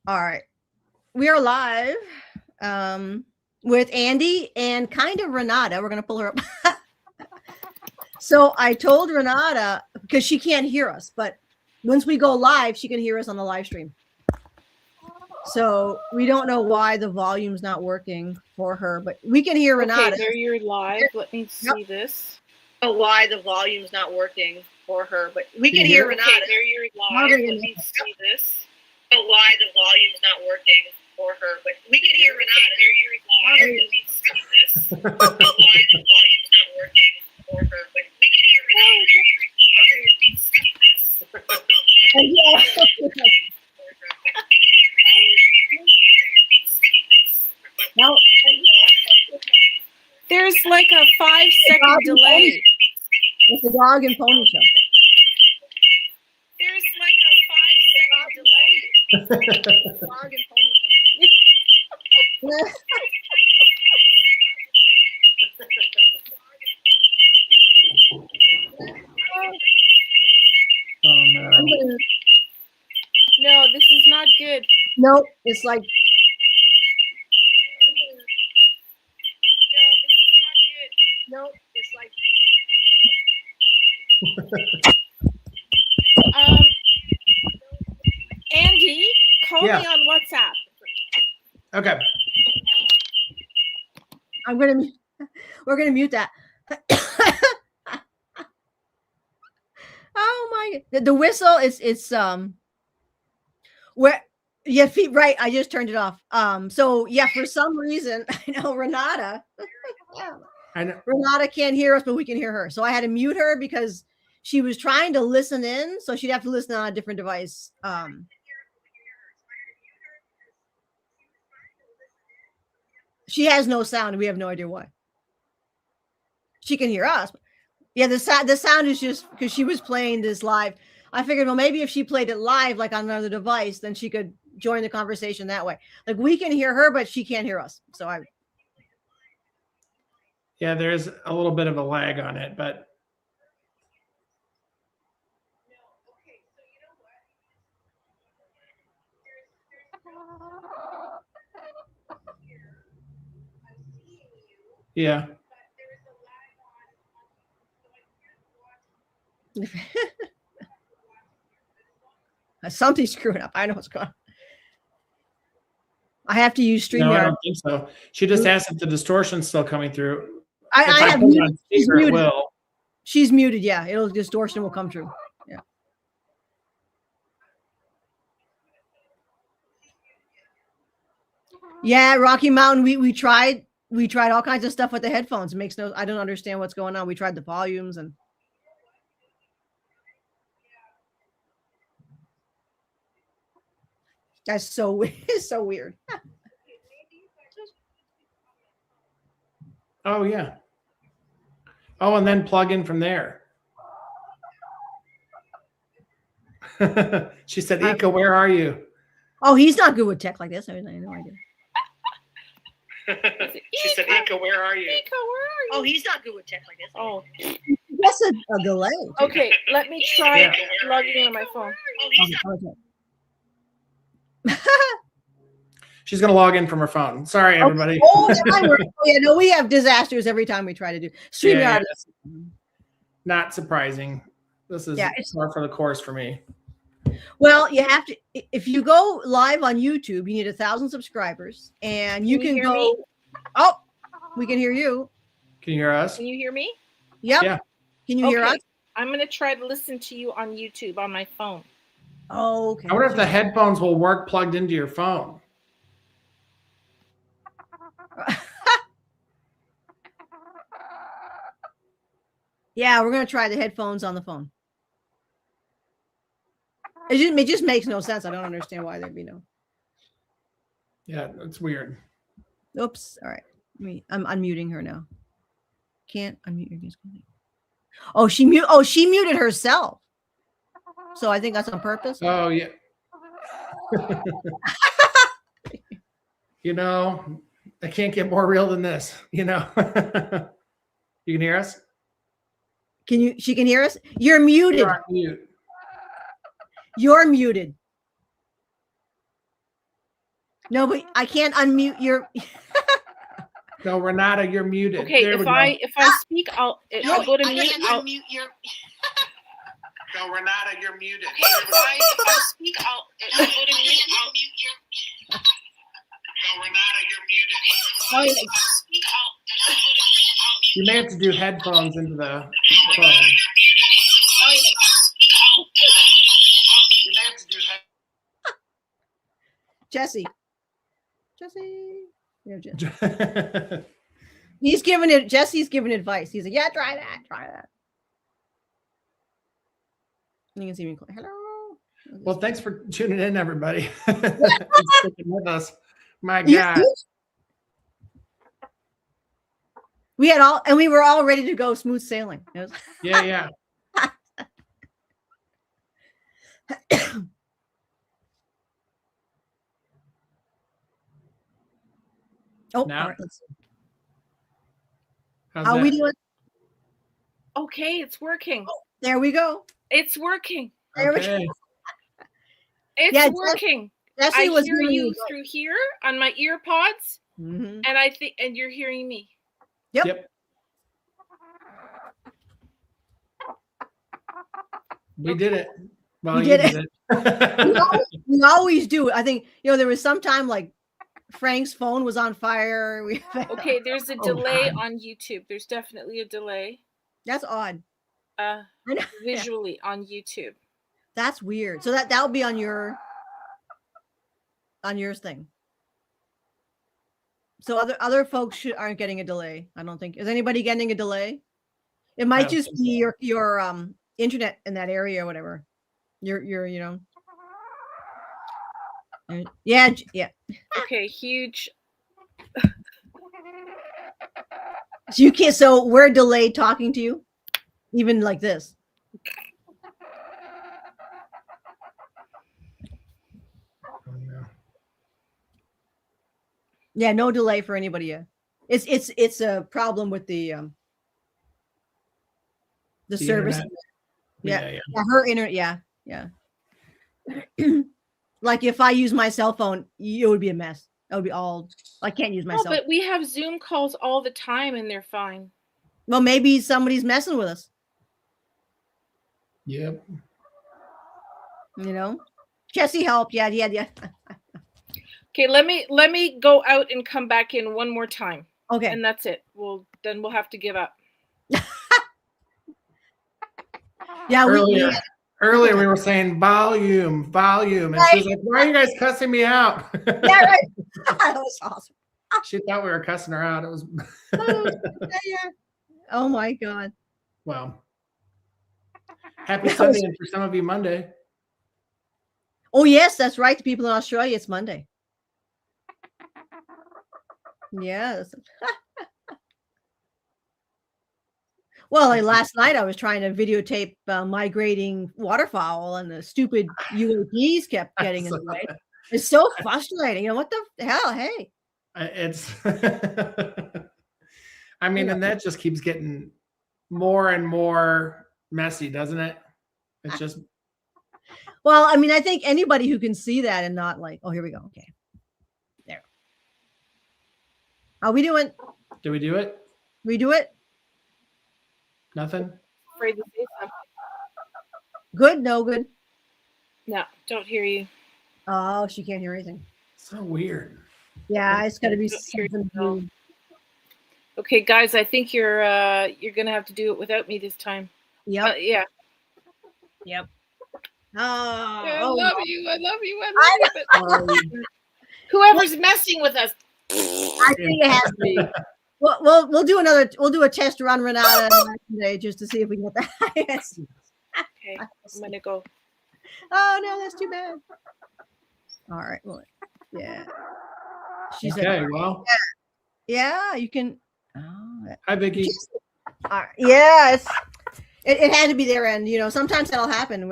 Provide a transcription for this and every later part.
All right. We are live with Andy and kind of Renata. We're going to pull her up. So I told Renata, because she can't hear us, but once we go live, she can hear us on the live stream. So we don't know why the volume's not working for her, but we can hear Renata. Okay, there you're live. Let me see this. I don't know why the volume's not working for her, but we can hear Renata. Okay, there you're live. Let me see this. I don't know why the volume's not working for her, but we can hear Renata. There you're live. Let me see this. I don't know why the volume's not working for her, but we can hear Renata. There you're live. Let me see this. No. There's like a 5-second delay. It's a dog and pony show. There's like a 5-second delay. Dog and pony show. Oh no. No, this is not good. Nope, it's like nope, it's like Andy, call Yeah. me on WhatsApp. Okay. we're gonna mute that. Oh my, the whistle is where yeah, right. I just turned it off. So yeah, for some reason, I know Renata. I know. Renata can't hear us, but we can hear her. So I had to mute her because she was trying to listen in, so she'd have to listen on a different device. She has no sound, and we have no idea why. She can hear us. Yeah, the sound is just because she was playing this live. I figured, well, maybe if she played it live, like on another device, then she could join the conversation that way. Like we can hear her, but she can't hear us. So Yeah, there's a little bit of a lag on it, but yeah. something's screwing up. I know what's going on. I have to use StreamYard. No, I don't think so. She just asked if the distortion's still coming through. I have muted. On speaker, it will. She's muted. Yeah, distortion will come through. Yeah. Yeah, Rocky Mountain. We tried all kinds of stuff with the headphones. It makes no. I don't understand what's going on. We tried the volumes and. That's so it's so weird. Oh yeah. Oh, and then plug in from there. She said, "Ika, where are you?" Oh, he's not good with tech like this. I have no idea. She said, "Ika, where are you?" Ika, where are you? Oh, he's not good with tech like this. Oh, that's a delay. okay. Let me try logging in on my phone. She's gonna log in from her phone. Sorry, everybody. Oh, yeah, no, we have disasters every time we try to do StreamYard. Yeah. Not surprising. This is par for the course for me. Well, you have to. If you go live on YouTube, you need 1,000 subscribers, and you can go. Me? Oh, we can hear you. Can you hear us? Can you hear me? Yep. Yeah. Can you hear us? I'm going to try to listen to you on YouTube on my phone. Oh, okay. I wonder if the headphones will work plugged into your phone. Yeah, we're going to try the headphones on the phone. It just makes no sense. I don't understand why there'd be no. Yeah, it's weird. Oops. All right. I'm unmuting her now. Can't unmute your screen. Oh, she muted herself. So I think that's on purpose. Oh yeah. You know, I can't get more real than this. You know. You can hear us? She can hear us? You're muted. You're on mute. You're muted. No, but I can't unmute your. No, Renata, you're muted. Okay, there we if go. I speak, I'll go to mute. Unmute your. No, Renata, you're muted. Okay, if I speak, I'll go to mute. No, Renata, you're muted. You may have to do headphones into the phone. You may have to do Jesse. Yeah, Jesse. headphones. He's giving it. Jesse's giving advice. He's like, yeah, try that. You can see me. Hello. Well, thanks for tuning in, everybody. Thanks for sticking with us. My God. We were all ready to go smooth sailing. Yeah. Oh, Now? all right. Let's see. How's How that? we doing? Okay, it's working. There we go. It's working. There we Okay. go. It's working. Jesse I was hear giving you through here on my ear pods, Mhm. and you're hearing me. Yep. We did it. Well, We you did did it. it. We always do. I think there was some time like Frank's phone was on fire. Okay, there's a Oh, delay God. on YouTube. There's definitely a delay. That's odd. Visually on YouTube. That's weird. So that'll be on yours thing. So other folks aren't getting a delay. I don't think. Is anybody getting a delay? It might just be your internet in that area or whatever. Your yeah. Okay, huge. So you can't. So we're delayed talking to you, even like this. Yeah, no delay for anybody yet. It's a problem with the service. Yeah. Her internet. Yeah. Like if I use my cell phone, it would be a mess. It would be all. I can't use my cell phone. But we have Zoom calls all the time, and they're fine. Well, maybe somebody's messing with us. Yep. Jesse, help. Yeah. Okay, let me go out and come back in one more time. Okay. And that's it. Then we'll have to give up. Yeah. Earlier we were saying volume, and she's like, "Why are you guys cussing me out?" Yeah, right. That was awesome. She thought we were cussing her out. It was. Yeah. Oh my God. Well, happy Sunday, and for some of you, Monday. Oh yes, that's right. The people in Australia, it's Monday. Yes. Well, like last night I was trying to videotape migrating waterfowl, and the stupid UAPs kept getting in the way. It's so frustrating. What the hell? Hey. It's. I mean, and that just keeps getting more and more messy, doesn't it? It's just. Well, I mean, I think anybody who can see that and not like, oh, here we go. Okay. There. How we doing? Do we do it? We do it? Nothing? Afraid to say something. Good? No good? No, don't hear you. Oh, she can't hear anything. So weird. Yeah, it's got to be something. No. Okay, guys, I think you're gonna have to do it without me this time. Yep. Yeah. Yep. I love you. But whoever's messing with us. I think it has to be. We'll do a test run Renata today just to see if we can get that. Yes. Okay, I'm gonna go. Oh no, that's too bad. All right. Well, yeah. She said, okay. Well. Yeah, you can. Oh, hi, Vicky. Yeah, it had to be their end. Sometimes that'll happen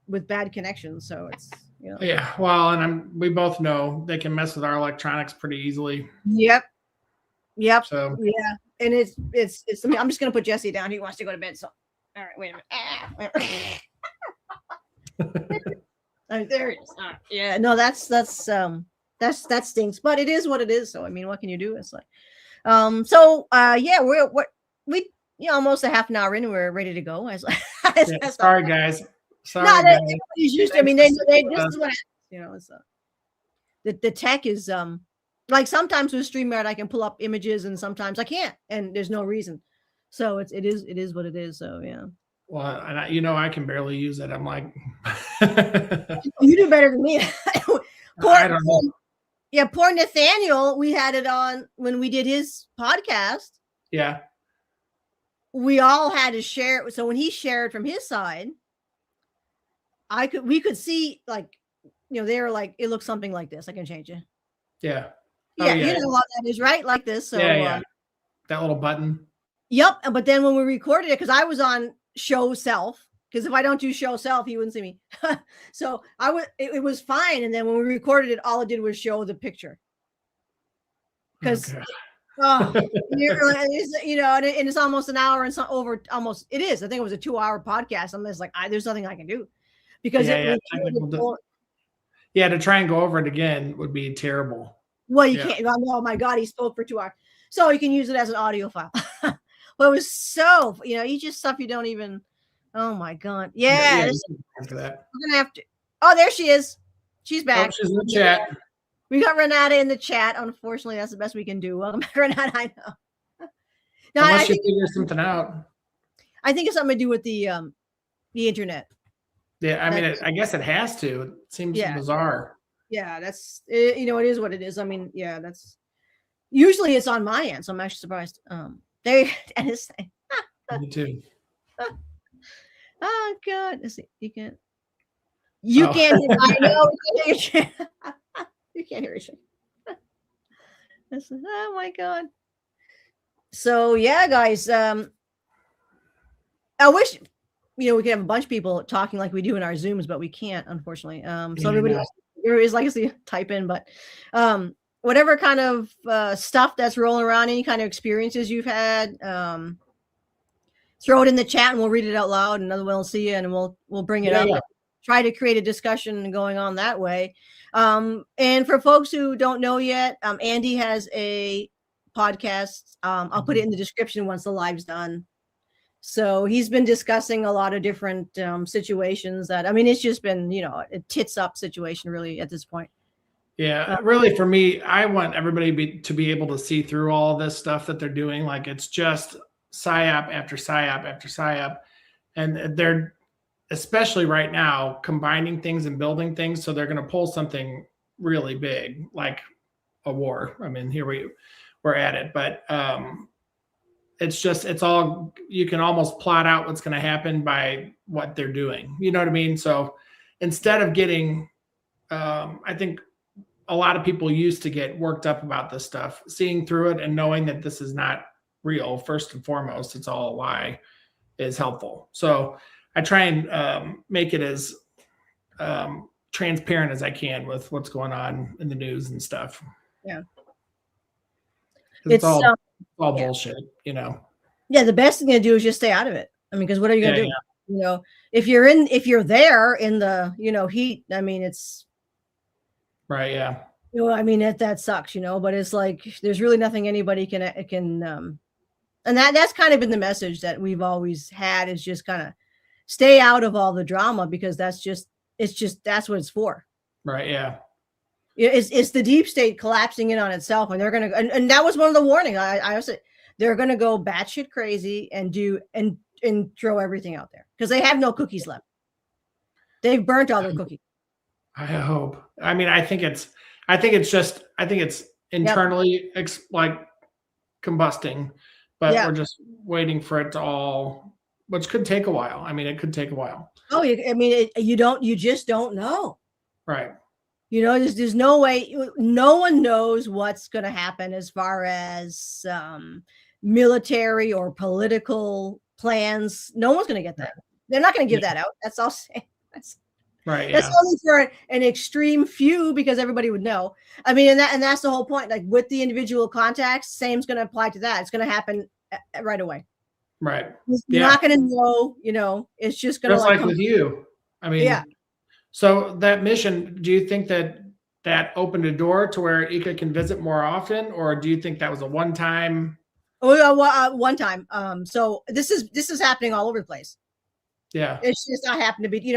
with bad connections. So it's. Yeah. Well, and we both know they can mess with our electronics pretty easily. Yep. So yeah, and it's. I mean, I'm just gonna put Jesse down. He wants to go to bed. So, all right, wait a minute. There it is. Yeah, no, that's that stinks, but it is what it is. So I mean, what can you do? It's like, yeah, we almost a half an hour in, we're ready to go. I was like, sorry guys. Sorry, no, guys. everybody's used to. I mean, they this is what happens, it's the tech is like sometimes with StreamYard I can pull up images and sometimes I can't, and there's no reason. So it is what it is. So yeah. Well, and I can barely use it. I'm like, you do better than me. I don't know. Yeah, poor Nathaniel. We had it on when we did his podcast. Yeah. We all had to share. So when he shared from his side, we could see like, they were like, it looks something like this. I can change it. Yeah. Oh, yeah. You know what that is, right? Like this. So yeah. That little button. Yep. But then when we recorded it, because I was on show self, because if I don't do show self, he wouldn't see me. So it was fine. And then when we recorded it, all it did was show the picture. Because, and it's almost an hour and so over almost, it is. I think it was a 2-hour podcast. I'm just like, there's nothing I can do. Because to try and go over it again would be terrible. Well, you can't. Oh my God, he spoke for 2 hours. So you can use it as an audio file. But it was so, you just stuff you don't even, oh my God. Yeah. After that. We're going to have to, oh, there she is. She's back. Oh, she's in the chat. We got Renata in the chat. Unfortunately, that's the best we can do. Welcome back, Renata. I know. Now, unless you figure something out. I think it's something to do with the internet. Yeah, I mean, I guess it has to. It seems bizarre. Yeah, that's, it is what it is. I mean, yeah, that's, usually it's on my end, so I'm actually surprised. There, and it's me too. Oh God, let's see. You can't. I know. You can't hear it. Oh my God. So yeah, guys. I wish we could have a bunch of people talking like we do in our Zooms, but we can't, unfortunately. So everybody there is like I type in, but whatever kind of stuff that's rolling around, any kind of experiences you've had, throw it in the chat and we'll read it out loud, and other one will see you and we'll bring it up. Yeah. Try to create a discussion going on that way. And for folks who don't know yet, Andy has a podcast. I'll put it in the description once the live's done. So he's been discussing a lot of different situations that, I mean, it's just been, a tits up situation really at this point. Yeah, really for me, I want everybody to be able to see through all this stuff that they're doing. Like it's just PSYOP after PSYOP after PSYOP. And they're, especially right now, combining things and building things. So they're going to pull something really big, like a war. I mean, here we're at it, but it's all, you can almost plot out what's going to happen by what they're doing. You know what I mean? So instead of getting, I think a lot of people used to get worked up about this stuff, seeing through it and knowing that this is not real, first and foremost, it's all a lie, is helpful. So I try and make it as transparent as I can with what's going on in the news and stuff. Yeah. It's all bullshit, Yeah, the best thing to do is just stay out of it. I mean, because what are you going to do? Yeah. If you're there in the, heat, I mean, it's. Right, yeah. I mean, that sucks, but it's like, there's really nothing anybody can, and that's kind of been the message that we've always had, is just kind of stay out of all the drama, because that's what it's for. Right. Yeah. It's the deep state collapsing in on itself, and they're going to, and that was one of the warnings. I said, they're going to go batshit crazy and do, and throw everything out there, because they have no cookies left. They've burnt all their cookies. I hope. I mean, I think it's internally like combusting, but we're just waiting for it to all, which could take a while. I mean, it could take a while. Oh, you just don't know. Right. There's no way, no one knows what's going to happen as far as military or political plans. No one's going to get that. They're not going to give that out. That's all I'm saying. Right. That's only for an extreme few, because everybody would know. I mean, and that's the whole point. Like with the individual contacts, same's going to apply to that. It's going to happen right away. Right. You're not going to know. It's just going to like with you. I mean, so that mission, do you think that that opened a door to where Ika can visit more often, or do you think that was a one-time? One time. So this is happening all over the place. Yeah. It's just not happened to be,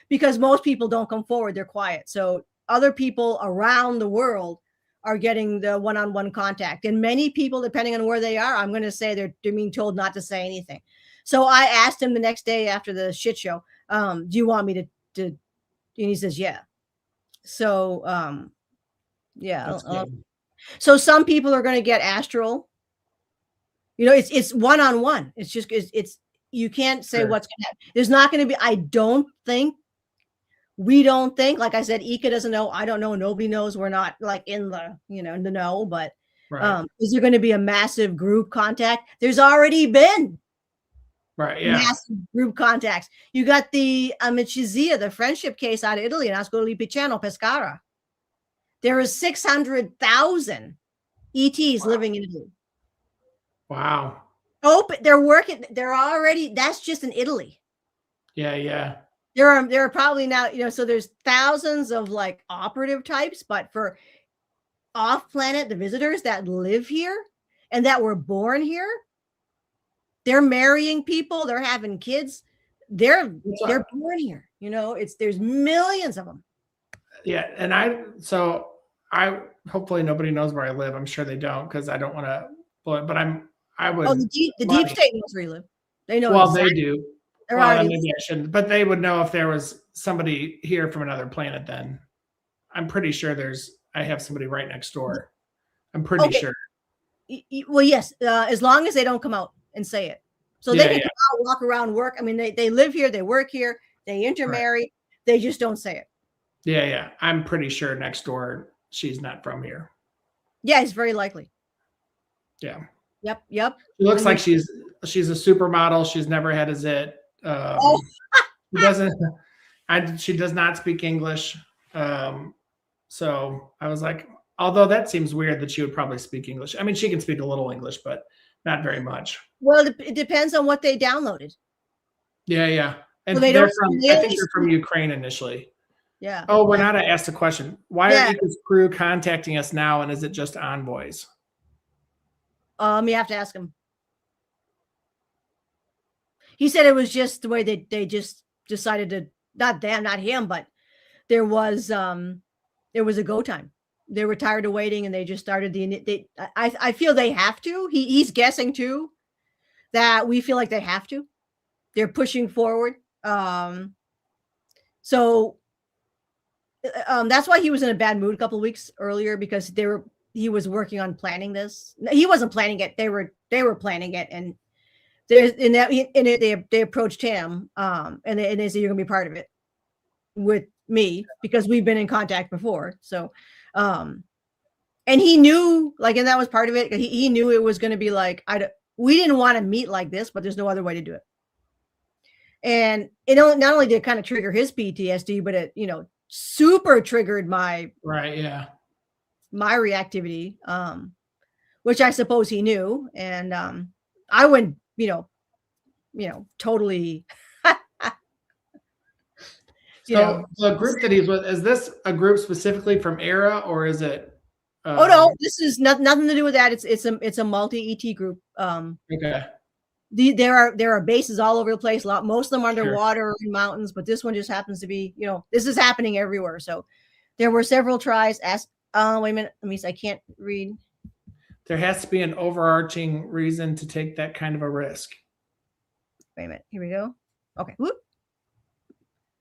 because most people don't come forward. They're quiet. So other people around the world are getting the one-on-one contact. And many people, depending on where they are, I'm going to say they're being told not to say anything. So I asked him the next day after the shit show, do you want me to, and he says, yeah. So, yeah. So some people are going to get astral. It's one-on-one. It's just, it's you can't say Sure. what's going to happen. There's not going to be, we don't think, like I said, Ika doesn't know. I don't know. Nobody knows. We're not like in the, in the know, but Right. Is there going to be a massive group contact? There's already been massive group contacts. You got the amicizia, the friendship case out of Italy, and Ascoli Piceno, Pescara. There is 600,000 ETs living in Italy. Wow. They're working. They're already. That's just in Italy. Yeah. There are probably now, so there's thousands of like operative types, but for off planet, the visitors that live here and that were born here, they're marrying people, they're having kids, they're born here. There's millions of them. Yeah, and I hopefully nobody knows where I live. I'm sure they don't, because I don't want to blow it. But I would. Oh, the deep state knows where you live. They know. Well, exactly. They do. Well, maybe I shouldn't, but they would know if there was somebody here from another planet. Then I'm pretty sure I have somebody right next door. I'm pretty sure. Well, yes, as long as they don't come out and say it. So they can come out, walk around, work. I mean, they live here, they work here, they intermarry. Right. They just don't say it. Yeah. I'm pretty sure next door she's not from here. Yeah, it's very likely. Yeah. Yep. She looks like she's a supermodel. She's never had a zit. She doesn't. She does not speak English. So I was like, although that seems weird that she would probably speak English. I mean, she can speak a little English, but not very much. Well, it depends on what they downloaded. Yeah. And I think they're from Ukraine initially. Yeah. Oh, Renata asked a question. Why are Ika's crew contacting us now, and is it just envoys? You have to ask him. He said it was just the way they just decided to, not him, but there was a go time. They were tired of waiting, and they just started I feel they have to. He's guessing too that we feel like they have to. They're pushing forward. So that's why he was in a bad mood a couple of weeks earlier, because he was working on planning this. He wasn't planning it. They were planning it, and they approached him, and they said, you're gonna be part of it with me, because we've been in contact before. So, and he knew, and that was part of it. He knew it was going to be like, we didn't want to meet like this, but there's no other way to do it. And it not only did it kind of trigger his PTSD, but it, super triggered my reactivity, which I suppose he knew. And I went, totally. So the group that he's with, is this a group specifically from ERA, or is it? Oh no, this is nothing to do with that. It's a multi-ET group. Okay. There are bases all over the place. Most of them underwater in mountains, but this one just happens to be, this is happening everywhere. So there were several tries. Wait a minute. Let me see. I can't read. There has to be an overarching reason to take that kind of a risk. Wait a minute. Here we go. Okay. Whoop.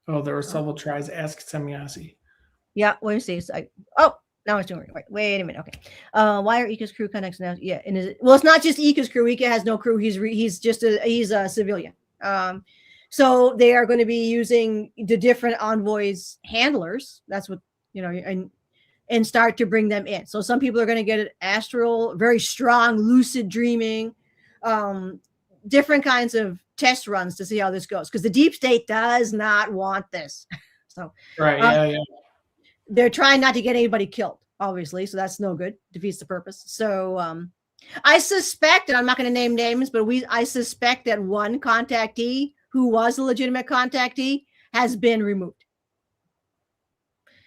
Oh, there were several tries. Ask Semyasi. Yeah. Let me see. Now it's doing it. Wait a minute. Okay. Why are Ika's crew connected now? Yeah. And it's not just Ika's crew. Ika has no crew. He's a civilian. So they are going to be using the different envoys handlers. That's what, and start to bring them in. So some people are going to get an astral, very strong, lucid dreaming, different kinds of test runs to see how this goes. Because the deep state does not want this. So right. They're trying not to get anybody killed, obviously. So that's no good. Defeats the purpose. So I suspect, and I'm not going to name names, but I suspect that one contactee who was a legitimate contactee has been removed.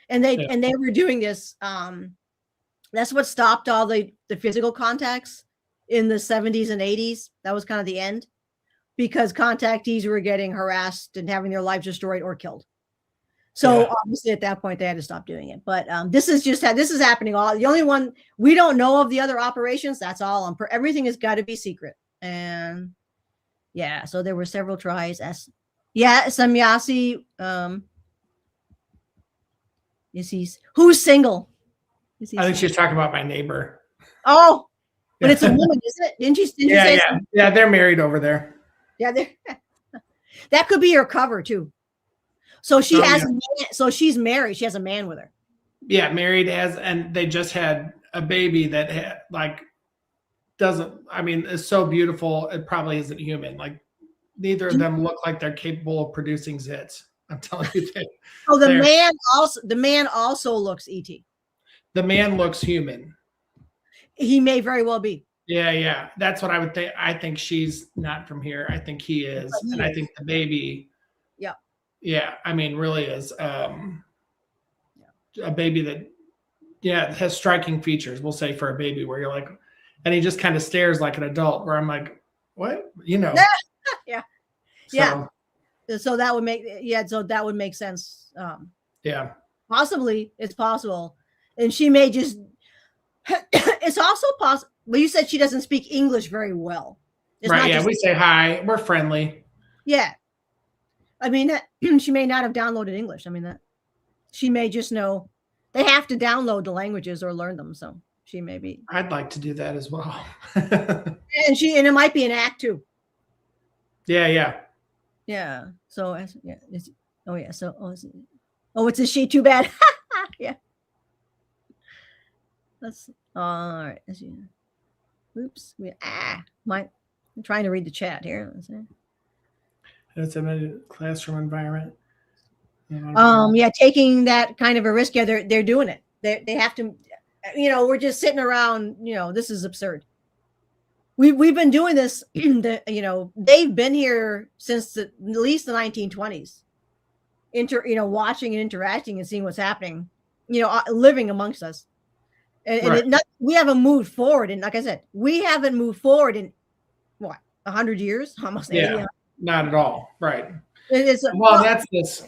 and they were doing this. That's what stopped all the physical contacts in the 70s and 80s. That was kind of the end, because contactees were getting harassed and having their lives destroyed or killed. So obviously at that point they had to stop doing it. But this is happening all. The only one we don't know of the other operations. That's all. Everything has got to be secret. And yeah, so there were several tries. Samyasi. Who's single? I think she's talking about my neighbor. Oh, but it's a woman, isn't it? Didn't you say something? Yeah, they're married over there. Yeah, that could be your cover too. So she so she's married. She has a man with her. Yeah, married and they just had a baby that is so beautiful. It probably isn't human. Like neither of them look like they're capable of producing zits. I'm telling you that. Oh, the man also looks ET. The man looks human. He may very well be. Yeah. That's what I would think. I think she's not from here. I think he is. And I think the baby. Yeah. Yeah. I mean, really is a baby that, has striking features, we'll say, for a baby, where you're like, and he just kind of stares like an adult, where I'm like, what? Yeah. So, yeah. So that would make sense. Yeah. Possibly, it's possible. And she may just, it's also possible. Well, you said she doesn't speak English very well. It's right. Yeah. We say hi. We're friendly. Yeah. I mean, she may not have downloaded English. I mean, that she may just know they have to download the languages or learn them. So she may be. I'd like to do that as well. and it might be an act too. Yeah. Yeah. So, it's a she. Too bad. Yeah. That's all right. Oops. I'm trying to read the chat here. It's a classroom environment. Yeah, taking that kind of a risk. Yeah, they're doing it. They have to. We're just sitting around. This is absurd. We've been doing this. They've been here since at least the 1920s. Watching and interacting and seeing what's happening. Living amongst us. And we haven't moved forward. And like I said, we haven't moved forward in 100 years, almost 80. Yeah, not at all. Right. That's this.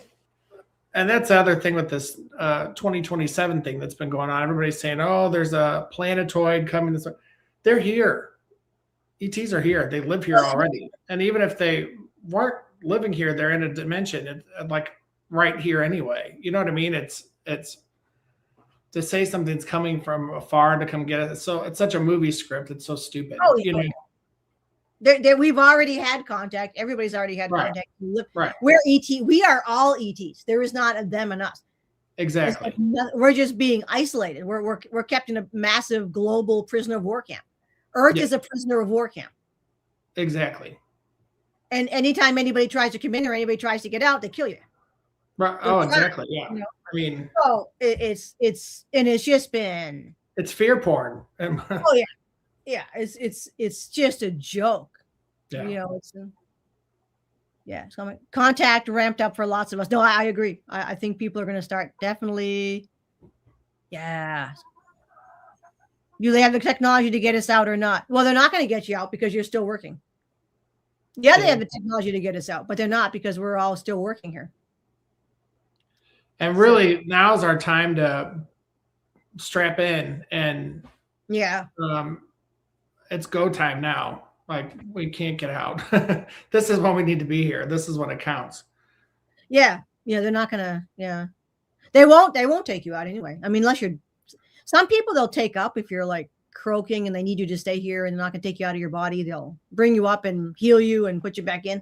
And that's the other thing with this 2027 thing that's been going on. Everybody's saying, oh, there's a planetoid coming this way. They're here. ETs are here. They live here already. And even if they weren't living here, they're in a dimension like right here anyway. You know what I mean? It's to say something's coming from afar to come get it. So it's such a movie script. It's so stupid. Oh, yeah. We've already had contact. Everybody's already had contact. Right. We're ET. We are all ETs. There is not a them and us. Exactly. We're just being isolated. We're kept in a massive global prisoner of war camp. Earth is a prisoner of war camp. Exactly. And anytime anybody tries to come in or anybody tries to get out, they kill you. Right. Oh, exactly. Yeah. I mean, it's just been. It's fear porn. Oh yeah. Yeah, it's just a joke. Yeah. So contact ramped up for lots of us. No, I agree. I think people are going to start definitely. Yeah. Do they have the technology to get us out or not? Well, they're not going to get you out because you're still working. Yeah, they have the technology to get us out, but they're not because we're all still working here. And really, now's our time to strap in and. Yeah. It's go time now. Like we can't get out. This is when we need to be here. This is when it counts. Yeah. They're not gonna. Yeah, they won't take you out anyway. I mean, unless you're. Some people they'll take up if you're like croaking and they need you to stay here and they're not gonna take you out of your body. They'll bring you up and heal you and put you back in.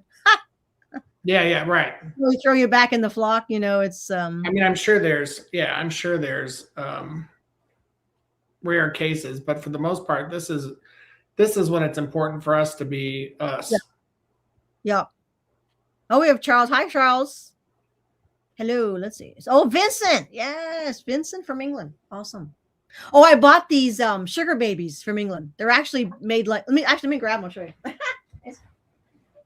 Yeah, right. Really throw you back in the flock. It's. I mean, I'm sure there's rare cases, but for the most part, this is when it's important for us to be us. Yeah. Oh, we have Charles. Hi, Charles. Hello. Let's see. Oh, Vincent. Yes, Vincent from England. Awesome. Oh, I bought these sugar babies from England. They're actually made like. Let me grab them. I'll show you.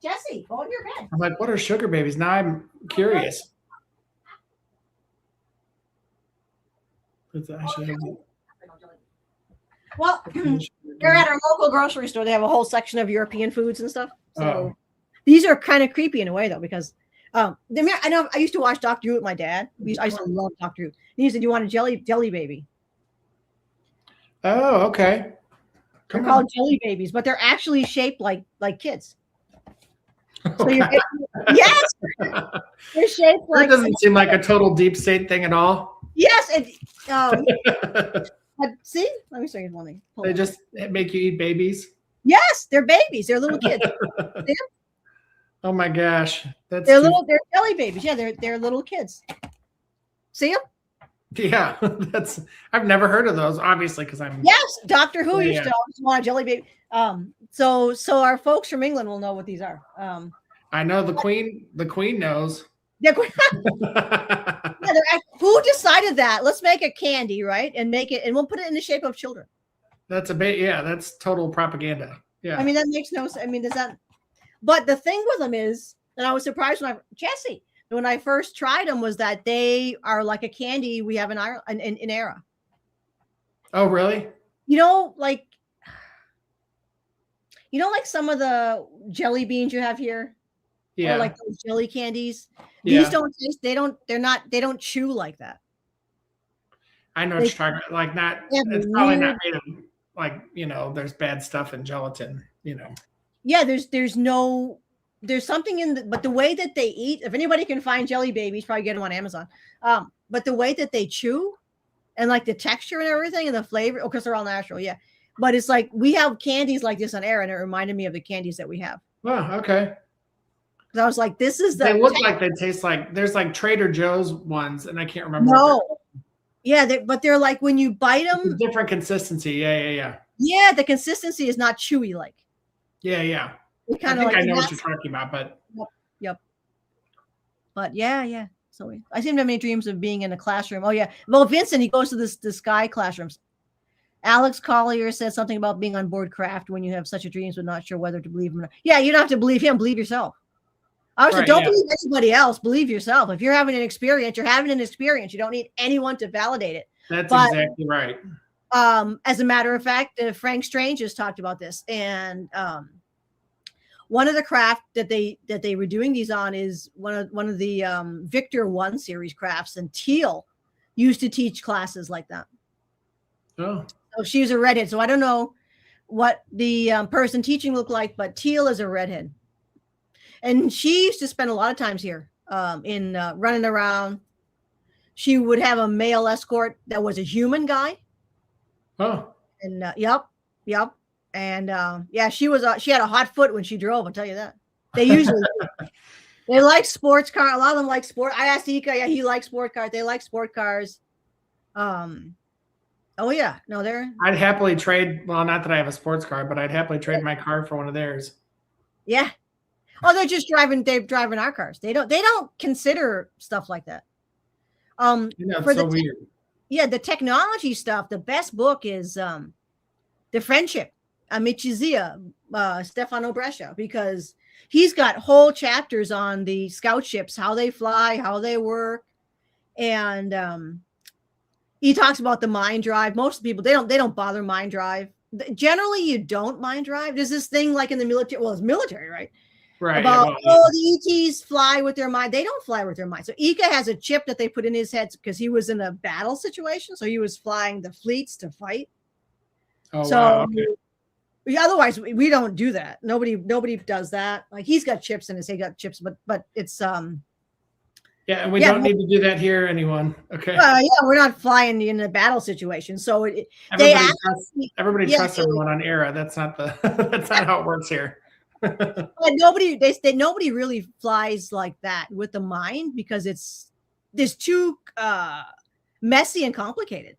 Jesse, go on your bed. I'm like, what are sugar babies? Now I'm curious. It's actually Well, they're at our local grocery store. They have a whole section of European foods and stuff. So these are kind of creepy in a way, though, because I know I used to watch Doctor Who with my dad. I used to love Doctor Who. And he said, "You want a jelly baby?" Oh, okay. They're called jelly babies, but they're actually shaped like kids. So you're yes, they're shaped like. That doesn't seem like a total deep state thing at all. Yes, see, let me show you one thing. They just make you eat babies. Yes, they're babies. They're little kids. Oh my gosh, They're jelly babies. Yeah, they're little kids. See them? Yeah, I've never heard of those. Obviously, because I'm Doctor Who used to always want a jelly baby. So our folks from England will know what these are. I know the Queen. The Queen knows. Yeah, who decided that? Let's make a candy, right? And we'll put it in the shape of children. That's that's total propaganda. Yeah. I mean, that makes no sense. I mean, but the thing with them is, and I was surprised when I first tried them, was that they are like a candy we have in Ireland, in Era. Oh, really? Like some of the jelly beans you have here. Yeah. Or like those jelly candies. These don't taste. They don't chew like that. I know what you're talking about. Like it's probably not made of there's bad stuff in gelatin, Yeah, there's something but the way that they eat, if anybody can find jelly babies, probably get them on Amazon. But the way that they chew and like the texture and everything and the flavor, because they're all natural, yeah. But it's like we have candies like this on Air, and it reminded me of the candies that we have. Oh, okay. I was like, this is they look like they taste like there's like Trader Joe's ones, and I can't remember. No. Yeah, but they're like when you bite them, different consistency. Yeah. Yeah, the consistency is not chewy like. Yeah. I think I know what you're talking about, but yep. But yeah. So I seem to have many dreams of being in a classroom. Oh yeah. Well, Vincent, he goes to this guy classrooms. Alex Collier said something about being on board craft when you have such a dreams, but not sure whether to believe him or not. Yeah, you don't have to believe him. Believe yourself. I was like, don't believe anybody else. Believe yourself. If you're having an experience, you're having an experience. You don't need anyone to validate it. That's exactly right. As a matter of fact, Frank Strange has talked about this, and one of the craft that they were doing these on is one of the Victor 1 series crafts, and Teal used to teach classes like that. Oh, so she was a redhead. So I don't know what the person teaching looked like, but Teal is a redhead. And she used to spend a lot of times here in running around. She would have a male escort that was a human guy. Oh. And yep. And she had a hot foot when she drove. I'll tell you that. They usually they like sports car. A lot of them like sport. I asked Ika. Yeah, he likes sport cars. They like sport cars. Oh yeah, no, I'd happily trade. Well, not that I have a sports car, but I'd happily trade my car for one of theirs. Yeah. Oh, they're just driving. They're driving our cars. They don't consider stuff like that. It's so weird. Yeah, the technology stuff. The best book is The Friendship, Amicizia, Stefano Brescia, because he's got whole chapters on the scout ships, how they fly, how they work, and he talks about the mind drive. Most people they don't bother mind drive. Generally, you don't mind drive. There's this thing like in the military. Well, it's military, right? Right. About the ETs fly with their mind. They don't fly with their mind. So Ika has a chip that they put in his head because he was in a battle situation. So he was flying the fleets to fight. Oh, so wow. Okay. Otherwise we don't do that. Nobody does that. Like he's got chips in his head, got chips, but it's yeah, and we don't need to do that here, anyone. Okay. We're not flying in a battle situation. So everybody trusts everyone on Era. That's not that's not how it works here. But nobody really flies like that with the mind because it's too messy and complicated.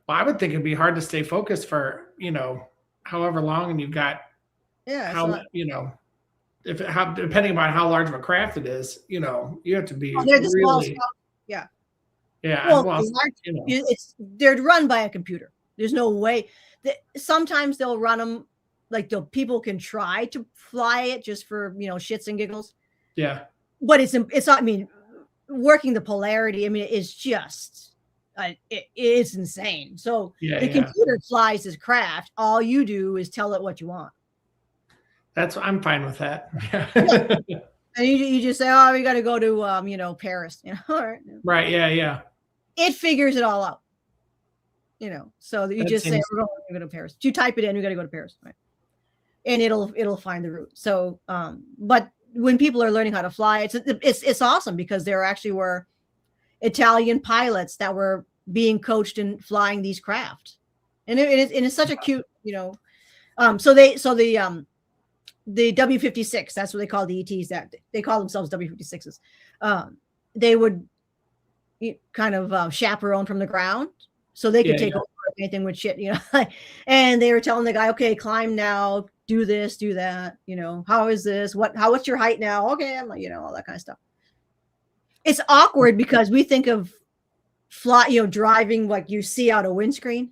Well, I would think it'd be hard to stay focused for however long, and you've got depending upon how large of a craft it is, you have to be really. Yeah. Well, they're run by a computer. There's no way. Sometimes they'll run them. Like people can try to fly it just for shits and giggles. Yeah, but it's not. I mean, working the polarity. I mean, it's just it's insane. So Yeah, the yeah. computer flies this craft. All you do is tell it what you want. I'm fine with that. Yeah. And you just say, oh, we got to go to, Paris. All right. Right. Yeah, yeah. It figures it all out. So that you That just say, seems we're going to go to Paris. You type it in, we got to go to Paris. Right. And it'll find the route. So, but when people are learning how to fly, it's awesome because there actually were Italian pilots that were being coached in flying these craft. And it's such a cute, so the W-56, that's what they call the ETs, that they call themselves W-56s. They would kind of chaperone from the ground so they could take over anything with shit, and they were telling the guy, okay, climb now, do this, do that, how is this? What's your height now? Okay. I'm like, all that kind of stuff. It's awkward because we think of driving like you see out a windscreen.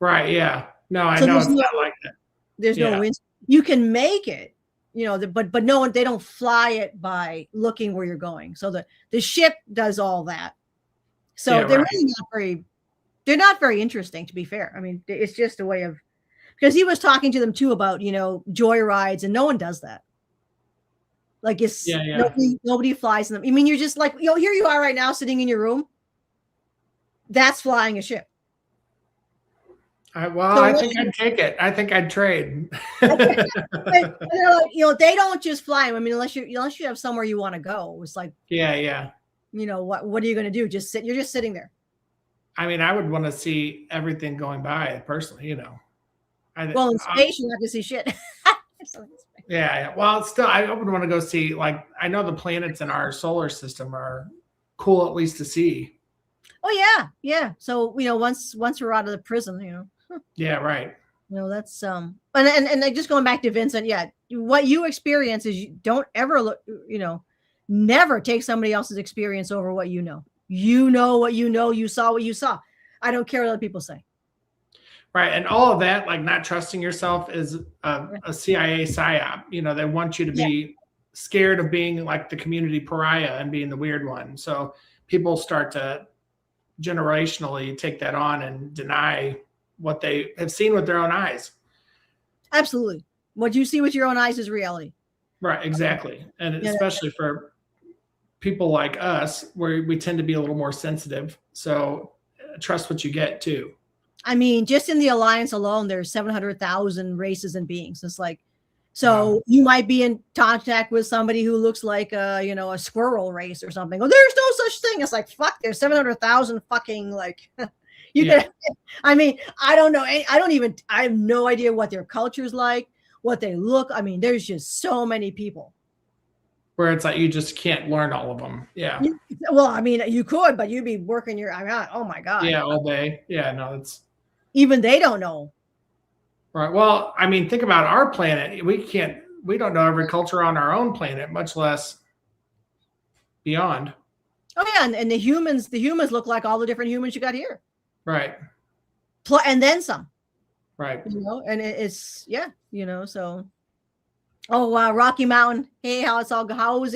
Right. Yeah. No, I know it's not like that. There's no wind. You can make it, but no one, they don't fly it by looking where you're going. So the ship does all that. So they're really not very interesting, to be fair. I mean, it's just a way of, because he was talking to them too about, joyrides, and no one does that. Like nobody flies in them. I mean, you're just like, here you are right now sitting in your room. That's flying a ship. I think I'd take it. I think I'd trade. They're like, they don't just fly. I mean, unless you have somewhere you want to go. It's like, yeah. What are you going to do? Just sit. You're just sitting there. I mean, I would want to see everything going by personally. Well, in space, you have to see shit. Yeah. Well, still, I would want to go see. Like, I know the planets in our solar system are cool, at least to see. Oh yeah. So once we're out of the prison, Yeah, right. That's and just going back to Vincent, yeah, what you experience is, you don't ever look, never take somebody else's experience over what you know. You know what you know. You saw what you saw. I don't care what other people say. Right, and all of that, like not trusting yourself, is a CIA psyop. They want you to be scared of being like the community pariah and being the weird one. So people start to generationally take that on and deny what they have seen with their own eyes. Absolutely. What you see with your own eyes is reality. Right, exactly. And especially for people like us, where we tend to be a little more sensitive. So trust what you get too. I mean, just in the Alliance alone, there's 700,000 races and beings. It's like, so you might be in contact with somebody who looks like a squirrel race or something. Oh, there's no such thing. It's like, fuck, there's 700,000 fucking like I mean, I don't know. I have no idea what their culture's like, what they look. I mean, there's just so many people. Where it's like, you just can't learn all of them. Yeah. Well, I mean, you could, but you'd be working oh my God. Yeah, all day. Yeah, no, even they don't know. Right. Well, I mean, think about our planet. We don't know every culture on our own planet, much less beyond. Oh yeah, and the humans look like all the different humans you got here. Right. And then some. Right. And it's so. Oh wow, Rocky Mountain. Hey, how is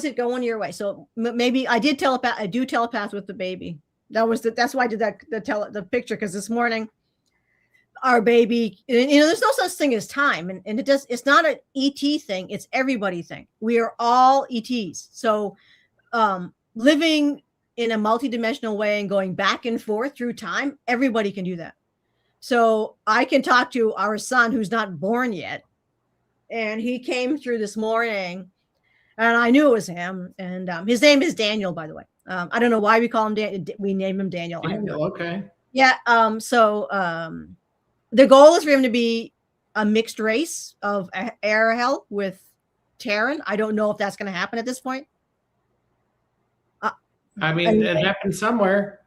it going your way? So maybe I do telepath with the baby. That's why I did the picture, because this morning our baby, there's no such thing as time, and it's not an ET thing, it's everybody thing. We are all ETs. So living in a multidimensional way and going back and forth through time, everybody can do that. So I can talk to our son who's not born yet, and he came through this morning, and I knew it was him. And his name is Daniel, by the way. I don't know why we call him we name him Daniel. Okay. Yeah. So the goal is for him to be a mixed race of Arahel with Terran. I don't know if that's going to happen at this point. I mean, it happened somewhere.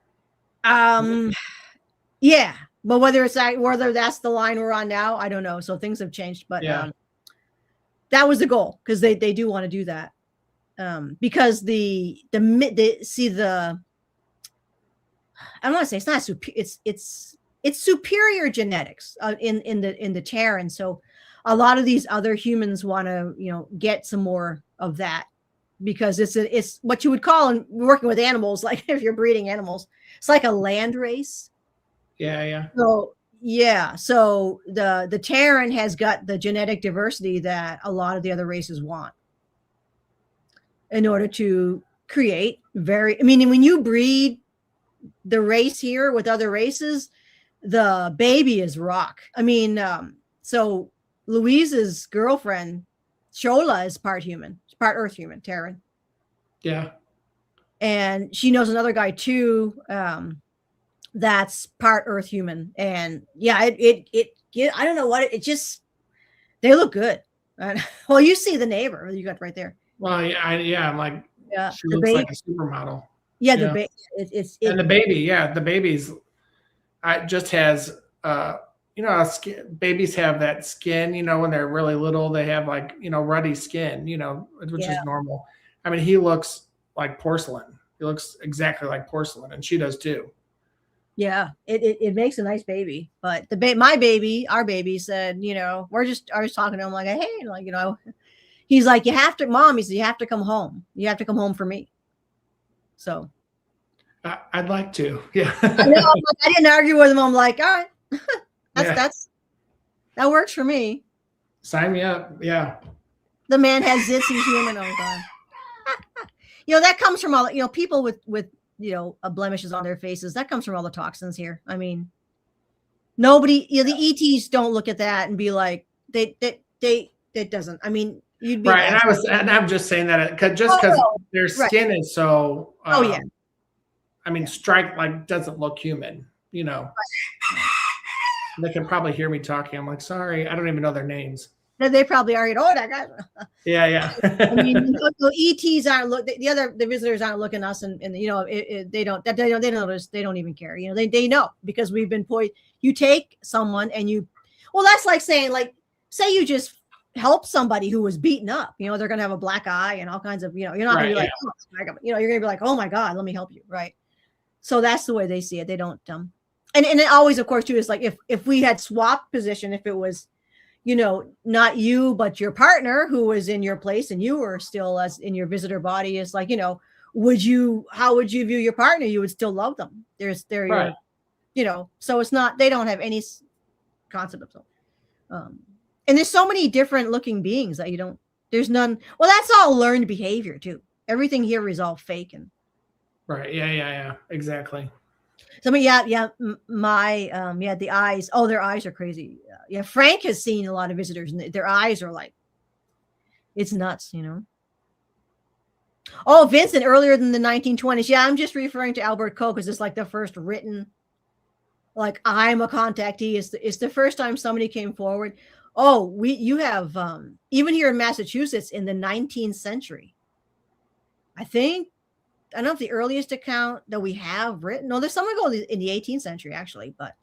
Yeah, but whether that's the line we're on now, I don't know. So things have changed, but that was the goal, because they do want to do that. Because I don't want to say it's not it's superior genetics in the Terran. So a lot of these other humans want to get some more of that because it's what you would call in working with animals, like if you're breeding animals, it's like a land race. Yeah. So yeah, so the Terran has got the genetic diversity that a lot of the other races want in order to create I mean, when you breed the race here with other races, the baby is rock. I mean, so Louise's girlfriend, Shola, is part human, part Earth human, Terran. Yeah. And she knows another guy too, that's part Earth human. And yeah, I don't know what it just, they look good. Well, you see the neighbor you got right there. Well, I'm like, Yeah, she looks like a supermodel. Yeah, Yeah. the baby. And the baby, yeah, the baby's just has babies have that skin, when they're really little, they have like, ruddy skin, which is normal. I mean, he looks like porcelain. He looks exactly like porcelain, and she does too. Yeah, it makes a nice baby. But our baby said, I was talking to him like, hey, like, he's like, you have to, Mom, he said, you have to come home. You have to come home for me. So I'd like to. Yeah. I know, I didn't argue with him. I'm like, all right, that works for me. Sign me up. Yeah. The man has zits, he's human all the time. That comes from all, people with blemishes on their faces. That comes from all the toxins here. I mean, nobody, the ETs don't look at that and be like, it doesn't. I mean, you'd be right. And I'm just saying that because their skin is so. I mean, Strike like doesn't look human. Right. They can probably hear me talking. I'm like, sorry, I don't even know their names. They probably are. Oh, that guy. Yeah. I mean, ETs aren't the visitors aren't looking at us, and they don't even care. They know because we've been poisoned. You take someone and that's like saying, like, say you just help somebody who was beaten up. They're going to have a black eye and all kinds of. You're not going to be like, you're going to be like, oh my God, let me help you, right? So that's the way they see it. They don't. And it always, of course, too, is like if we had swapped position, if it was, not you, but your partner who was in your place and you were still as in your visitor body, is like, how would you view your partner? You would still love them. They're right. So it's not, they don't have any concept of them. And there's so many different looking beings that there's none. Well, that's all learned behavior too. Everything here is all fake and. Right. Yeah. Exactly. So, I mean, the eyes. Oh, their eyes are crazy. Yeah, Frank has seen a lot of visitors, and their eyes are like, it's nuts, Oh, Vincent, earlier than the 1920s. Yeah, I'm just referring to Albert Coe because it's like the first written, like, I'm a contactee. It's the first time somebody came forward. Oh, you have even here in Massachusetts in the 19th century. I don't know if the earliest account that we have written. No, there's someone going in the 18th century actually, but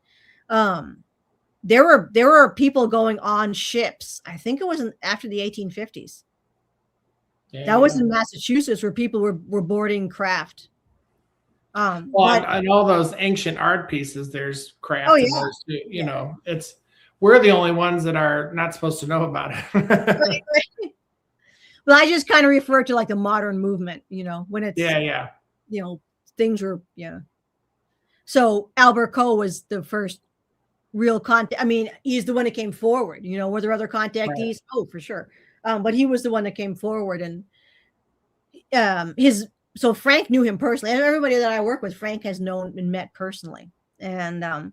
there were people going on ships. I think it was after the 1850s. Yeah, that was in Massachusetts where people were boarding craft. And all those ancient art pieces, there's craft. Oh yeah. We're the only ones that are not supposed to know about it. Right. Well, I just kind of refer to like the modern movement, when it's things were So Albert Coe was the first real contact. I mean, he's the one that came forward. Were there other contactees? Right. Oh, for sure. But he was the one that came forward, and so Frank knew him personally, and everybody that I work with, Frank has known and met personally, and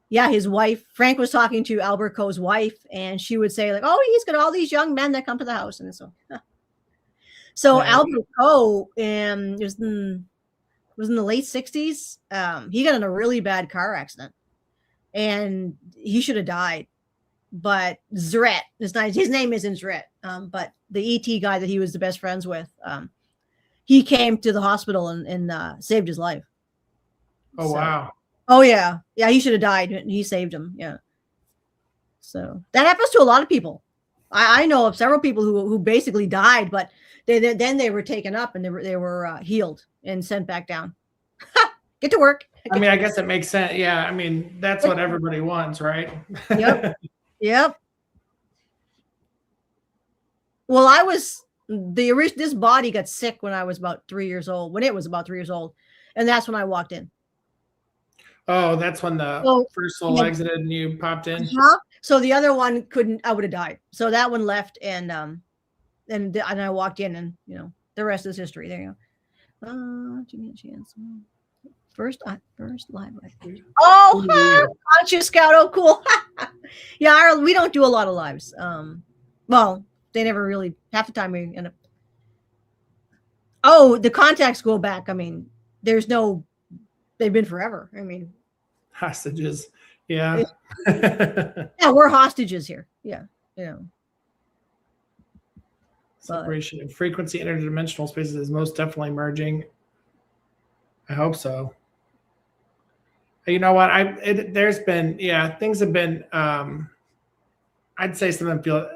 his wife, Frank was talking to Albert Coe's wife, and she would say like, oh, he's got all these young men that come to the house. And so right. Albert Coe was in the late 60s. He got in a really bad car accident and he should have died. But Zret, his name isn't Zret, but the ET guy that he was the best friends with, he came to the hospital and saved his life. Oh, so, wow. Oh yeah. Yeah. He should have died and he saved him. Yeah. So that happens to a lot of people. I know of several people who basically died, but then they were taken up and they were healed and sent back down. Get to work. I mean, I guess it makes sense. Yeah. I mean, that's what everybody wants, right? Yep. Yep. Well, I was this body got sick when I was about 3 years old, when it was about 3 years old. And that's when I walked in. Oh, that's when the So, first soul yeah. exited and you popped in. So the other one couldn't, I would have died. So that one left, and I walked in, and the rest is history. There you go. Give me a chance. First live. Oh, Conscious Scout. Oh, cool. Yeah, we don't do a lot of lives. Well, they never really, half the time we end up. Oh, the contacts go back. I mean, they've been forever. I mean, hostages. Yeah. Yeah, we're hostages here. Yeah. Separation of frequency, interdimensional spaces is most definitely merging. I hope so. You know what? There's been, things have been, I'd say some of them feel,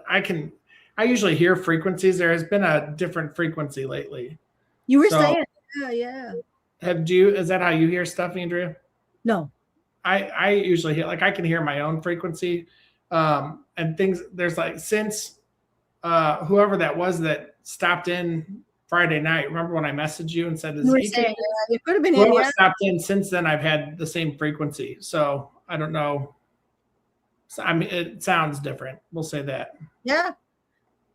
I usually hear frequencies. There has been a different frequency lately. You were saying, yeah. Is that how you hear stuff, Andrea? No. I usually hear, like, I can hear my own frequency, and things. There's like, since whoever that was that stopped in Friday night. Remember when I messaged you and said, it could have been whoever stopped in. Since then, I've had the same frequency. So I don't know. So, I mean, it sounds different. We'll say that. Yeah.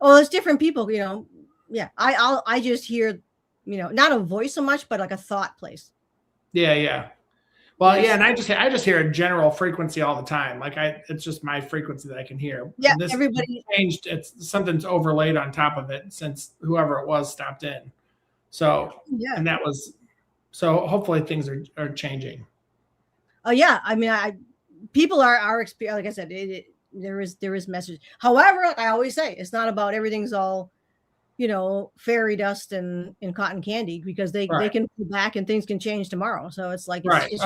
Oh, it's different people. Yeah. I just hear, not a voice so much, but like a thought place. Yeah. Well, yeah, and I just hear a general frequency all the time. Like it's just my frequency that I can hear. Yeah, this everybody changed. It's something's overlaid on top of it since whoever it was stopped in. So and that was so. Hopefully things are changing. Oh yeah, I mean, people are like I said, there is message. However, I always say it's not about everything's all fairy dust and cotton candy, because they can go back and things can change tomorrow. So it's like, it's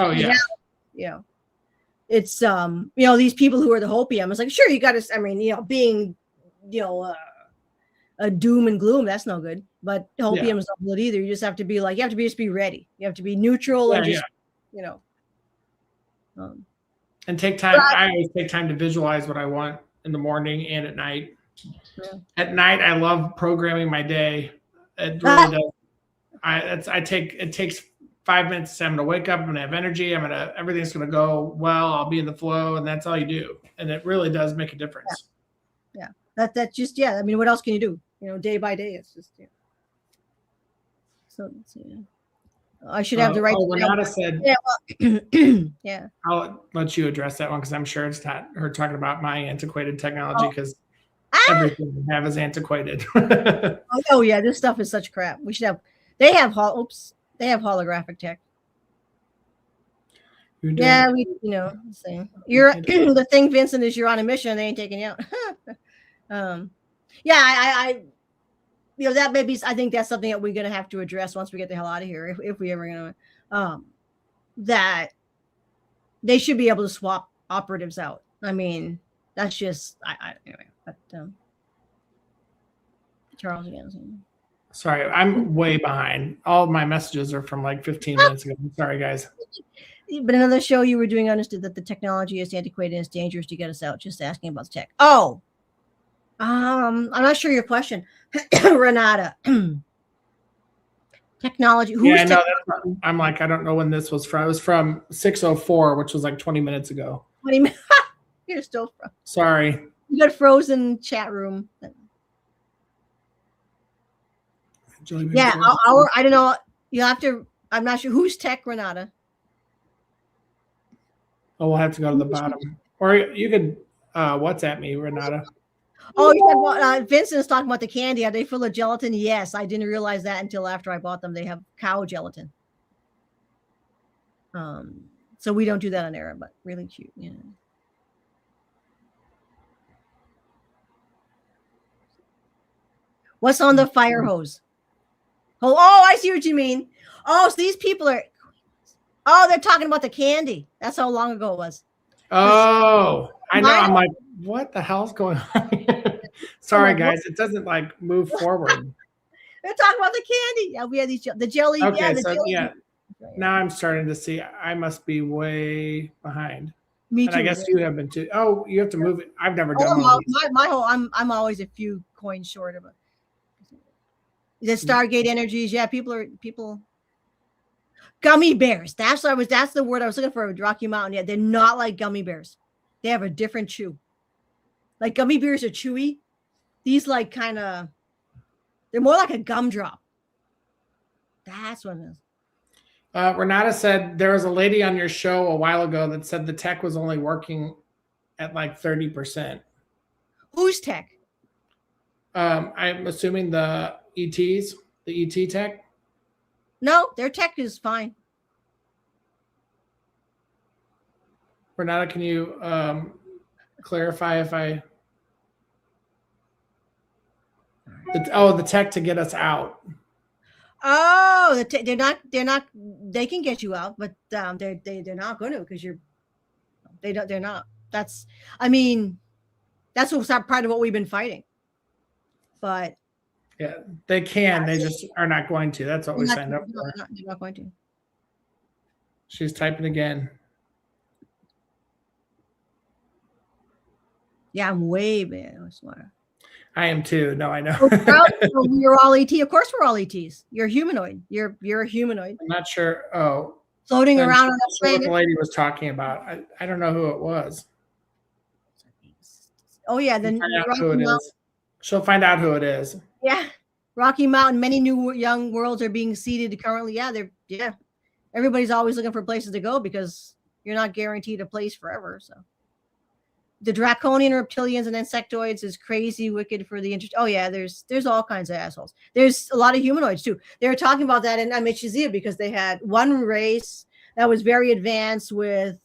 these people who are the hopium. It's like, sure, you got to, I mean, being, a doom and gloom, that's no good, but hopium is not good either. You just have to be like, just be ready. You have to be neutral and just, and take time. I always take time to visualize what I want in the morning and at night. Yeah. At night, I love programming my day. It really does. It takes 5 minutes. I'm going to wake up. I'm going to have energy. Everything's going to go well. I'll be in the flow, and that's all you do. And it really does make a difference. Yeah. That just, I mean, what else can you do? Day by day, it's just, So let's see. I should have the right. Renata said, yeah. I'll let you address that one, because I'm sure it's not her talking about my antiquated technology, because everything we have is antiquated. Oh yeah, this stuff is such crap. We should have. They have holographic tech. Yeah, same. You're the thing, Vincent, is you're on a mission. They ain't taking you out. I that maybe, I think that's something that we're gonna have to address once we get the hell out of here, if we ever gonna. That they should be able to swap operatives out. I mean, that's just anyway. But Charles again. Sorry, I'm way behind. All of my messages are from like 15 minutes ago. I'm sorry, guys. But another show you were doing understood that the technology is antiquated and it's dangerous to get us out. Just asking about the tech. Oh, I'm not sure your question, Renata. Technology. I know. I'm like, I don't know when this was from. It was from 6:04, which was like 20 minutes ago. 20 minutes. You're still from. Sorry. You got frozen chat room. Yeah, I don't know. You have to. I'm not sure who's tech, Renata. Oh, we'll have to go to the bottom, or you could WhatsApp me, Renata. Oh, you said, Vincent's talking about the candy. Are they full of gelatin? Yes, I didn't realize that until after I bought them. They have cow gelatin. So we don't do that on air, but really cute. Yeah. What's on the fire hose? Oh, I see what you mean. Oh, so these people are. Oh, they're talking about the candy. That's how long ago it was. Oh, I know. I'm like, what the hell's going on? Sorry, guys. It doesn't like move forward. They're talking about the candy. Yeah, we had the jelly. Okay, jelly. Now I'm starting to see. I must be way behind. Me too. And I guess you have been too. Oh, you have to move it. I've never done my whole. I'm always a few coins short of it. The Stargate energies. Yeah, people. Gummy bears. That's the word I was looking for with Rocky Mountain. Yeah, they're not like gummy bears. They have a different chew. Like gummy bears are chewy. These like kind of, they're more like a gumdrop. That's what it is. Renata said there was a lady on your show a while ago that said the tech was only working at like 30%. Who's tech? I'm assuming the ETs, the ET tech. No, their tech is fine. Renata, can you clarify if the tech to get us out? Oh, they're not. They can get you out, but they're not going to because they're not. That's. I mean, that's what's not part of what we've been fighting. But yeah, they can. They just are not going to. That's what we signed up for. They're not going to. She's typing again. Yeah, I'm way bad. I swear. I am too. No, I know. You're all ET. Of course, we're all ETs. You're humanoid. You're a humanoid. I'm not sure. Oh, floating around on a planet. What the lady was talking about. I don't know who it was. Oh yeah, then she'll find out who it is. Yeah, Rocky Mountain. Many new young worlds are being seeded currently. Yeah, everybody's always looking for places to go because you're not guaranteed a place forever. So the draconian reptilians and insectoids is crazy wicked for the interest. Oh yeah, there's all kinds of assholes. There's a lot of humanoids too. They were talking about that in Amichizia because they had one race that was very advanced with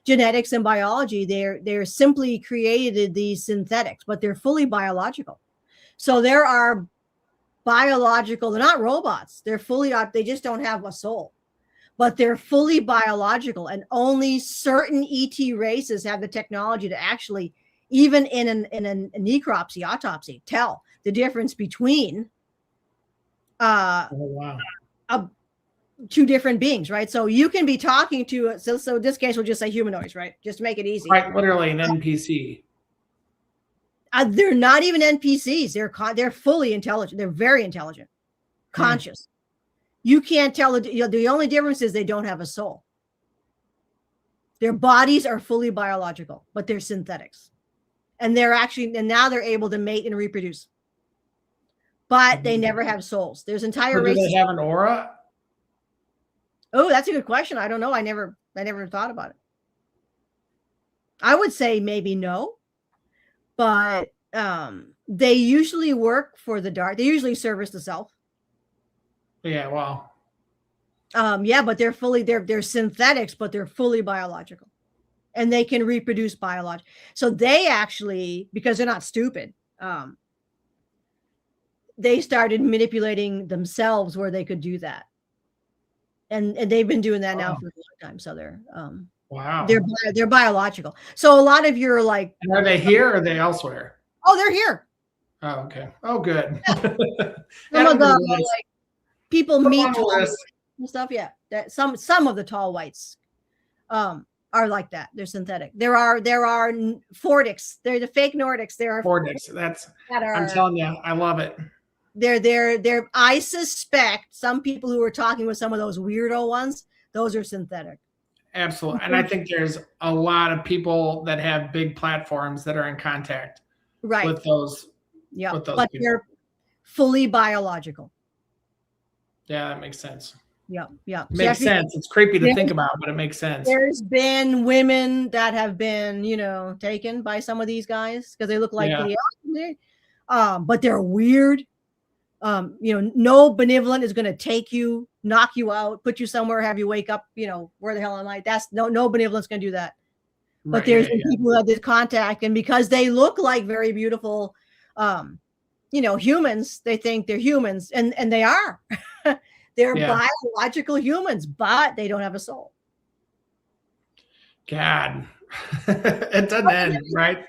genetics and biology. They're simply created these synthetics, but they're fully biological. So there are biological, they're not robots. They're fully, they just don't have a soul, but they're fully biological, and only certain ET races have the technology to actually, even in a necropsy, autopsy, tell the difference between two different beings, right? So you can be talking to, so in this case, we'll just say humanoids, right? Just to make it easy. Right, literally an NPC. They're not even NPCs. They're fully intelligent. They're very intelligent, conscious. You can't tell. The only difference is they don't have a soul. Their bodies are fully biological, but they're synthetics, and now they're able to mate and reproduce. But they never have souls. There's entire races. Do they have an aura? Oh, that's a good question. I don't know. I never thought about it. I would say maybe no. But they usually work for the dark. They usually service the self. Yeah, wow. Yeah, but they're synthetics, but they're fully biological, and they can reproduce biological. So they actually, because they're not stupid, they started manipulating themselves where they could do that, and they've been doing that now for a long time. So they're wow. They're biological. So a lot of your like. And are they here or are they elsewhere? Oh, they're here. Oh, okay. Oh, good. Some of the like people meet and stuff. Yeah, that some of the tall whites are like that. They're synthetic. There are Fordics. They're the fake Nordics. There are Fordics. I'm telling you, I love it. They're. I suspect some people who are talking with some of those weirdo ones. Those are synthetic. Absolutely. And I think there's a lot of people that have big platforms that are in contact with those. Yeah. But they're fully biological. Yeah, that makes sense. Yeah. Makes sense. It's creepy to think about, but it makes sense. There's been women that have been, taken by some of these guys because they look like but they're weird. No benevolent is going to take you, knock you out, put you somewhere, have you wake up, where the hell am I? That's no benevolence going to do that. Right, but there's people who have this contact, and because they look like very beautiful, humans, they think they're humans, and they are. They're biological humans, but they don't have a soul. God, it doesn't end, right?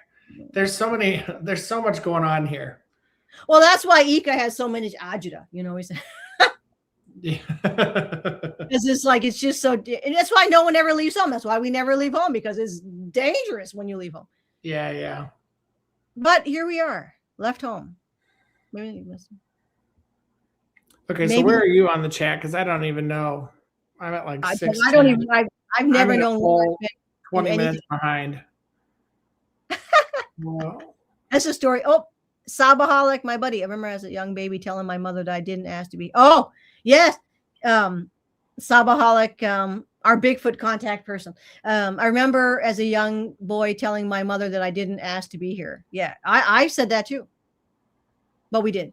There's so much going on here. Well, that's why Ika has so many agita, he's it's just so, and that's why no one ever leaves home. That's why we never leave home, because it's dangerous when you leave home. Yeah. But here we are, left home. Okay, so Maybe where are you on the chat? Because I don't even know. I'm at like I 16. don't even. I've never I'm known full in 20 anything. minutes behind. Well, That's a story. Oh, Sabaholic, my buddy. I remember as a young baby telling my mother that I didn't ask to be. Oh, yes. Sabaholic, our Bigfoot contact person. I remember as a young boy telling my mother that I didn't ask to be here. Yeah, I said that too. But we did.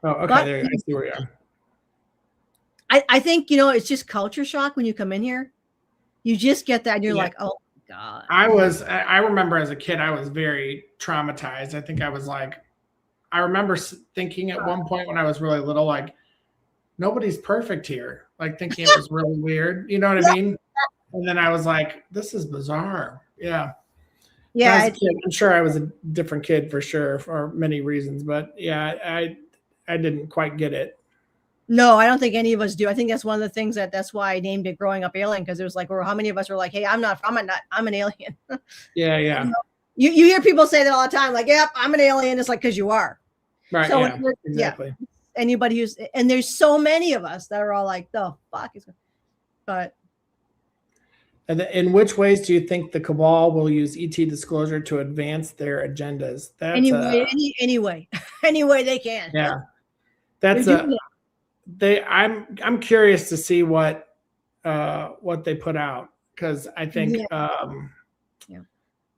oh, okay. But There, I see where you are. I think, you know, it's just culture shock when you come in here. You just get that and you're Yeah. like, oh my God. I remember as a kid, I was very traumatized. I think I was like, I remember thinking at one point when I was really little, like, nobody's perfect here. Like thinking it was really weird. You know what I mean? And then I was like, this is bizarre. Yeah. Yeah. As a kid, I'm sure I was a different kid for sure for many reasons, but yeah, I didn't quite get it. No, I don't think any of us do. I think that's one of the things that's why I named it Growing Up Alien, because it was like, well, how many of us are like, hey, I'm an alien. Yeah, yeah. You hear people say that all the time, like, yep, I'm an alien. It's like, because you are. Right, So yeah, exactly. Yeah, anybody who's, and there's so many of us that are all like, the fuck is, but. And in which ways do you think the cabal will use ET disclosure to advance their agendas? That's anyway, any way they can. Yeah, that's I'm curious to see what they put out, because I think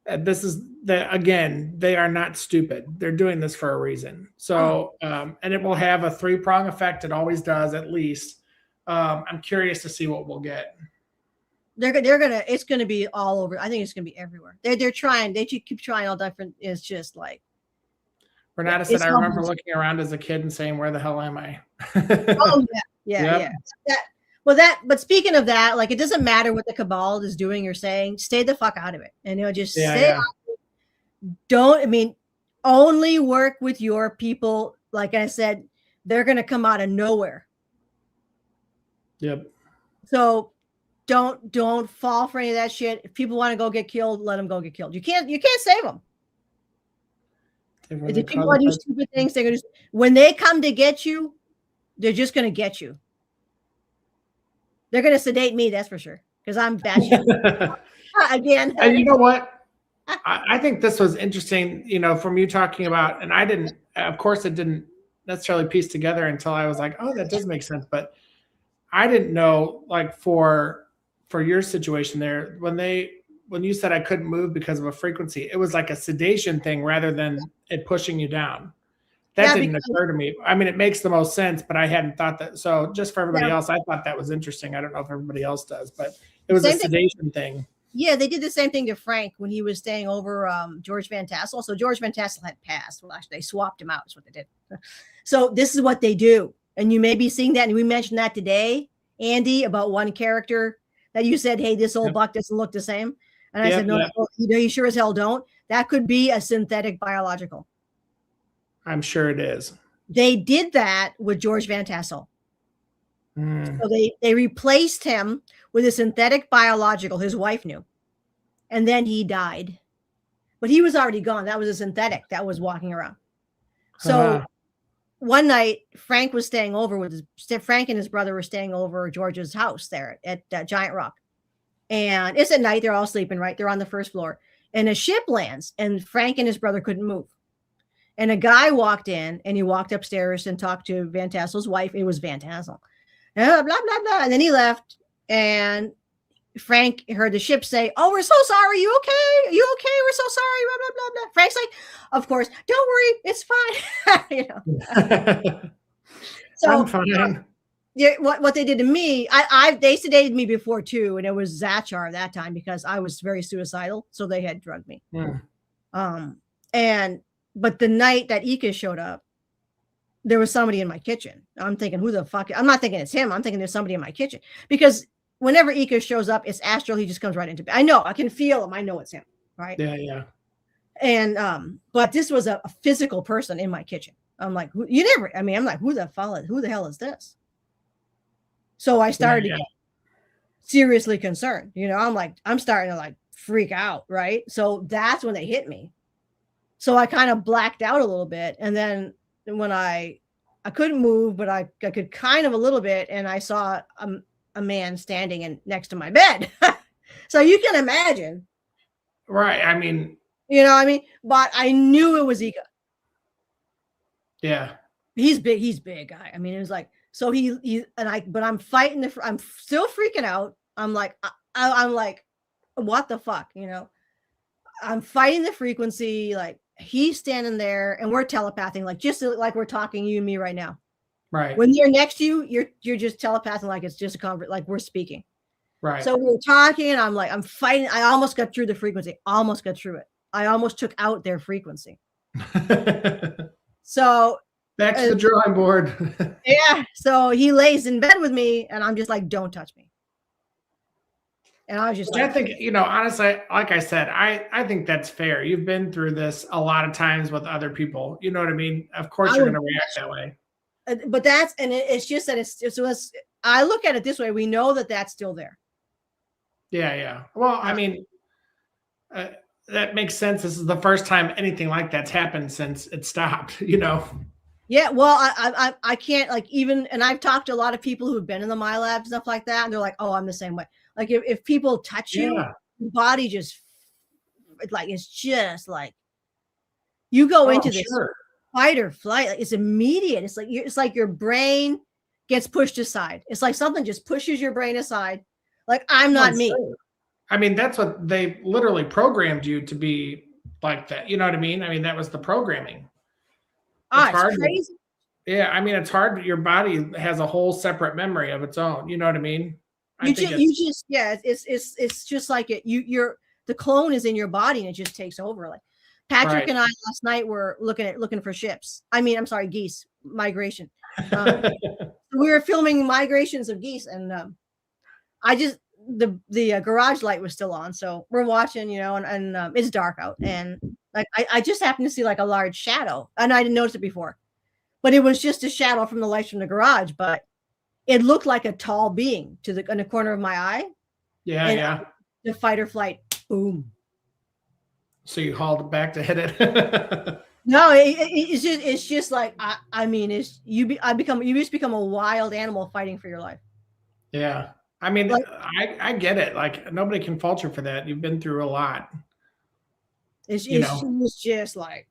this is again, they are not stupid. They're doing this for a reason. So and it will have a 3-prong effect. It always does, at least. I'm curious to see what we'll get. It's gonna be all over. I think it's gonna be everywhere. They're trying. They keep trying all different. It's just like Renata said, I remember looking around as a kid and saying, where the hell am I? Oh yeah. But speaking of that, like, it doesn't matter what the cabal is doing or saying, stay the fuck out of it. And just stay out of it. Don't, I mean, only work with your people. Like I said, they're gonna come out of nowhere. Yep. So don't fall for any of that shit. If people want to go get killed, let them go get killed. You can't save them. If people want to do stupid things, they're gonna, when they come to get you, they're just gonna get you. They're gonna sedate me, that's for sure, because I'm batshit. Again. And you know what? I think this was interesting, you know, from you talking about, and I didn't, of course, it didn't necessarily piece together until I was like, oh, that does make sense. But I didn't know, like, for your situation there, when you said I couldn't move because of a frequency, it was like a sedation thing rather than it pushing you down. That didn't occur to me. I mean, it makes the most sense, but I hadn't thought that. So just for everybody else, I thought that was interesting. I don't know if everybody else does, but it was a sedation thing. Yeah, they did the same thing to Frank when he was staying over George Van Tassel. So George Van Tassel had passed. Well, actually, they swapped him out. Is what they did. So this is what they do. And you may be seeing that. And we mentioned that today, Andy, about one character that you said, hey, this old buck doesn't look the same. And I said, no, you sure as hell don't. That could be a synthetic biological. I'm sure it is. They did that with George Van Tassel. So they replaced him with a synthetic biological. His wife knew. And then he died. But he was already gone. That was a synthetic that was walking around. So one night, Frank was staying over Frank and his brother were staying over George's house there at Giant Rock. And it's at night. They're all sleeping, right? They're on the first floor. And a ship lands. And Frank and his brother couldn't move. And a guy walked in, and he walked upstairs and talked to Van Tassel's wife. It was Van Tassel. Blah, blah, blah. And then he left. And Frank heard the ship say, oh, we're so sorry. You okay? You okay? We're so sorry. Blah, blah, blah, blah. Frank's like, of course, don't worry. It's fine. You know. So I'm fine. Yeah, what they did to me, they sedated me before too, and it was Zachar that time because I was very suicidal, so they had drugged me. But the night that Ika showed up, there was somebody in my kitchen. I'm thinking, who the fuck? I'm not thinking it's him. I'm thinking there's somebody in my kitchen, because whenever Ika shows up, it's astral. He just comes right into bed. I know, I can feel him. I know it's him, right? Yeah. And but this was a physical person in my kitchen. I'm like, I'm like, who the hell is this? So I started to get seriously concerned. You know, I'm starting to like freak out, right? So that's when they hit me. So I kind of blacked out a little bit. And then when I I couldn't move, but I could kind of a little bit, and I saw a man standing next to my bed. So you can imagine. Right. I mean, You know what I mean? But I knew it was Ika. yeah. He's big guy. I mean, it was like, so but I'm fighting I'm still freaking out. I'm like, I'm like, what the fuck, you know? I'm fighting the frequency. Like he's standing there and we're telepathing, like just like we're talking, you and me right now. Right. When you're next to you, you're just telepathing, like it's just a like we're speaking. Right. So we're talking and I'm like, I'm fighting. I almost got through the frequency, almost got through it. I almost took out their frequency. So back to the drawing board. Yeah. So he lays in bed with me and I'm just like, don't touch me. And I was just I think, you know, honestly, like I said, I think that's fair. You've been through this a lot of times with other people. You know what I mean? Of course you're going to react that way. But it's just that I look at it this way. We know that that's still there. Yeah. Yeah. Well, I mean, that makes sense. This is the first time anything like that's happened since it stopped, you know? Yeah. Well, I can't like even, and I've talked to a lot of people who've been in the MyLab and stuff like that. And they're like, oh, I'm the same way. Like if people touch you, your body just like, it's just like you go into this fight or flight. Like, it's immediate. It's like your brain gets pushed aside. It's like something just pushes your brain aside. Like I'm not me. Sure. I mean, that's what they literally programmed you to be like that. You know what I mean? I mean, that was the programming. It's crazy. Yeah, I mean, it's hard. Your body has a whole separate memory of its own. You know what I mean? It's just like it. The clone is in your body and it just takes over. Like Patrick and I last night were looking for ships. I mean, I'm sorry, geese migration. We were filming migrations of geese, and the garage light was still on, so we're watching, you know, and it's dark out, and like I just happened to see like a large shadow, and I didn't notice it before, but it was just a shadow from the lights from the garage, but it looked like a tall being in the corner of my eye. Yeah. The fight or flight, boom. So you hauled it back to hit it. No, it's just like I mean, you just become a wild animal fighting for your life. Yeah. I mean, like, I get it. Like nobody can fault you for that. You've been through a lot. It's just like,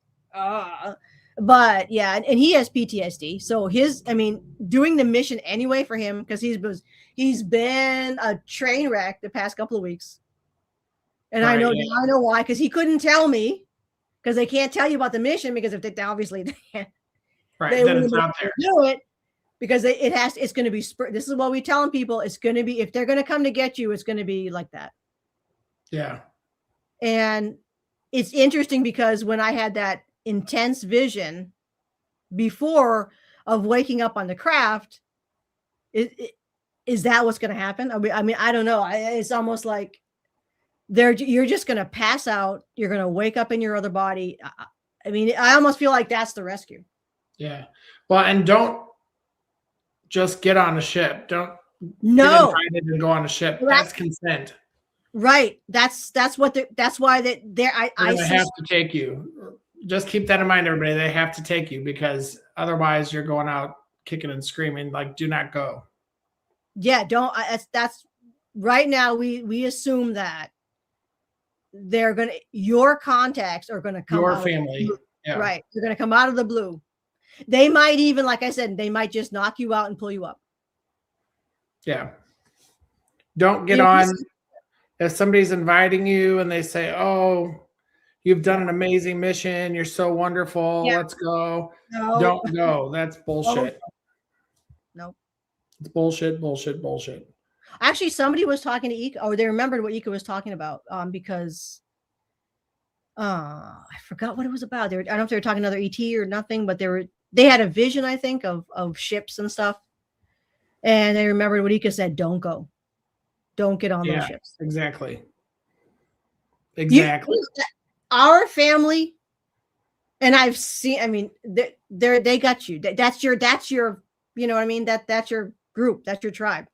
but yeah, and he has PTSD. So doing the mission anyway for him, because he's been a train wreck the past couple of weeks. And I know why, because he couldn't tell me, because they can't tell you about the mission, because if they obviously they can't, then it's out there. Do it. Because it's going to be, this is what we telling people. It's going to be, if they're going to come to get you, it's going to be like that. Yeah. And it's interesting because when I had that intense vision before of waking up on the craft, is that what's going to happen? I mean, I don't know. It's almost like you're just going to pass out. You're going to wake up in your other body. I mean, I almost feel like that's the rescue. Yeah. Well, and don't just get on a ship. Don't get invited and go on a ship. That's consent. Right. That's why I have to take you. Just keep that in mind, everybody. They have to take you, because otherwise you're going out kicking and screaming. Like, do not go. Yeah, don't. That's right now. We assume that your contacts are gonna come. Your family, yeah. Right? They're gonna come out of the blue. They might even, like I said, they might just knock you out and pull you up. Yeah. Don't get on. If somebody's inviting you and they say, "Oh, you've done an amazing mission. You're so wonderful. Yeah. Let's go." No. Don't go. That's bullshit. Nope. It's bullshit. Actually, somebody was talking to Ika, or they remembered what Ika was talking about, because I forgot what it was about. I don't know if they were talking another ET or nothing, but they had a vision, I think, of ships and stuff. And they remembered what Ika said, don't go. Don't get on those ships. Exactly. Our family, and I've seen, I mean, they got you. That's your, you know what I mean? That's your group. That's your tribe.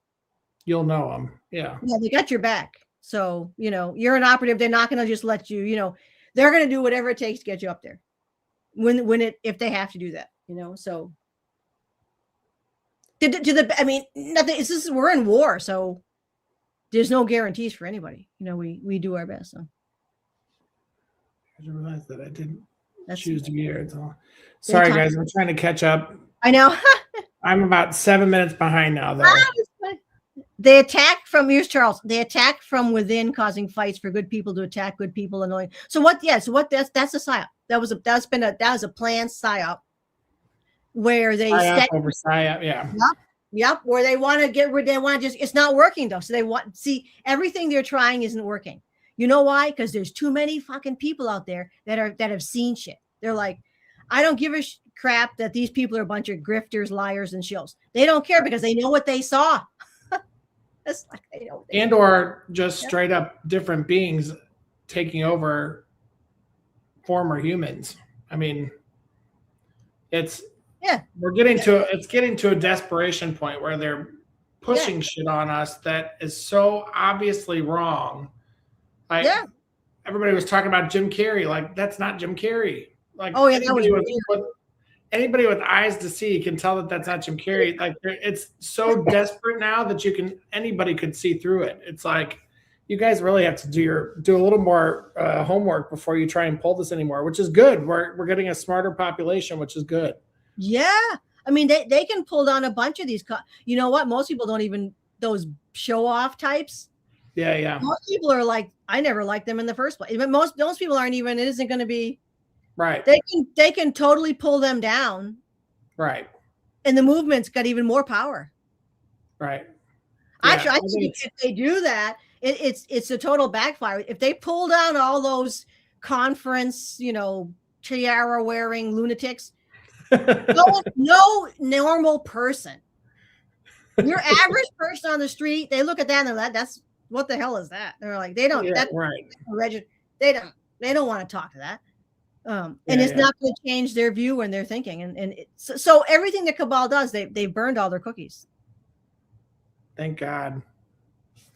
You'll know them. Yeah. Yeah, they got your back. So, you know, you're an operative. They're not going to just let you, you know, they're going to do whatever it takes to get you up there if they have to do that, you know? So I mean, nothing. We're in war, so there's no guarantees for anybody. We do our best. So. I didn't realize that I didn't That's choose to be here. It's all. Sorry, guys. I'm trying to catch up. I know. I'm about 7 minutes behind now, though. They attack from, here's Charles. They attack from within, causing fights for good people to attack good people, annoying. So what? Yeah. So what? That's a psyop. That was a planned psyop where they psyop over psyop. Yeah. Yep. Where they want to get rid. They want to it's not working though. So they see everything they're trying isn't working. You know why? Because there's too many fucking people out there that have seen shit. They're like, I don't give a crap that these people are a bunch of grifters, liars, and shills. They don't care because they know what they saw. It's like or just straight up different beings taking over former humans. I mean, it's getting to a desperation point where they're pushing shit on us that is so obviously wrong. Like everybody was talking about Jim Carrey, like that's not Jim Carrey. Like anybody with eyes to see can tell that that's not Jim Carrey. Like it's so desperate now that anybody could see through it. It's like you guys really have to do a little more homework before you try and pull this anymore, which is good. We're getting a smarter population, which is good. Yeah, I mean they can pull down a bunch of these. You know what? Most people don't even those show off types. Yeah. Most people are like, I never liked them in the first place. But most people aren't even. It isn't going to be right. They can totally pull them down. Right. And the movement's got even more power. Right. Yeah, actually, I think if they do that, it's a total backfire. If they pull down all those conference, tiara wearing lunatics, no normal person, your average person on the street, they look at that and they're like, that's what the hell is that? They're like, they don't. That's right. They don't want to talk to that. And it's not going to change their view when they're thinking. So everything that Cabal does, they burned all their cookies. Thank God.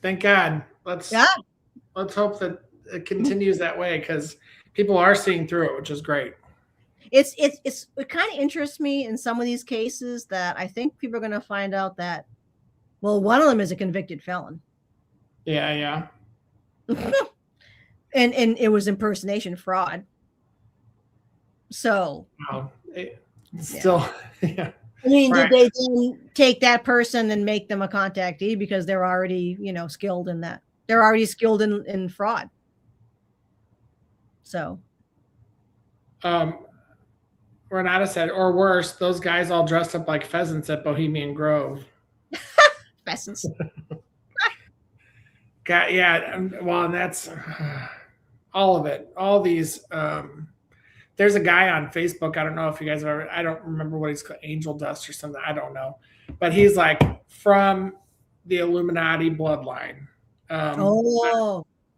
Let's hope that it continues that way because people are seeing through it, which is great. It kind of interests me in some of these cases that I think people are going to find out that, well, one of them is a convicted felon. Yeah. and it was impersonation fraud. So still, yeah. I mean, did they then take that person and make them a contactee because they're already, skilled in that? They're already skilled in fraud. So, Renata said, or worse, those guys all dressed up like pheasants at Bohemian Grove. Pheasants. Well, and that's all of it. All these. There's a guy on Facebook. I don't know if you guys have I don't remember what he's called, Angel Dust or something. I don't know. But he's like from the Illuminati bloodline.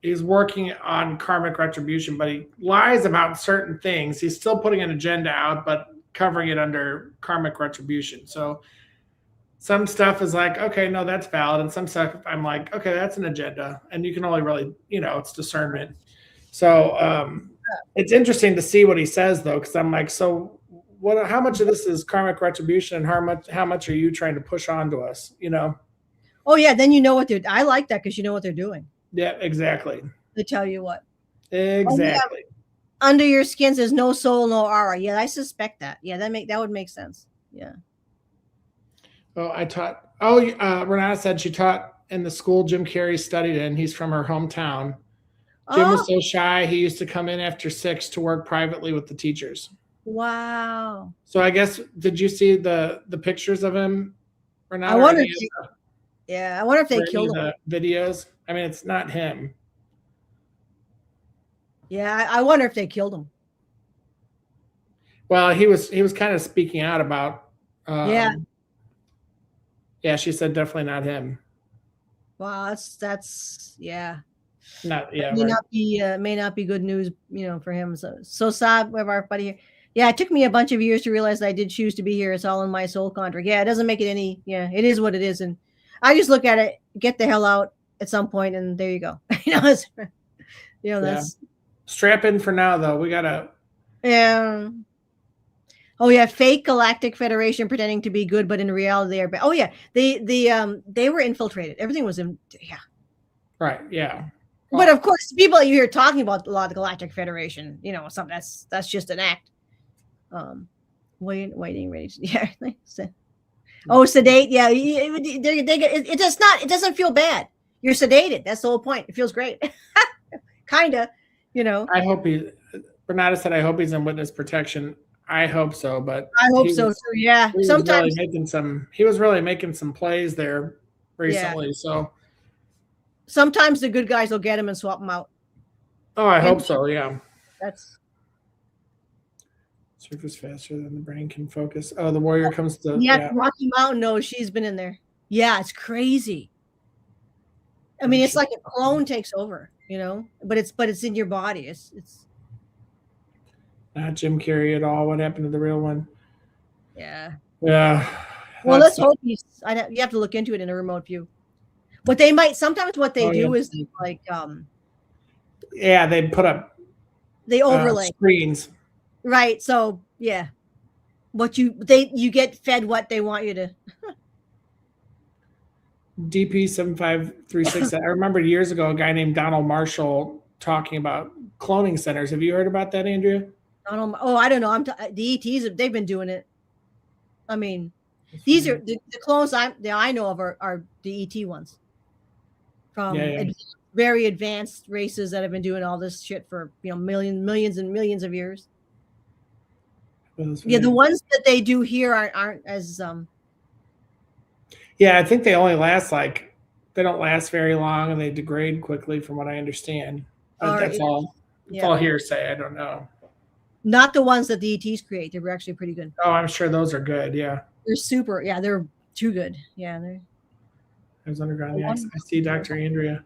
He's working on karmic retribution, but he lies about certain things. He's still putting an agenda out, but covering it under karmic retribution. So some stuff is like, okay, no, that's valid. And some stuff I'm like, okay, that's an agenda. And you can only really, it's discernment. So it's interesting to see what he says, though, because I'm like, so how much of this is karmic retribution and how much are you trying to push onto us, Oh, yeah. Then you know what I like that because you know what they're doing. Yeah, exactly. They tell you what. Exactly. Under your skin says no soul, no aura. Yeah, I suspect that. Yeah, that would make sense. Yeah. Renata said she taught in the school Jim Carrey studied in. He's from her hometown. Jim was so shy, he used to come in after 6 to work privately with the teachers. Wow. So I guess, did you see the pictures of him, Renata? I wonder if they killed him. Videos. I mean, it's not him. Yeah, I wonder if they killed him. Well, he was kind of speaking out about. Yeah, she said definitely not him. Wow, that's may not be good news, for him. So sad with our buddy here. Yeah, it took me a bunch of years to realize that I did choose to be here. It's all in my soul contract. Yeah, it doesn't make it any. Yeah, it is what it is, and I just look at it, get the hell out at some point, and there you go. That's strap in for now, though. We gotta. Yeah. Oh yeah, fake Galactic Federation pretending to be good, but in reality they are bad. Oh yeah, they were infiltrated. Everything was in. Yeah. Right. Yeah. But of course, people you hear talking about a lot of the Galactic Federation, you know, something that's just an act. Waiting, ready. Yeah. Oh, sedate. Yeah, it does not. It doesn't feel bad. You're sedated. That's the whole point. It feels great. Kinda, you know. I hope Renata said, I hope he's in witness protection. I hope so, but I hope so too. Yeah. He was Sometimes really making some plays there recently. Yeah. So sometimes the good guys will get him and swap him out. Oh, I hope so. Yeah. That's surface faster than the brain can focus. Oh, the warrior comes to Rocky Mountain knows she's been in there. Yeah, it's crazy. I mean, it's like a clone takes over, you know, but it's in your body. It's not Jim Carrey at all. What happened to the real one? Yeah. Yeah. Well, let's hope you have to look into it in a remote view. But they might sometimes what they do is like yeah, they put up they overlay screens. Right. So yeah. You get fed what they want you to. DP7536. I remember years ago a guy named Donald Marshall talking about cloning centers. Have you heard about that, Andrea? I don't know. The ETs they've been doing it. I mean, these are the clones I know of are the ET ones from very advanced races that have been doing all this shit for millions and millions of years. Yeah, the ones that they do here aren't as Yeah, I think they only last they don't last very long and they degrade quickly, from what I understand. But that's all. It's all hearsay. I don't know. Not the ones that the ETs create. They were actually pretty good. Oh, I'm sure those are good. Yeah. They're super. Yeah, they're too good. Yeah, they're. I was underground. Yeah, I see Dr. Andrea.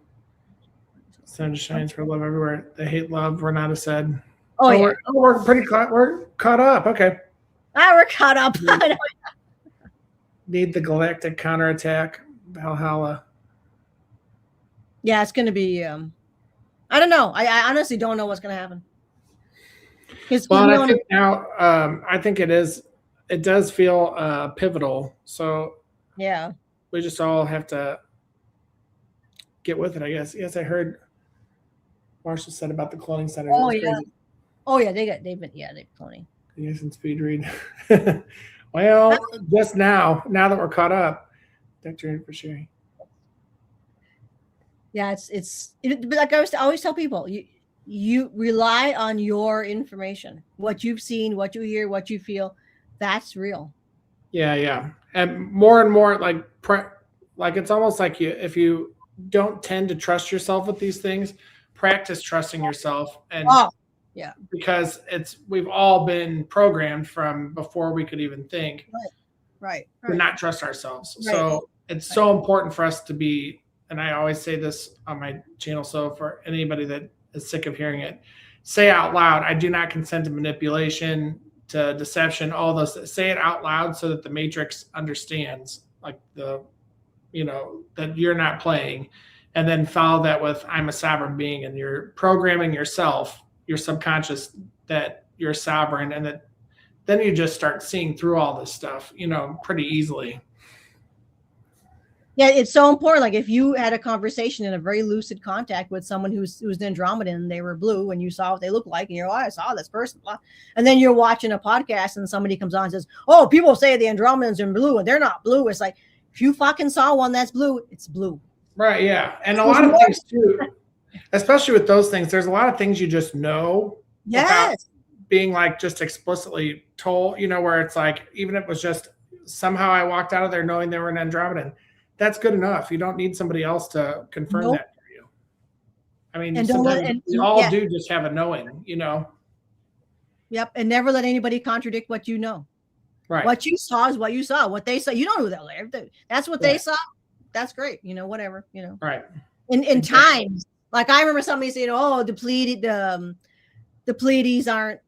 Sun shines for love everywhere. They hate love. Renata said. Oh yeah. We're caught up. Okay. We're caught up. Need the galactic counterattack. Valhalla. Yeah, it's going to be. I don't know. I honestly don't know what's going to happen. Well, I think now, I think it is. It does feel pivotal. So yeah, we just all have to get with it, I guess. Yes, I heard Marshall said about the cloning center. Oh yeah. Crazy. Oh yeah, they've been cloning. Yes, and speed read. Well, just now that we're caught up, Dr. for sharing. Yeah, but like I always tell people, you rely on your information, what you've seen, what you hear, what you feel. That's real. Yeah, and more like it's almost like if you don't tend to trust yourself with these things, practice trusting yourself. And yeah, because we've all been programmed from before we could even think, right. to not trust ourselves. Right. So it's so important for us to be. And I always say this on my channel. So for anybody that is sick of hearing it, say out loud, I do not consent to manipulation, to deception, all those. Say it out loud so that the matrix understands, like that you're not playing. And then follow that with, I'm a sovereign being, and you're programming yourself, your subconscious, that you're sovereign. And then you just start seeing through all this stuff, pretty easily. Yeah, it's so important. Like if you had a conversation in a very lucid contact with someone who's an Andromedan and they were blue, and you saw what they look like, and you're I saw this person, blah. And then you're watching a podcast and somebody comes on and says, oh, people say the Andromedans are blue and they're not blue. It's like, if you fucking saw one that's blue, it's blue. Right, yeah. And a lot of things too, especially with those things, there's a lot of things you just know. Yes. Being just explicitly told, where it's like, even if it was just somehow I walked out of there knowing they were an Andromedan, that's good enough. You don't need somebody else to confirm that for you. I mean, we all do just have a knowing, Yep. And never let anybody contradict what you know. Right. What you saw is what you saw. What they saw, you don't know who they're. That's what they saw. That's great. Whatever, Right. In times, like I remember somebody saying, oh, the Pleiades aren't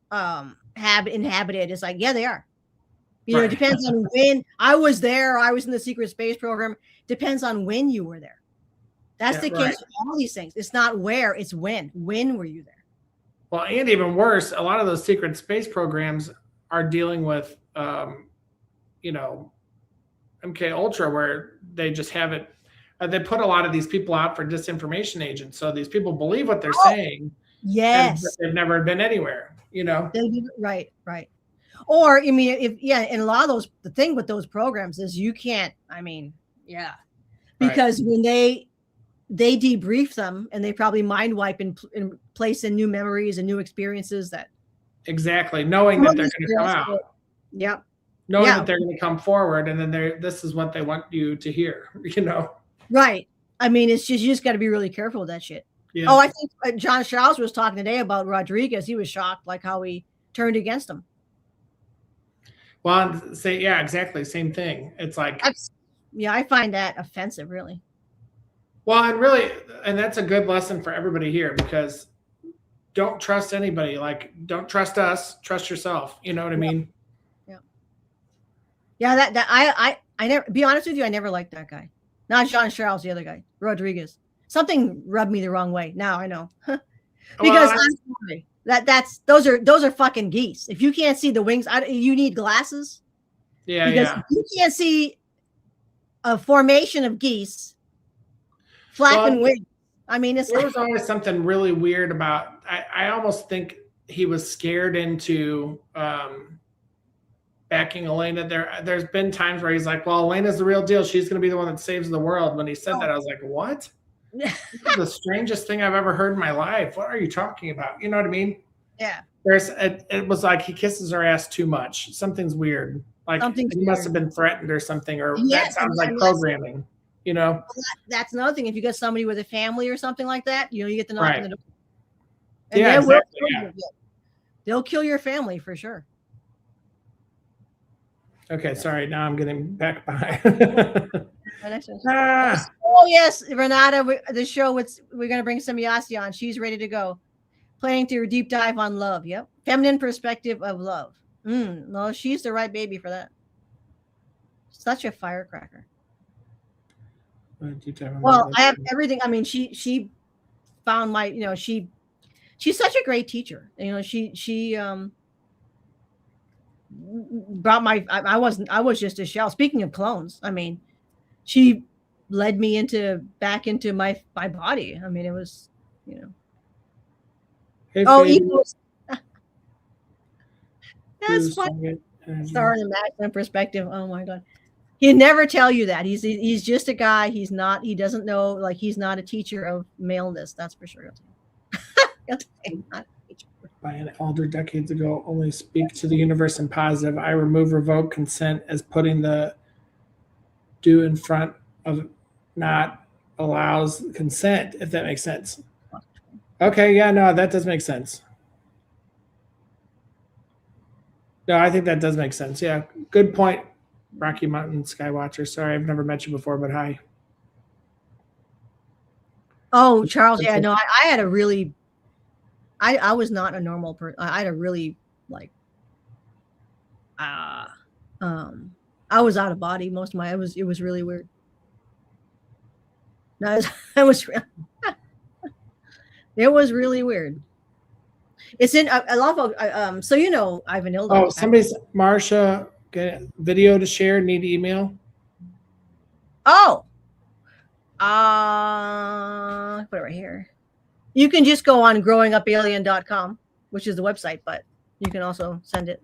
inhabited. It's like, yeah, they are. It depends on when. I was there. I was in the secret space program. Depends on when you were there. That's the case with all these things. It's not where, it's when. When were you there? Well, and even worse, a lot of those secret space programs are dealing with, you know, MK Ultra, where they just have it. They put a lot of these people out for disinformation agents, so these people believe what they're saying, and Yes. they've never been anywhere. You know, Right. Or I mean, and a lot of those, the thing with those programs is you can't. I mean, yeah, because when they debrief them and they probably mind wipe and place in new memories and new experiences that exactly, knowing that they're going to come out. Yep. Knowing that they're going to come forward, and then this is what they want you to hear. You know. Right. I mean, it's just, you just got to be really careful with that shit. Yeah. Oh, I think John Strauss was talking today about Rodriguez. He was shocked, like how he turned against him. Well, yeah, exactly. Same thing. It's like, I find that offensive, really. Well, and that's a good lesson for everybody here, because don't trust anybody. Like, don't trust us, trust yourself. You know what I mean? Yeah. That I never, be honest with you, I never liked that guy. Not John Strauss, the other guy, Rodriguez. Something rubbed me the wrong way. Now I know. Because I'm sorry. Those are fucking geese. If you can't see the wings, you need glasses. Yeah, because if you can't see a formation of geese flapping wings. I mean, there was always something really weird about. I almost think he was scared into backing Elena. There's been times where he's like, "Well, Elena's the real deal. She's going to be the one that saves the world." When he said that, I was like, "What?" This is the strangest thing I've ever heard in my life. What are you talking about? You know what I mean? Yeah. It was like he kisses her ass too much. Something's weird. Like he must have been threatened or something, or that sounds like programming. You know? Well, that's another thing. If you got somebody with a family or something like that, you get to knock on the door. And yeah, exactly. They'll kill your family for sure. Okay, sorry. Now I'm getting back behind. Oh yes, Renata, the show. We're gonna bring some Yasi on. She's ready to go. Planning to deep dive on love. Yep, feminine perspective of love. No, she's the right baby for that. Such a firecracker. Well, I have everything. I mean, she found my. She's such a great teacher. She brought my. I was just a shell. Speaking of clones, I mean, she led me back into my body. I mean, it was, Hey, egos. That's funny. Sorry, the maximum perspective. Oh my god, he'd never tell you that. He's just a guy. He doesn't know. Like, he's not a teacher of maleness. That's for sure. By an elder decades ago, only speak to the universe in positive. I remove revoke consent as putting the do in front of not allows consent, if that makes sense. Okay, yeah, no, that does make sense. No, I think that does make sense. Yeah, good point, Rocky Mountain Skywatcher. Sorry, I've never met you before, but hi. Oh, Charles, yeah, no, I had a really, I was not a normal person. I had a really, like, I was out of body most of it was really weird. No, it was really weird. It's in a lot of so Ivan Ilda. Oh, somebody's Marsha, get video to share, need email. Oh, put it right here. You can just go on growingupalien.com, which is the website, but you can also send it.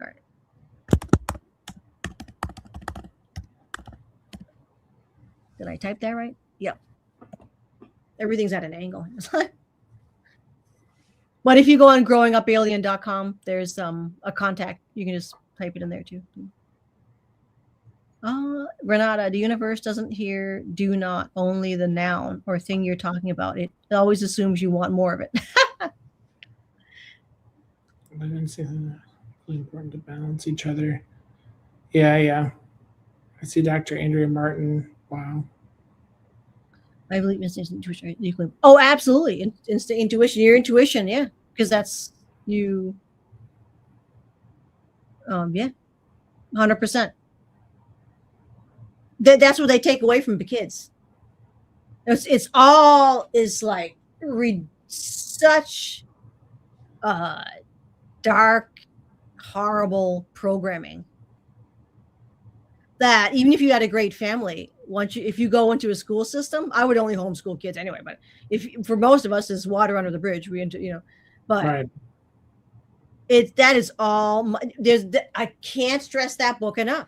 All right. Did I type that right? Yep. Everything's at an angle. But if you go on growingupalien.com, there's a contact. You can just type it in there too. Renata, the universe doesn't hear do not, only the noun or thing you're talking about. It always assumes you want more of it. I didn't see that. Really important to balance each other. Yeah. I see Dr. Andrea Martin. Wow. I believe instinct intuition. Oh, absolutely. Instinct intuition. Your intuition, yeah. Because that's you. Yeah. 100%. That's what they take away from the kids. It's all is like such dark, horrible programming that even if you had a great family, if you go into a school system, I would only homeschool kids anyway. But if for most of us, is water under the bridge. But Right. that is all. I can't stress that book enough.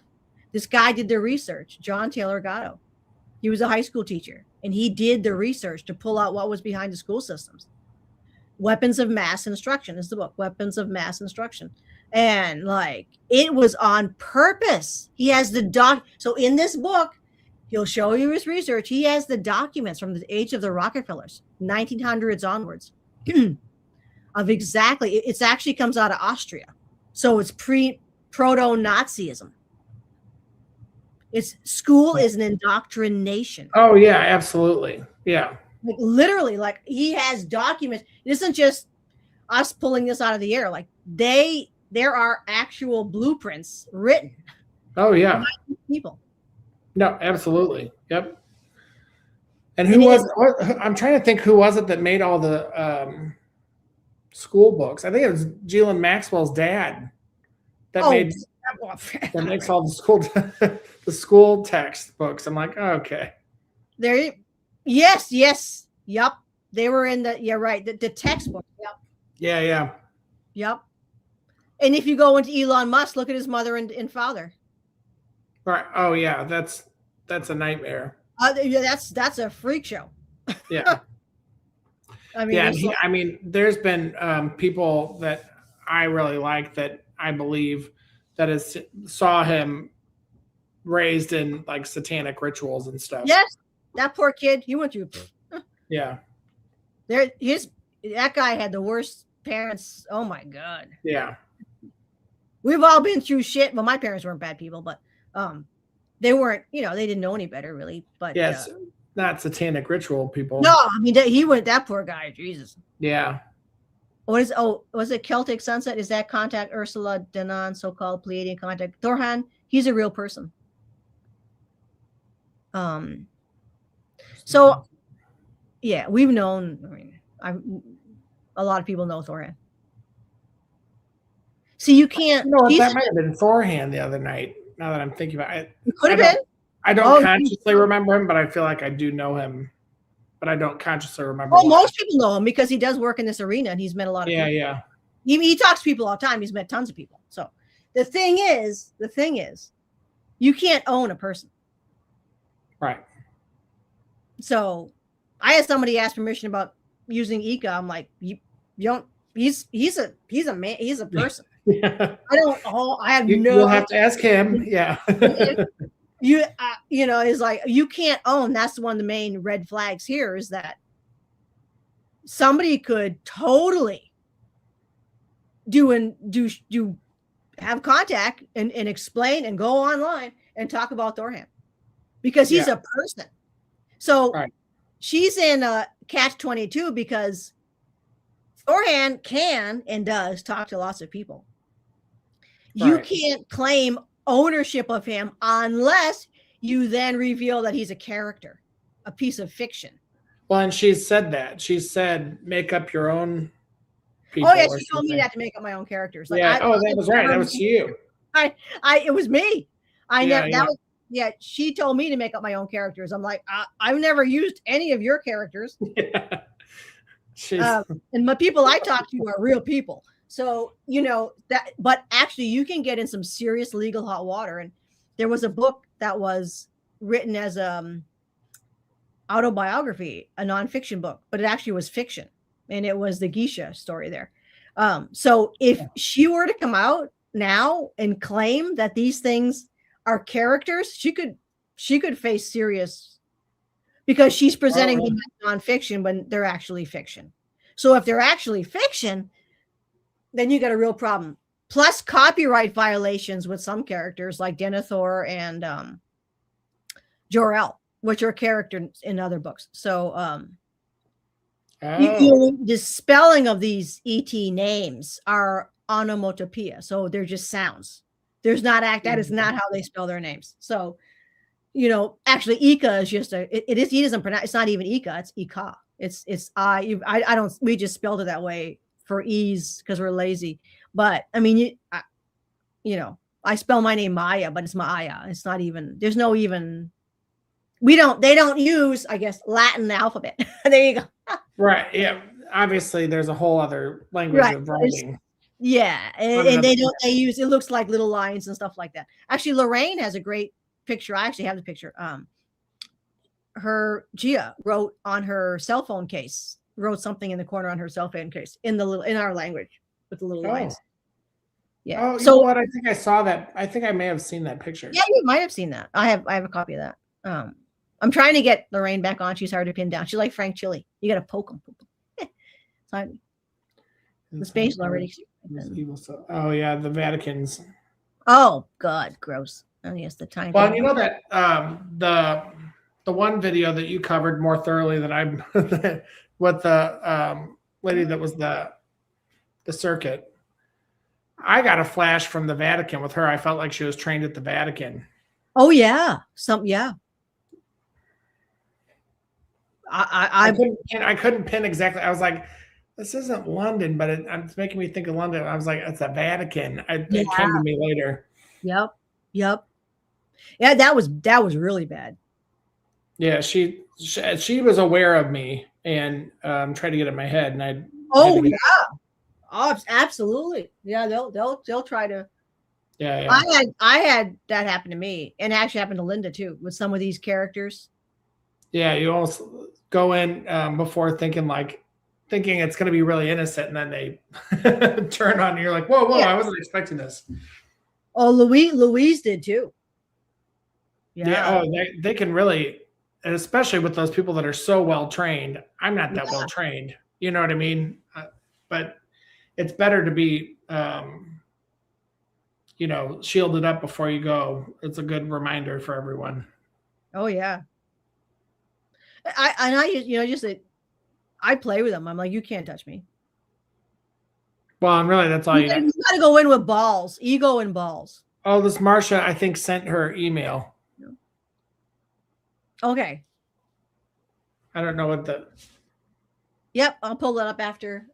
This guy did the research, John Taylor Gatto. He was a high school teacher, and he did the research to pull out what was behind the school systems. Weapons of Mass Instruction is the book, Weapons of Mass Instruction. And like, it was on purpose. He has the so in this book, he'll show you his research. He has the documents from the age of the Rockefellers, 1900s onwards, of exactly, it actually comes out of Austria. So it's proto-Nazism. School is an indoctrination. Oh yeah, absolutely. Yeah. Like literally, like he has documents. It isn't just us pulling this out of the air. Like there are actual blueprints written. Oh yeah. By people. No, absolutely. Yep. And I'm trying to think who was it that made all the school books. I think it was Ghislaine Maxwell's dad that makes all the school textbooks. I'm like, oh, okay. Yes. Yep. They were in you're right. The textbook. Yep. Yeah. Yep. And if you go into Elon Musk, look at his mother and father. Right. Oh yeah. That's a nightmare. That's a freak show. Yeah. I mean, yeah. There's been people that I really like that I believe that saw him raised in like satanic rituals and stuff. Yes, that poor kid. He went through. Yeah. That guy had the worst parents. Oh my God. Yeah. We've all been through shit. Well, my parents weren't bad people, but they weren't. They didn't know any better, really. But yes, not satanic ritual people. No, he went. That poor guy. Jesus. Yeah. Was it Celtic Sunset? Is that Contact Ursula Denon, so-called Pleiadian Contact? Thorhan, he's a real person. So, yeah, we've known. A lot of people know Thorhan. See, you can't. No, that might have been Thorhan the other night. Now that I'm thinking about it, it could have been. I don't consciously remember him, but I feel like I do know him. But I don't consciously remember. Well, most people know him because he does work in this arena and he's met a lot of people. Yeah. He talks to people all the time. He's met tons of people. So the thing is, you can't own a person. Right. So I had somebody ask permission about using Ika. I'm like, you don't. He's a man. He's a person. Yeah. You'll have to ask him. Yeah. Is like, you can't own. That's one of the main red flags here, is that somebody could totally have contact and explain and go online and talk about Thorhan because he's a person. So she's in a catch-22 because Thorhan can and does talk to lots of people. You can't claim ownership of him unless you then reveal that he's a character, a piece of fiction. Well, and she's said that. She said, make up your own people. Oh, yeah, she told me that to make up my own characters. Like, that was right. That was you. It was me. She told me to make up my own characters. I'm like, I've never used any of your characters. Yeah. And the people I talk to are real people. So, but actually you can get in some serious legal hot water. And there was a book that was written as autobiography, a nonfiction book, but it actually was fiction. And it was the Geisha story there. So if she were to come out now and claim that these things are characters, she could face serious, because she's presenting them as nonfiction when they're actually fiction. So if they're actually fiction, then you got a real problem. Plus copyright violations with some characters like Denethor and Jor-El, which are characters in other books. So the spelling of these ET names are onomatopoeia. So they're just sounds. There's not that is not how they spell their names. So, actually Ika is just he doesn't pronounce, it's not even Ika, it's Ika. It's we just spelled it that way for ease because we're lazy. But I mean, I spell my name Maya, but it's Maya. It's not even. There's no even. They don't use, I guess, Latin alphabet. There you go. Right. Yeah. Obviously, there's a whole other language of writing. Yeah, and they use, it looks like little lines and stuff like that. Actually, Lorraine has a great picture. I actually have the picture. Gia wrote on her cell phone case, wrote something in the corner on her cell phone case in our language with the little lines. Yeah. Oh, so what? I think I saw that. I think I may have seen that picture. Yeah, you might have seen that. I have a copy of that. I'm trying to get Lorraine back on. She's hard to pin down. She's like Frank Chili. You got to poke him. Sorry. The space already. Oh yeah, the Vatican's. Oh God, gross. Oh yes, the tiny. Well, you know that the one video that you covered more thoroughly than I'm with the lady that was the circuit. I got a flash from the Vatican with her. I felt like she was trained at the Vatican. Oh yeah, yeah. I couldn't pin exactly. I was like, this isn't London, but it's making me think of London. I was like, it's the Vatican. It came to me later. Yep. Yeah, that was really bad. Yeah, she was aware of me and tried to get in my head, and Oh, absolutely. Yeah, they'll try to. Yeah. I had that happen to me, and it actually happened to Linda too with some of these characters. Yeah, you also go in before thinking it's going to be really innocent, and then they turn on, and you're like, whoa, I wasn't expecting this. Oh, Louise did too. Yeah. Oh, they can really, and especially with those people that are so well trained. I'm not that well trained. You know what I mean? But it's better to be, shielded up before you go. It's a good reminder for everyone. Oh yeah. I play with them. I'm like, you can't touch me. Well, and really, that's all you got. You got to go in with balls, ego and balls. Oh, this Marcia, I think, sent her email. Okay. I don't know what the. Yep, I'll pull that up after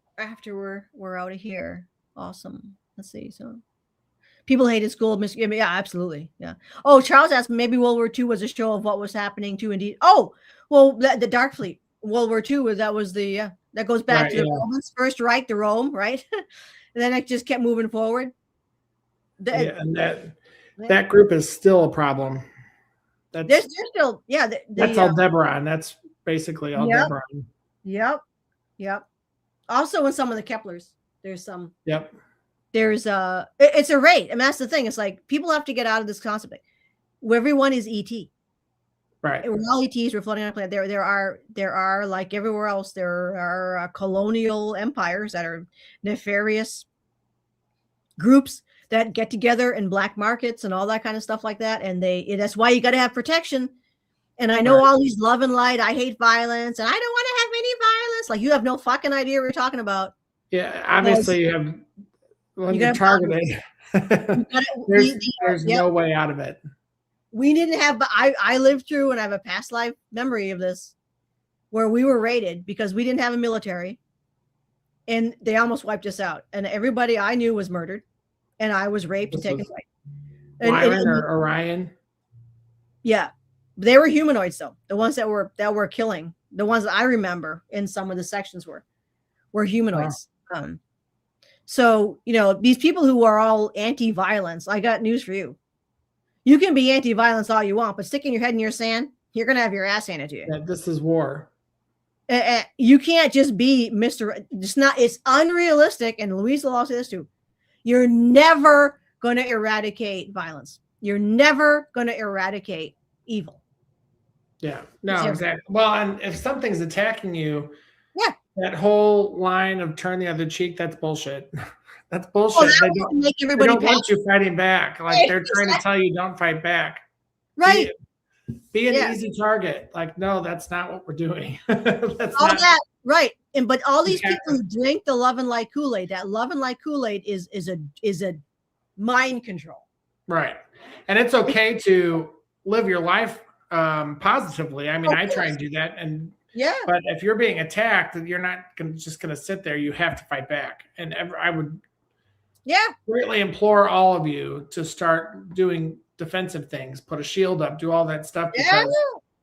we're out of here. Awesome. Let's see. So, people hated school. Yeah, absolutely. Yeah. Oh, Charles asked, maybe World War II was a show of what was happening too. Indeed. Oh, well, the Dark Fleet, World War II, that goes back to the Romans, First Reich to Rome, right? And then it just kept moving forward. And that group is still a problem. They're still, that's Aldebaran. That's basically Aldebaran. Yep. Also, in some of the Keplers, there's some. Yep. There's it's a rate, and that's the thing. It's like people have to get out of this concept where everyone is ET. Right. We're all ETs. We're floating on a planet. There are like everywhere else. There are colonial empires that are nefarious groups that get together in black markets and all that kind of stuff like that. And that's why you got to have protection. And I know all these love and light. I hate violence, and I don't want to have any violence. Like, you have no fucking idea what you're talking about. Yeah, obviously you have. When you're targeted, there's no way out of it. We didn't have, but I lived through, and I have a past life memory of this, where we were raided because we didn't have a military, and they almost wiped us out. And everybody I knew was murdered, and I was raped and taken away. Lyran or Orion? Yeah, they were humanoids though. The ones that were killing, the ones that I remember in some of the sections were humanoids. Wow. So, these people who are all anti-violence, I got news for you. You can be anti-violence all you want, but sticking your head in your sand, you're going to have your ass handed to you. Yeah, this is war. You can't just be Mr. It's unrealistic. And Louise will also say this too. You're never going to eradicate violence. You're never going to eradicate evil. Yeah, no, exactly. Well, and if something's attacking you, that whole line of turn the other cheek, that's bullshit. That's bullshit. They don't want you fighting back. Like, they're trying to tell you don't fight back. Right. Be an easy target. Like, no, that's not what we're doing. Right. But all these people who drink the love and light Kool-Aid, that love and light Kool-Aid is a mind control. Right. And it's okay to live your life positively. I mean, I try and do that, and Yeah. But if you're being attacked, you're not just going to sit there. You have to fight back. And I would greatly implore all of you to start doing defensive things, put a shield up, do all that stuff, because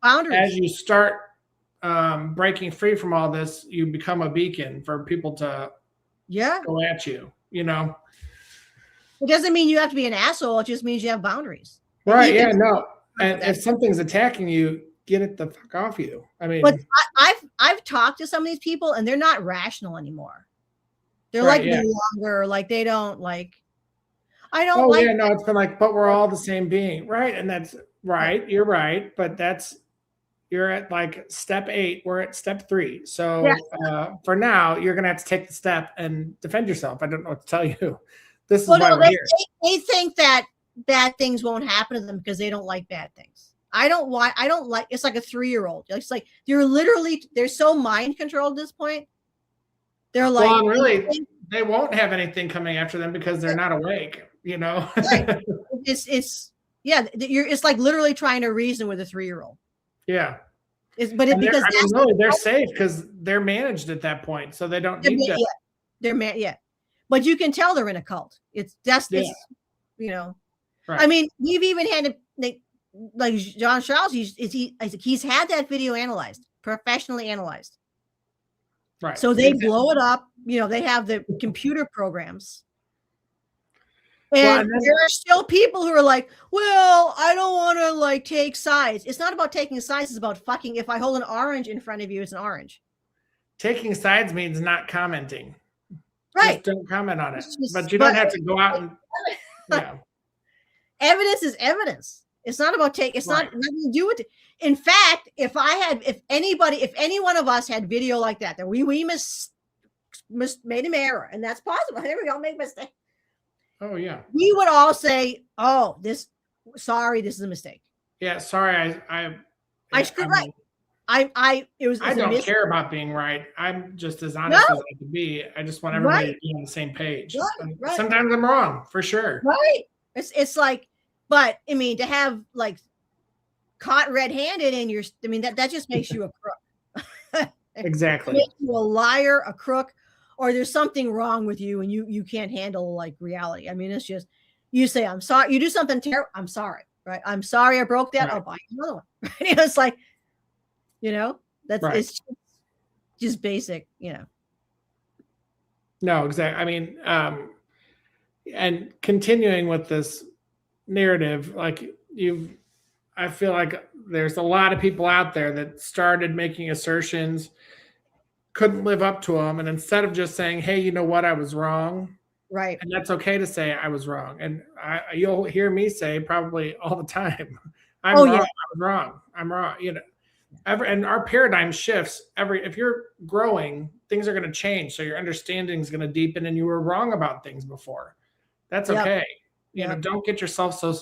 boundaries. as you start breaking free from all this, you become a beacon for people to go at you, you know? It doesn't mean you have to be an asshole. It just means you have boundaries. Right. Yeah. No. And if something's attacking you, get it the fuck off you. I mean, but I've talked to some of these people and they're not rational anymore. They're no longer like, they don't like, I don't like. Yeah, no, it's been like, but we're all the same being. Right. And that's right. You're right. But you're at like step 8. We're at step 3. So for now, you're going to have to take the step and defend yourself. I don't know what to tell you. This is why we're here. They think that bad things won't happen to them because they don't like bad things. I don't like, it's like a 3-year-old. It's like, they're so mind controlled at this point. They're like, well, really, they won't have anything coming after them because they're not awake, you know? Right. It's like literally trying to reason with a 3-year-old. Yeah. Because they're safe because they're managed at that point. So they don't need that. They're but you can tell they're in a cult. It's you know, right. I mean, we've even had like John Charles, he's had that video analyzed, professionally analyzed. Right. So they blow it up. You know, they have the computer programs. And there are still people who are like, well, I don't want to like take sides. It's not about taking sides. It's about fucking, if I hold an orange in front of you, it's an orange. Taking sides means not commenting. Right. Just don't comment on it. But you don't have to go out and evidence is evidence. It's not about it's not nothing to do with it. In fact, if any one of us had video like that we made an error, and that's possible. There we go, make a mistake. Oh yeah. We would all say, "Oh, sorry, this is a mistake." Yeah, sorry, I screwed right. I don't care about being right. I'm just as honest as I can be. I just want everybody to be on the same page. Right. Sometimes I'm wrong, for sure. Right. It's like, but I mean, to have like caught red-handed in that just makes you a crook. Exactly. It makes you a liar, a crook, or there's something wrong with you and you can't handle like reality. I mean, it's just, you say, I'm sorry, you do something terrible, I'm sorry, right? I'm sorry I broke that. I'll buy you another one. Right? It's like, you know, it's just basic, you know. No, exactly. I mean, and continuing with this narrative, like I feel like there's a lot of people out there that started making assertions, couldn't live up to them. And instead of just saying, hey, you know what, I was wrong. Right. And that's okay to say I was wrong. And you'll hear me say probably all the time, I'm wrong. Yeah. I'm wrong. I'm wrong. You know, and our paradigm shifts if you're growing, things are going to change. So your understanding is going to deepen and you were wrong about things before. That's okay. You know, don't get yourself so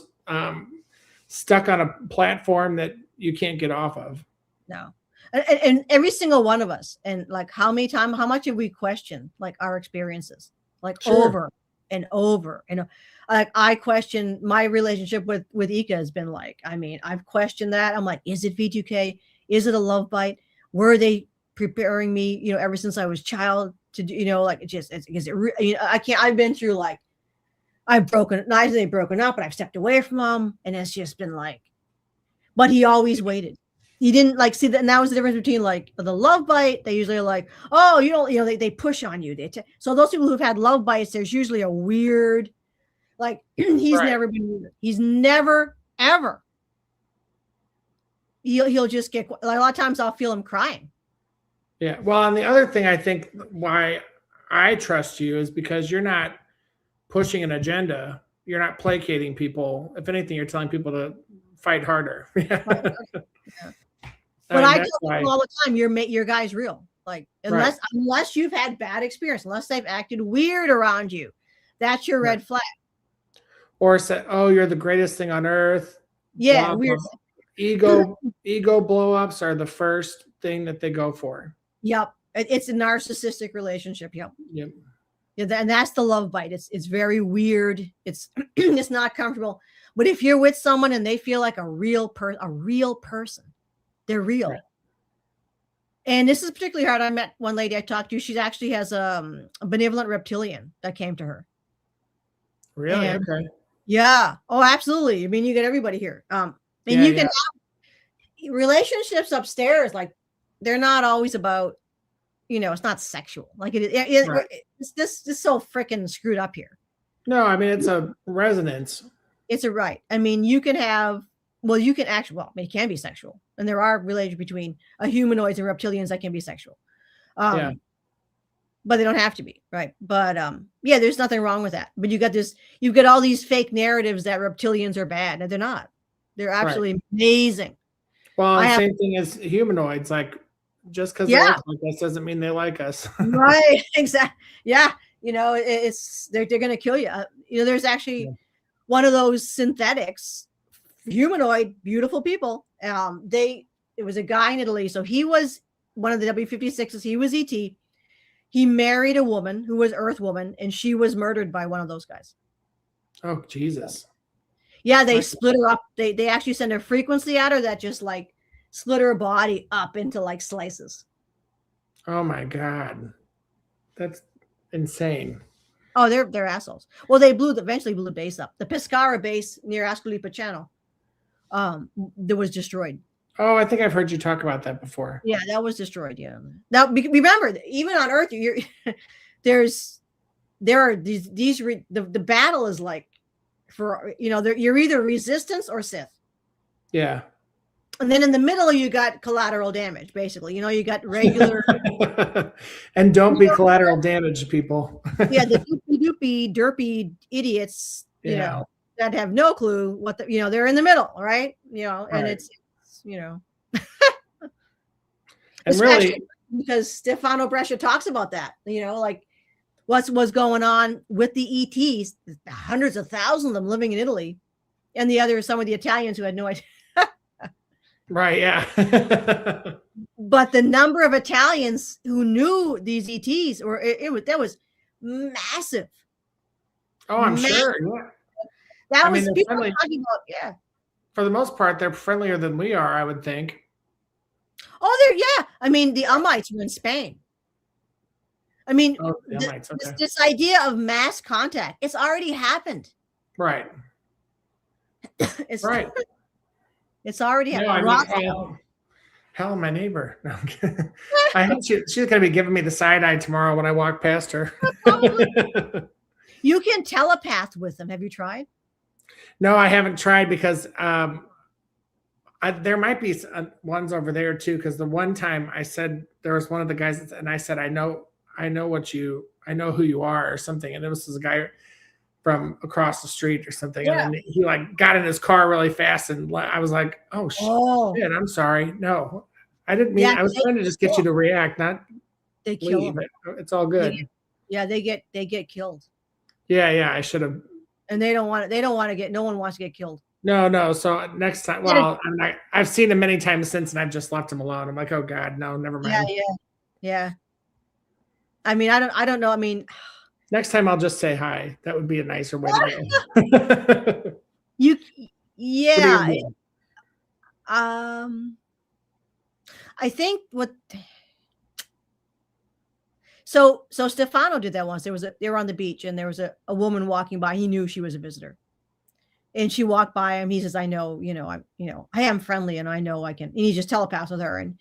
stuck on a platform that you can't get off of. No. And every single one of us, and like how much have we questioned like our experiences, like over and over. And like I question my relationship with Ika has been like, I mean, I've questioned that. I'm like, is it V2K? Is it a love bite? Were they preparing me, you know, ever since I was a child to do, you know, like I've been through like, I've broken, not only broken up, but I've stepped away from him. And it's just been like, but he always waited. He didn't like see that. And that was the difference between like the love bite. They usually are like, oh, you don't, you know, they push on you. So those people who've had love bites, there's usually a weird, like he's never been weird. He's never, ever. He'll just get, like a lot of times I'll feel him crying. Yeah. Well, and the other thing I think why I trust you is because you're not pushing an agenda. You're not placating people. If anything, you're telling people to fight harder. Yeah. But I tell people all the time, your guy's real. Like unless you've had bad experience, unless they've acted weird around you, that's your red flag. Or say, oh, you're the greatest thing on earth. Yeah, blah, weird. Blah. Ego blow-ups are the first thing that they go for. Yep. It's a narcissistic relationship. Yep. Yep. Yeah, and that's the love bite. It's very weird. It's it's not comfortable. But if you're with someone and they feel like a real person, they're real. Right. And this is particularly hard. I met one lady I talked to. She actually has a benevolent reptilian that came to her. Really? And Okay. yeah. Oh, absolutely. I mean, you get everybody here. And Yeah, you can have relationships upstairs. Like they're not always about, it's not sexual. Like Right. it's this so freaking screwed up here. No, I mean, it's a resonance. It's a right. I mean, you can have, well, you can actually, well, it can be sexual. And there are relations between humanoids and reptilians that can be sexual. Yeah. But they don't have to be, right? But yeah, there's nothing wrong with that. But you've got all these fake narratives that reptilians are bad, and they're not. They're absolutely amazing. Well, the same thing as humanoids. Like, just because they look like us doesn't mean they like us. Right. Exactly. Yeah. They're going to kill you. There's actually one of those synthetics, humanoid, beautiful people. It was a guy in Italy. So he was one of the W56s. He was ET. He married a woman who was Earth woman, and she was murdered by one of those guys. Oh, Jesus. Yeah, they split her up. They actually send a frequency at her that just like split her body up into like slices. Oh my God. That's insane. Oh, they're assholes. Well, they eventually blew the base up. The Pescara base near Ascolipa Channel that was destroyed. Oh, I think I've heard you talk about that before. Yeah, that was destroyed. Yeah. Now remember, even on Earth, the battle is like for you're either resistance or Sith. Yeah. And then in the middle, you got collateral damage. Basically, you got regular. And don't be collateral damage, people. Yeah, the doopy derpy idiots. That have no clue what they're in the middle, right? And it's and really, because Stefano Brescia talks about that, like what's going on with the ETs, hundreds of thousands of them living in Italy, and some of the Italians who had no idea. Right, yeah. But the number of Italians who knew these ETs, that was massive. Oh, I'm sure. Yeah. That was people talking about, yeah. For the most part, they're friendlier than we are, I would think. Oh, I mean, the Umites were in Spain. I mean, this idea of mass contact, it's already happened. Right. It's right. It's already happened. Hell, my neighbor. No, I hope she's going to be giving me the side eye tomorrow when I walk past her. You can telepath with them. Have you tried? No, I haven't tried because there might be ones over there too. Because the one time I said there was one of the guys, and I said, I know who you are or something, and it was this guy from across the street or something, and then he like got in his car really fast, and I was like, oh shit, I'm sorry, no, I didn't mean. I was trying to just get you to react, not they kill leave. It's all good. They get killed. Yeah, I should have. And they don't want to get. No one wants to get killed. No. So next time, well, I've seen him many times since, and I've just left him alone. I'm like, oh God, no, never mind. Yeah. I mean, I don't know. I mean, next time I'll just say hi. That would be a nicer way to go. I think So Stefano did that once. They were on the beach, and there was a woman walking by. He knew she was a visitor, and she walked by him. He says, "I know, I am friendly, and I know I can." And he just telepaths with her, and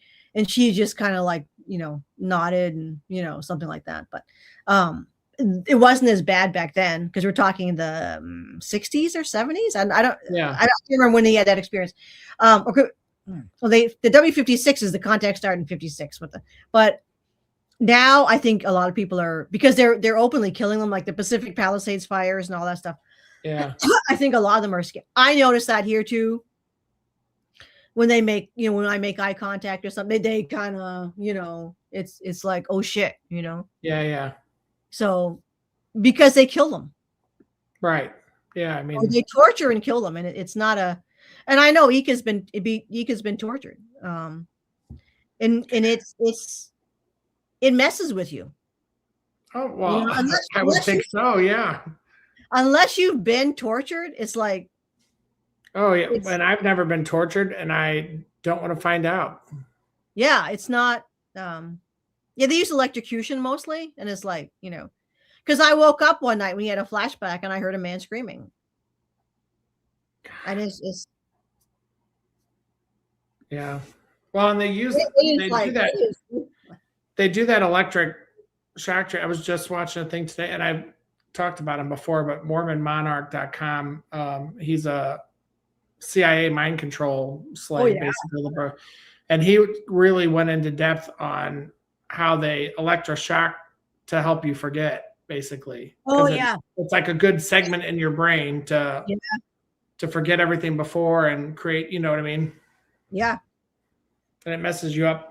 she just kind of like, nodded and something like that. But it wasn't as bad back then because we're talking the 60s or 70s, and I don't remember when he had that experience. Okay, well, the W56 is the contact started in 56 but. Now I think a lot of people are, because they're openly killing them, like the Pacific Palisades fires and all that stuff. Yeah. I think a lot of them are scared. I noticed that here too. When they make, when I make eye contact or something, they kind of, it's like, oh shit, Yeah. So because they kill them. Right. Yeah. I mean, or they torture and kill them. And it's not and I know Ika's been tortured. And it messes with you. Oh, well, I would think so. Yeah. Unless you've been tortured, it's like. Oh, yeah. And I've never been tortured, and I don't want to find out. Yeah. It's not Yeah, they use electrocution mostly, and it's like, because I woke up one night when he had a flashback and I heard a man screaming. And it's Yeah. Well, and they do that. They do that electric shock. I was just watching a thing today, and I talked about him before, but MormonMonarch.com. He's a CIA mind control slave, basically. And he really went into depth on how they electroshock to help you forget, basically. Oh yeah. It's like a good segment in your brain to forget everything before and create, you know what I mean? Yeah. And it messes you up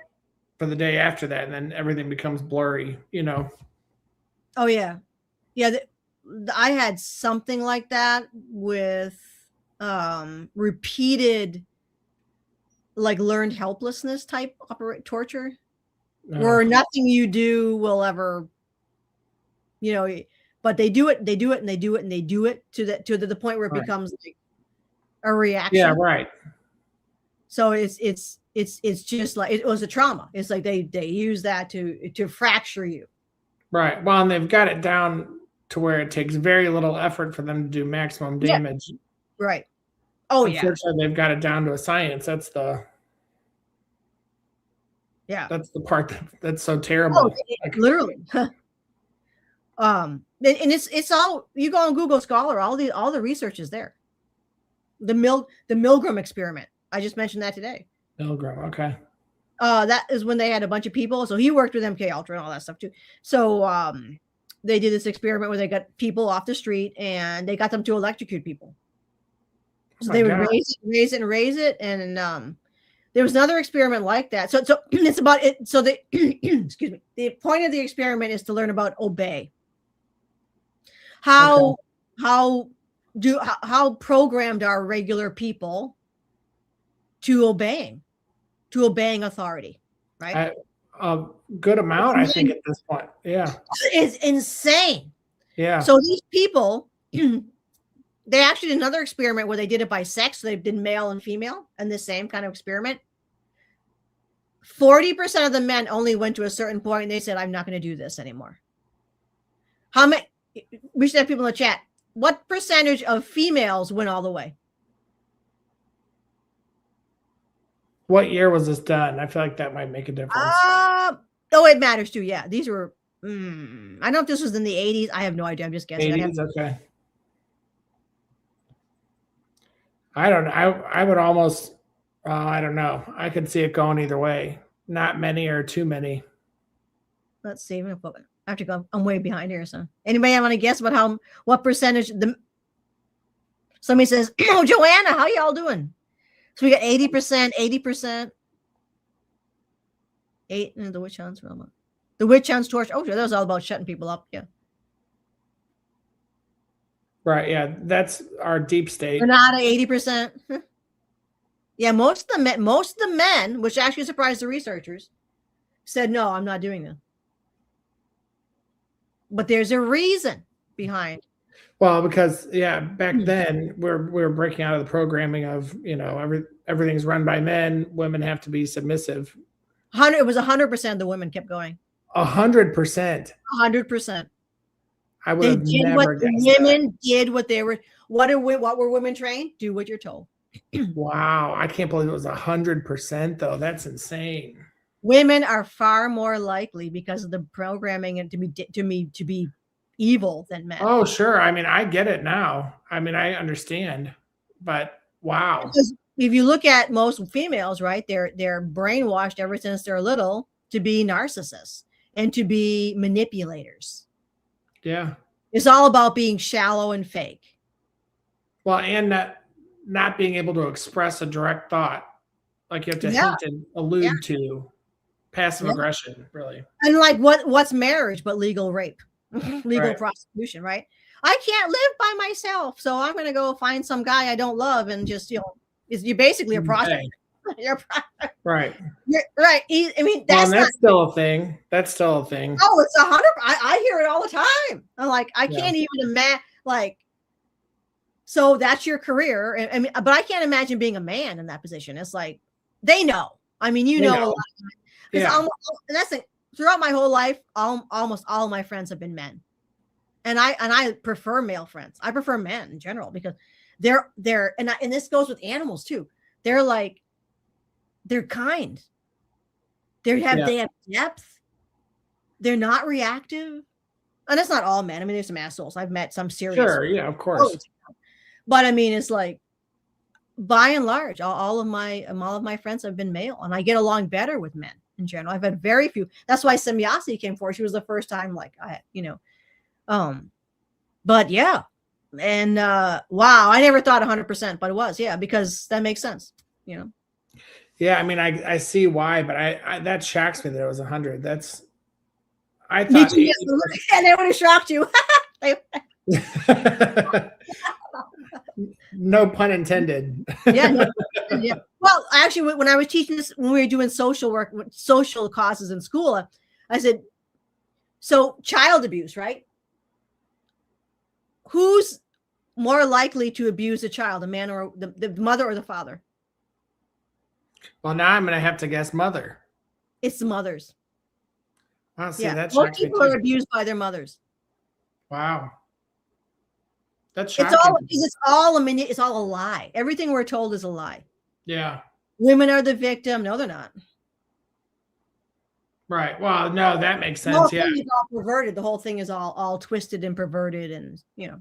for the day after that, and then everything becomes blurry, Oh yeah. Yeah, I had something like that with repeated, like, learned helplessness type torture, where nothing you do will ever, but they do it, and they do it, and they do it, and they do it to the point where it becomes like a reaction. Yeah, right. So it's just like, it was a trauma. It's like they use that to fracture you. Right. Well, and they've got it down to where it takes very little effort for them to do maximum damage. Yeah. Right. Oh, unfortunately, they've got it down to a science. That's the part that's so terrible. Literally. And it's all, you go on Google Scholar, all the research is there. The Milgram experiment. I just mentioned that today. Milgram, okay. That is when they had a bunch of people. So he worked with MK Ultra and all that stuff too. So they did this experiment where they got people off the street and they got them to electrocute people. So they would raise it. And there was another experiment like that. So it's about it. So the excuse me. The point of the experiment is to learn about obey. How programmed are regular people to obeying authority, right? A good amount, I think, at this point. Yeah. It's insane. Yeah. So these people, they actually did another experiment where they did it by sex. So they did male and female in the same kind of experiment. 40% of the men only went to a certain point and they said, I'm not going to do this anymore. How many? We should have people in the chat. What percentage of females went all the way? What year was this done? I feel like that might make a difference. Oh, it matters too. Yeah, these were. I don't know if this was in the 80s. I have no idea. I'm just guessing. 80s, okay. I don't know. I would almost. I don't know. I could see it going either way. Not many or too many. Let's see. I have to go. I'm way behind here. So, anybody want to guess about what percentage? Somebody says, "Oh, Joanna, how y'all doing?" So we got 80%, 80%. The witch hunts. The witch hunts torch. Oh, that was all about shutting people up. Yeah. Right. Yeah. That's our deep state. Renata, 80%. Yeah. Most of the men, which actually surprised the researchers, said, no, I'm not doing that. But there's a reason behind. Well, because back then we're breaking out of the programming of, everything's run by men. Women have to be submissive. It was 100% the women kept going. 100%. 100%. I would have never guessed that. Women did what they were. What were women trained? Do what you're told. Wow, I can't believe it was 100% though. That's insane. Women are far more likely because of the programming and to be evil than men. Oh, sure. I mean, I get it now. I mean, I understand, but wow. Because if you look at most females, right, they're brainwashed ever since they're little to be narcissists and to be manipulators. Yeah. It's all about being shallow and fake. Well, and not being able to express a direct thought. Like you have to hint and allude to passive aggression, really. And like what's marriage but legal rape? Legal prostitution, right? I can't live by myself, so I'm going to go find some guy I don't love and just, you're basically a prostitute. You're right. You're right. I mean, that's still a thing. That's still a thing. Oh, it's 100. I hear it all the time. I'm like, I can't even imagine. Like, so that's your career. But I can't imagine being a man in that position. It's like they know. I mean, a lot. Because Yeah. and that's it. Throughout my whole life, almost all of my friends have been men, and I prefer male friends. I prefer men in general because they're and this goes with animals too. They're like they're kind. Yeah. They have depth. They're not reactive, and it's not all men. I mean, there's some assholes. I've met some serious. Sure. Yeah. Of course. But I mean, it's like by and large, all of my friends have been male, and I get along better with men in general. I've had very few. That's why Semyasi came forward. She was the first time, like but yeah, and wow, I never thought 100%, but it was, yeah, because that makes sense, Yeah. I mean, I see why, but I that shocks me that it was 100. I Did thought you? And it would have shocked you. no pun intended. Yeah, no, yeah. Well, actually, when I was teaching this, when we were doing social work, social causes in school, I said, so child abuse, right? Who's more likely to abuse a child, the man or the mother or the father? Well, now I'm going to have to guess mother. It's the mothers. Wow, see, Yeah, that most shocks me people too. are abused by their mothers. Wow. That's shocking. It's all a lie. Everything we're told is a lie. Yeah. Women are the victim. No, they're not. Right. Well, no, that makes sense. The whole Yeah. thing is all perverted. The whole thing is all twisted and perverted, and yeah.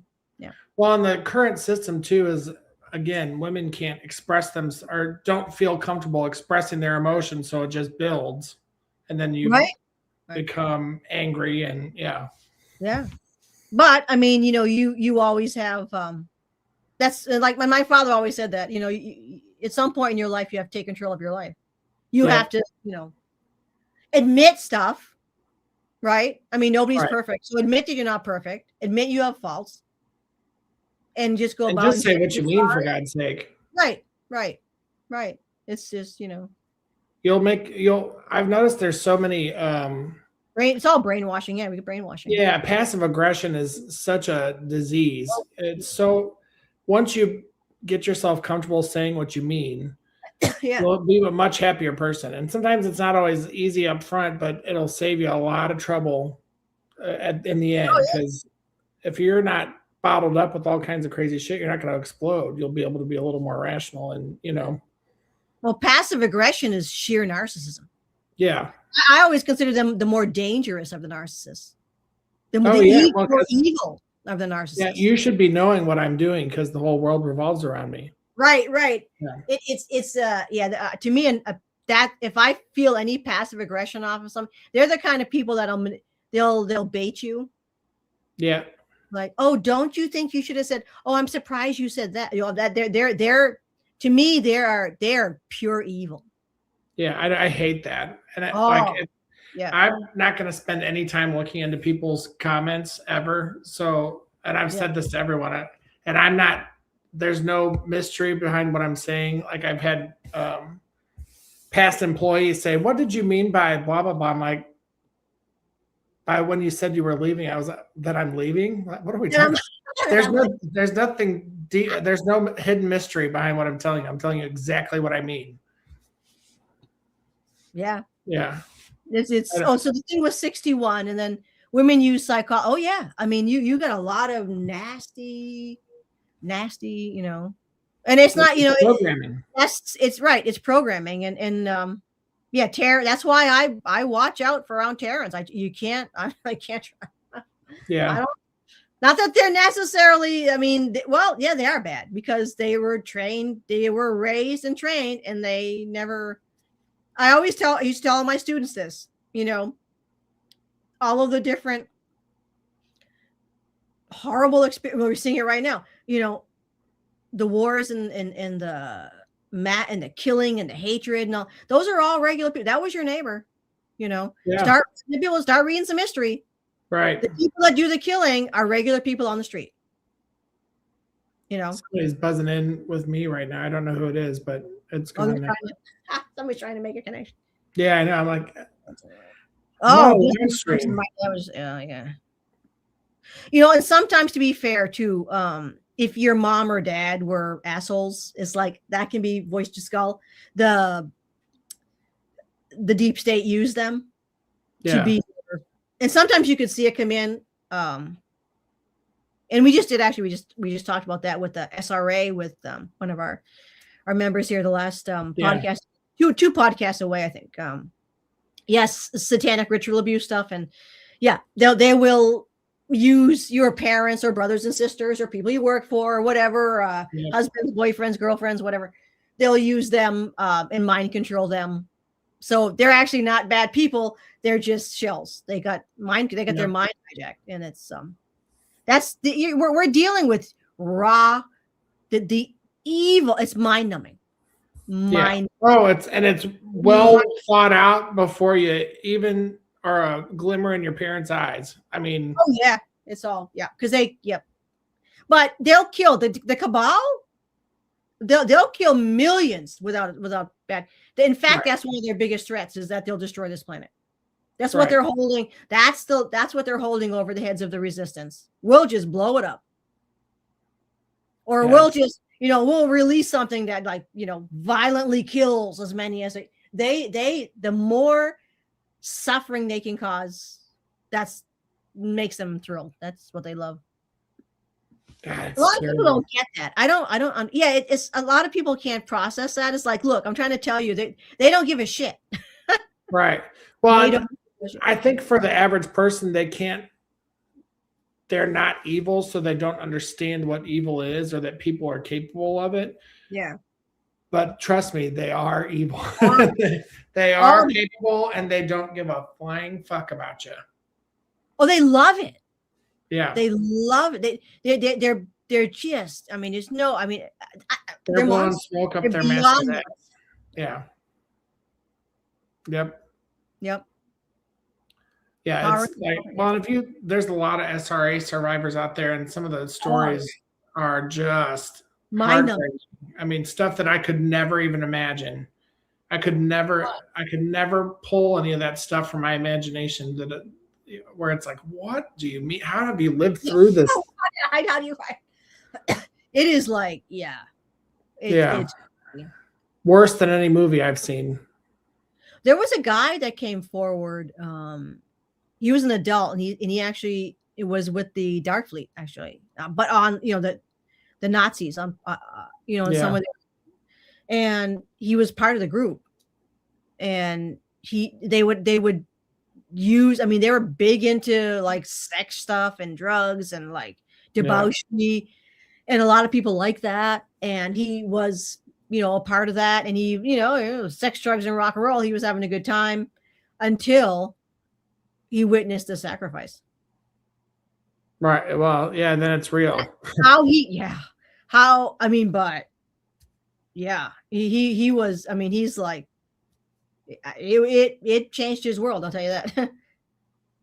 Well, and the current system too is, again, women can't express them or don't feel comfortable expressing their emotions, so it just builds, and then you become angry, and yeah. But I mean, you always have that's like my father always said that, at some point in your life you have to take control of your life. You have to, admit stuff, right? I mean, nobody's perfect. So admit that you're not perfect. Admit you have faults. And just go about just say what you mean, for God's sake. Right. It's just, I've noticed there's so many it's all brainwashing. Yeah, we get brainwashing. Yeah, passive aggression is such a disease. It's so once you get yourself comfortable saying what you mean, you'll be a much happier person. And sometimes it's not always easy up front, but it'll save you a lot of trouble in the end. Because if you're not bottled up with all kinds of crazy shit, you're not going to explode. You'll be able to be a little more rational, and Well, passive aggression is sheer narcissism. Yeah. I always consider them the more dangerous of the narcissists. The more evil of the narcissists. Yeah, you should be knowing what I'm doing because the whole world revolves around me. Right. Yeah. It's to me, and that if I feel any passive aggression off of something, they're the kind of people that they'll bait you. Yeah. Like, oh, don't you think you should have said? Oh, I'm surprised you said that. That they're to me they are pure evil. Yeah, I hate that, and I'm not going to spend any time looking into people's comments ever. So, and I've said this to everyone, and I'm not. There's no mystery behind what I'm saying. Like I've had past employees say, "What did you mean by blah blah blah?" I'm like, by when you said you were leaving, I was that I'm leaving. What are we talking about? There's nothing deep. There's no hidden mystery behind what I'm telling you. I'm telling you exactly what I mean. Yeah. It's so the thing was 61, and then women use psychology. Oh yeah, I mean you got a lot of nasty, and it's not programming. It's right. It's programming, and that's why I watch out for around Terrans. I can't try. Yeah. Not that they're necessarily. I mean, they are bad because they were trained. They were raised and trained, and they never. I used to tell all my students this, all of the different horrible experience. We're seeing it right now, the wars and the and the killing and the hatred and all. Those are all regular people. That was your neighbor, Start reading some history. Right. The people that do the killing are regular people on the street. Somebody's buzzing in with me right now. I don't know who it is, but it's going somebody's trying to make a connection. Yeah, I know. I'm like, that was yeah. And sometimes, to be fair, too, if your mom or dad were assholes, it's like that can be voice to skull. the deep state use them to Yeah. be, and sometimes you could see it come in. And we just did actually, we just talked about that with the SRA with one of our members here, the last podcast, two podcasts away, I think. Yes, satanic ritual abuse stuff, and yeah, they will use your parents or brothers and sisters or people you work for or whatever, husbands, boyfriends, girlfriends, whatever. They'll use them and mind control them. So they're actually not bad people. They're just shells. They got their mind hijacked, and it's that's we're dealing with raw, the evil. It's mind numbing. Oh, it's well thought out before you even are a glimmer in your parents' eyes. I mean, oh yeah, it's all because but they'll kill the cabal. They'll kill millions without bad. In fact, that's one of their biggest threats is that they'll destroy this planet. That's what they're holding. That's what they're holding over the heads of the resistance. We'll just blow it up, or we'll just we'll release something that violently kills as many as they the more suffering they can cause, that's makes them thrilled. That's what they love. God, a lot of people don't get that. I don't. It's a lot of people can't process that. It's like, look, I'm trying to tell you that they don't give a shit. Right. Well, I think for the average person, they're not evil, so they don't understand what evil is or that people are capable of it. Yeah. But trust me, they are evil. They are capable, and they don't give a flying fuck about you. Oh, they love it. Yeah. They love it. They're just, I mean, there's no, I mean, they're blowing smoke up their massive heads. Yeah. Yep. Yep. Yeah, it's like, well, there's a lot of SRA survivors out there, and some of the stories are just heartbreaking. I mean, stuff that I could never even imagine. I could never pull any of that stuff from my imagination. Where it's like, what do you mean? How have you lived through this? How do you? It is like, it's worse than any movie I've seen. There was a guy that came forward. He was an adult, and he actually it was with the Dark Fleet actually, but on the Nazis on some of the, and he was part of the group, and they would use. I mean, they were big into like sex stuff and drugs and like debauchery, and a lot of people like that. And he was a part of that, and he sex, drugs, and rock and roll. He was having a good time until he witnessed the sacrifice. Right. Well, yeah, then it's real. He was, I mean, he's like, it changed his world. I'll tell you that.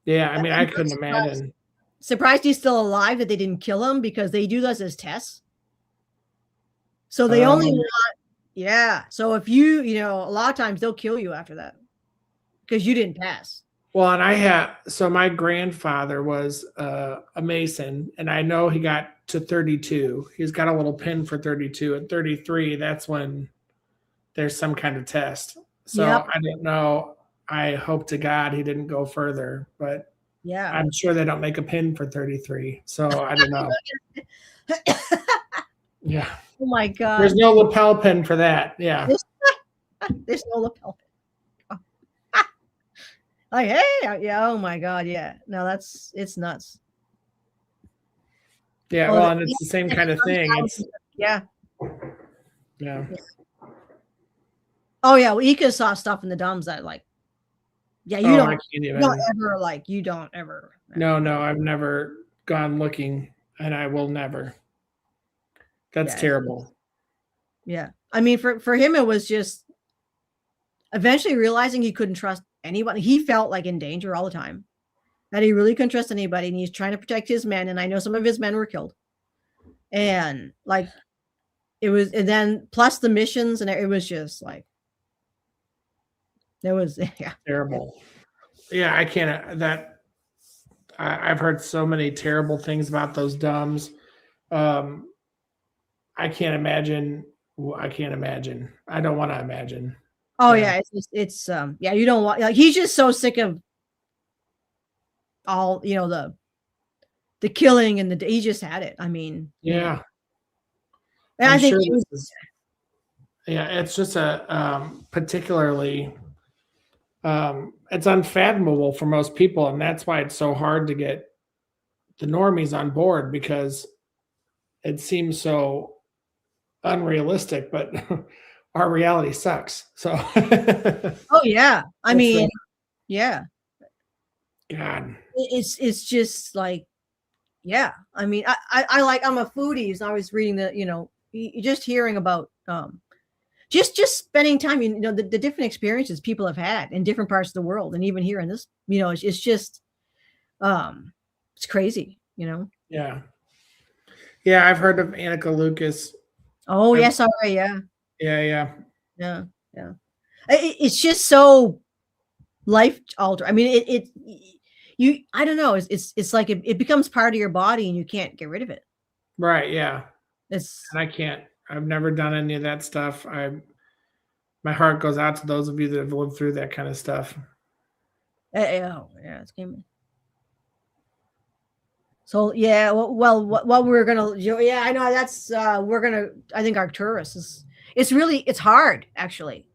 Yeah. I mean, I couldn't imagine. Surprised he's still alive, that they didn't kill him, because they do this as tests. So they only want, so if a lot of times they'll kill you after that because you didn't pass. Well, and my grandfather was a Mason, and I know he got to 32. He's got a little pin for 32. At 33, that's when there's some kind of test. So I don't know. I hope to God he didn't go further, but I'm sure they don't make a pin for 33. So I don't know. Yeah. Oh my God. There's no lapel pin for that. Yeah. There's no lapel pin. Like, hey, oh my God, no, it's nuts. Yeah, well, and it's the same kind of thing. Yeah. Oh yeah, well, Ika saw stuff in the DOMs that like, you don't ever. No, I've never gone looking, and I will never. That's terrible. Yeah, I mean, for him, it was just eventually realizing he couldn't trust anybody. He felt like in danger all the time, that he really couldn't trust anybody, and he's trying to protect his men. And I know some of his men were killed, and like it was, and then plus the missions, and it was just like it was terrible. Yeah, I can't. I've heard so many terrible things about those DOMs. I can't imagine. I don't want to imagine. Oh Yeah. yeah, it's yeah, you don't want, like, he's just so sick of all, the killing and he just had it. I mean, Yeah. and I'm I think sure he was, this is, yeah, it's just a particularly it's unfathomable for most people, and that's why it's so hard to get the normies on board because it seems so unrealistic, but our reality sucks. So oh yeah. I that's mean, the yeah. God. It's just like, yeah. I mean, I like, I'm a foodie, so I was reading just hearing about just spending time, the different experiences people have had in different parts of the world, and even here in this, it's just um it's crazy. Yeah. Yeah, I've heard of Annika Lucas. Oh I've, yes, all right, yeah, yeah, yeah. yeah, yeah. It's just so life alter. I mean, I don't know. It's like it becomes part of your body, and you can't get rid of it. Right, yeah. It's And I've never done any of that stuff. My heart goes out to those of you that have lived through that kind of stuff. oh yeah, it's game. So yeah, well, what we're gonna yeah, I know that's we're gonna. I think Arcturus is. It's hard actually.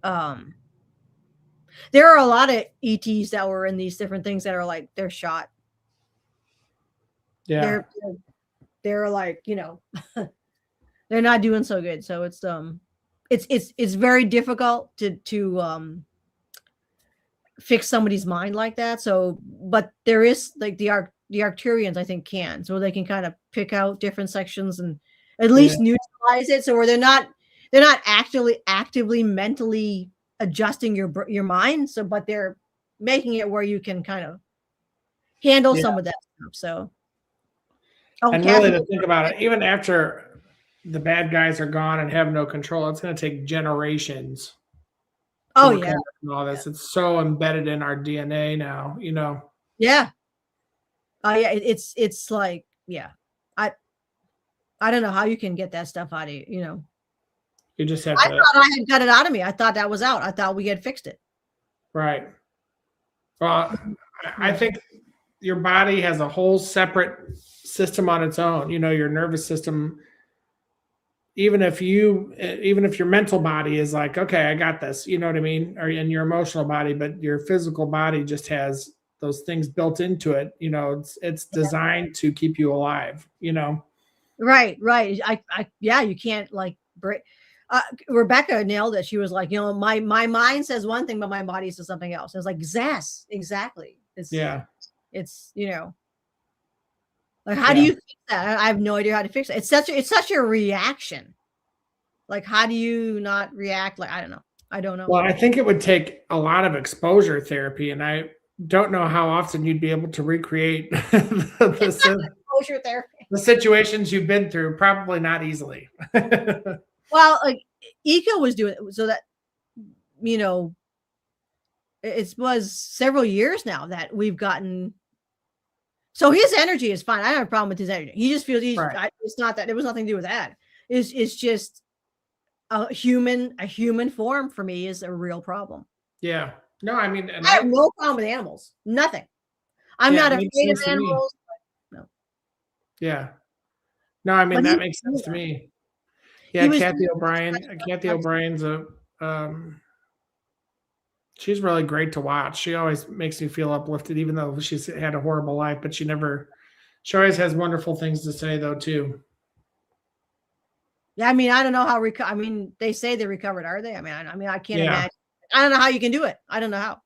There are a lot of ETs that were in these different things that are like they're shot. Yeah. They're like they're not doing so good. So it's very difficult to fix somebody's mind like that. So, but there is like the Arcturians, I think, can, so they can kind of pick out different sections and at Yeah. least neutralize it. So where they're not actively mentally adjusting your mind. So, but they're making it where you can kind of handle Yeah. some of that stuff. So, oh, And Kathy, really to think about it, even after the bad guys are gone and have no control, it's going to take generations to oh recover yeah, from all this. It's so embedded in our DNA now, yeah, yeah. It's like, yeah, I I don't know how you can get that stuff out of you. You just have I to, thought I had got it out of me. I thought that was out. I thought we had fixed it. right. Well, I think your body has a whole separate system on its own. Your nervous system, even if your mental body is like, okay, I got this, you know what I mean? Or in your emotional body, but your physical body just has those things built into it. It's designed to keep you alive. Right, right. Yeah, you can't like break. Rebecca nailed it. She was like, my mind says one thing, but my body says something else. It's like, exactly. Yeah. It's like, how do Yeah. you fix that? I have no idea how to fix it. It's such a reaction. Like, how do you not react? Like, I don't know. I don't know. Well, I think it would take a lot of exposure therapy, and I don't know how often you'd be able to recreate Exposure therapy. the situations you've been through. Probably not easily. Well, like Ika was doing it, so that it was several years now that we've gotten. So his energy is fine. I don't have a problem with his energy. He just feels Right. it's not that. It was nothing to do with that. It's just a human form for me is a real problem. Yeah. No, I mean, and I have no problem with animals. Nothing. I'm yeah, not it makes afraid of sense to me. animals. Yeah. No, I mean, But that he makes was sense to doing that. me. Yeah, He was Kathy doing O'Brien. Kathy O'Brien's she's really great to watch. She always makes me feel uplifted, even though she's had a horrible life, but she always has wonderful things to say though, too. Yeah, I mean, I don't know how I mean, they say they recovered, are they? I mean, I can't Yeah. imagine. I don't know how you can do it. I don't know how.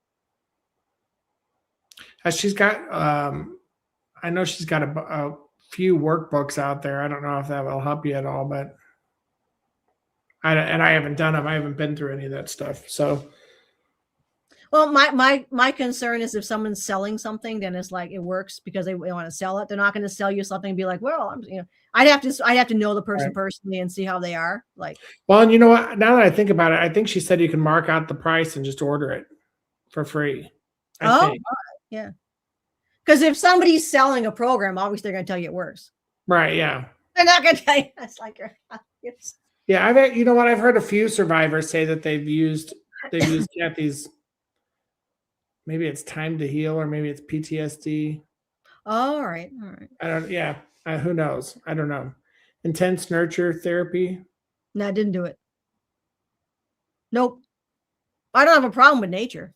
She's got, I know she's got a few workbooks out there. I don't know if that will help you at all, but I haven't done them. I haven't been through any of that stuff. So, Well, my concern is if someone's selling something, then it's like it works because they want to sell it. They're not going to sell you something and be like, well, I'd have to know the person Right. personally and see how they are. Like, well, and you know what? Now that I think about it, I think she said you can mark out the price and just order it for free. I think. Yeah. Because if somebody's selling a program, obviously they're going to tell you it works. Right. Yeah. They're not going to tell you it's like Yeah. You know what? I've heard a few survivors say that they've used they've used Kathy's. Maybe it's time to heal, or maybe it's PTSD. All right. I don't. Yeah. Who knows? I don't know. Intense nurture therapy. No, I didn't do it. Nope. I don't have a problem with nature.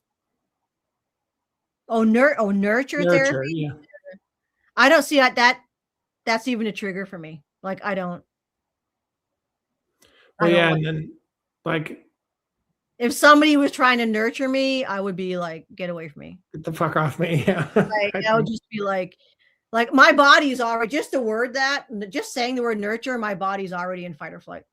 Nurture therapy. Nurture. Yeah. I don't see that's even a trigger for me. Like I don't. Well, I don't yeah, like, and then like if somebody was trying to nurture me, I would be like, get away from me. get the fuck off me. Yeah. Like I would just be like my body's already just the word that just saying the word nurture, my body's already in fight or flight.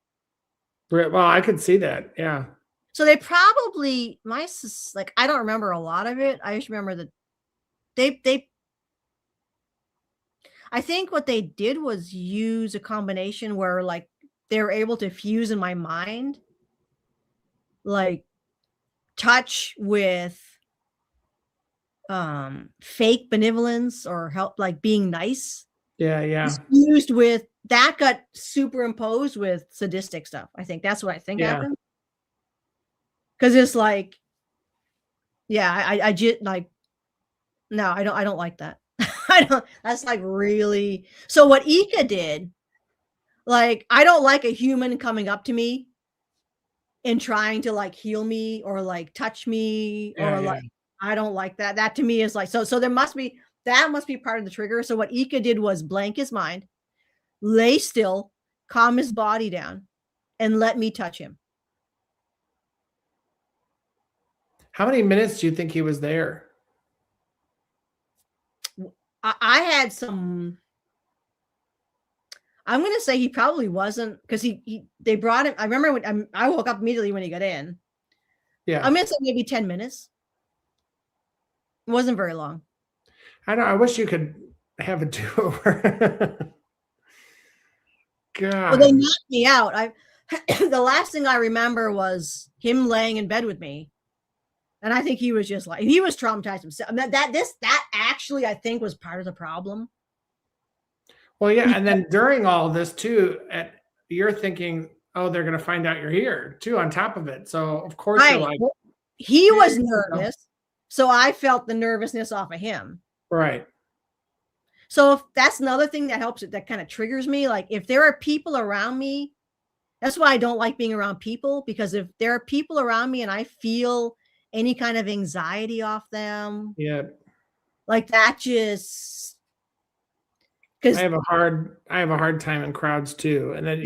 Well, I could see that. Yeah. So they probably like I don't remember a lot of it. I just remember that they I think what they did was use a combination where like they were able to fuse in my mind like touch with fake benevolence or help like being nice. Yeah. Yeah. It's fused with that got superimposed with sadistic stuff. I think that's what I think Yeah. happened. Because it's like, yeah, I just like no, I don't like that. I don't that's like really so what Ika did, like I don't like a human coming up to me and trying to like heal me or like touch me Yeah. or like I don't like that. That to me is like so there must be that must be part of the trigger. So what Ika did was blank his mind, lay still, calm his body down, and let me touch him. How many minutes do you think he was there? I had some. I'm gonna say he probably wasn't because they brought him. I remember when I woke up immediately when he got in. Yeah. I'm gonna say maybe 10 minutes. It wasn't very long. I know. I wish you could have a do-over. God. Well, they knocked me out. The last thing I remember was him laying in bed with me. And I think he was just like he was traumatized himself. That actually I think was part of the problem. Well, yeah, and then during all of this too, you're thinking, oh, they're gonna find out you're here too. On top of it, so of course you're like, he was nervous, so I felt the nervousness off of him. Right. So if that's another thing that helps it, that kind of triggers me. Like if there are people around me, that's why I don't like being around people because if there are people around me and I feel any kind of anxiety off them, yeah, like that just because I have a hard time in crowds too, and then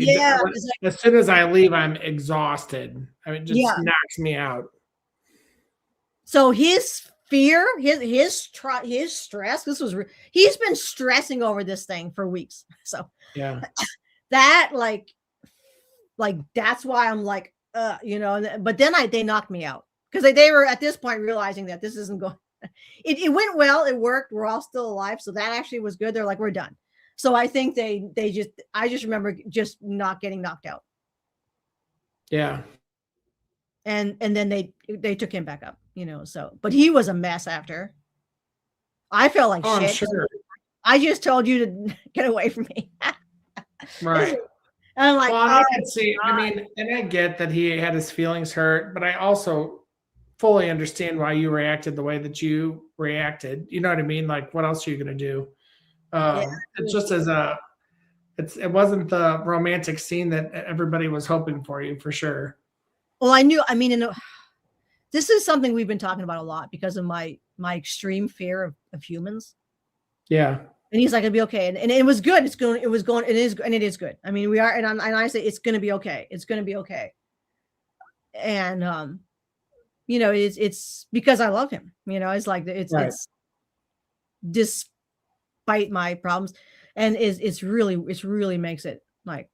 as soon as I leave, I'm exhausted. I mean, it just knocks me out. So his fear, his stress. He's been stressing over this thing for weeks. So yeah, that like that's why I'm like, But then they knocked me out because they were at this point realizing that this isn't going. It went well. It worked. We're all still alive, so that actually was good. They're like, we're done. So I think I just remember just not getting knocked out. Yeah. And then they took him back up, so but he was a mess after. I felt like shit. I'm sure. I just told you to get away from me. Right. And I'm like, well, I can see, I mean, and I get that he had his feelings hurt, but I also fully understand why you reacted the way that you reacted. You know what I mean? Like, what else are you going to do? It's just it wasn't the romantic scene that everybody was hoping for you, for sure. Well, this is something we've been talking about a lot because of my extreme fear of humans. Yeah. And he's like, it'll be okay. And it was good. It is good. I mean, we are, and I say, it's going to be okay. It's going to be okay. And, it's because I love him, it's like, it's despite my problems. And it really makes it like,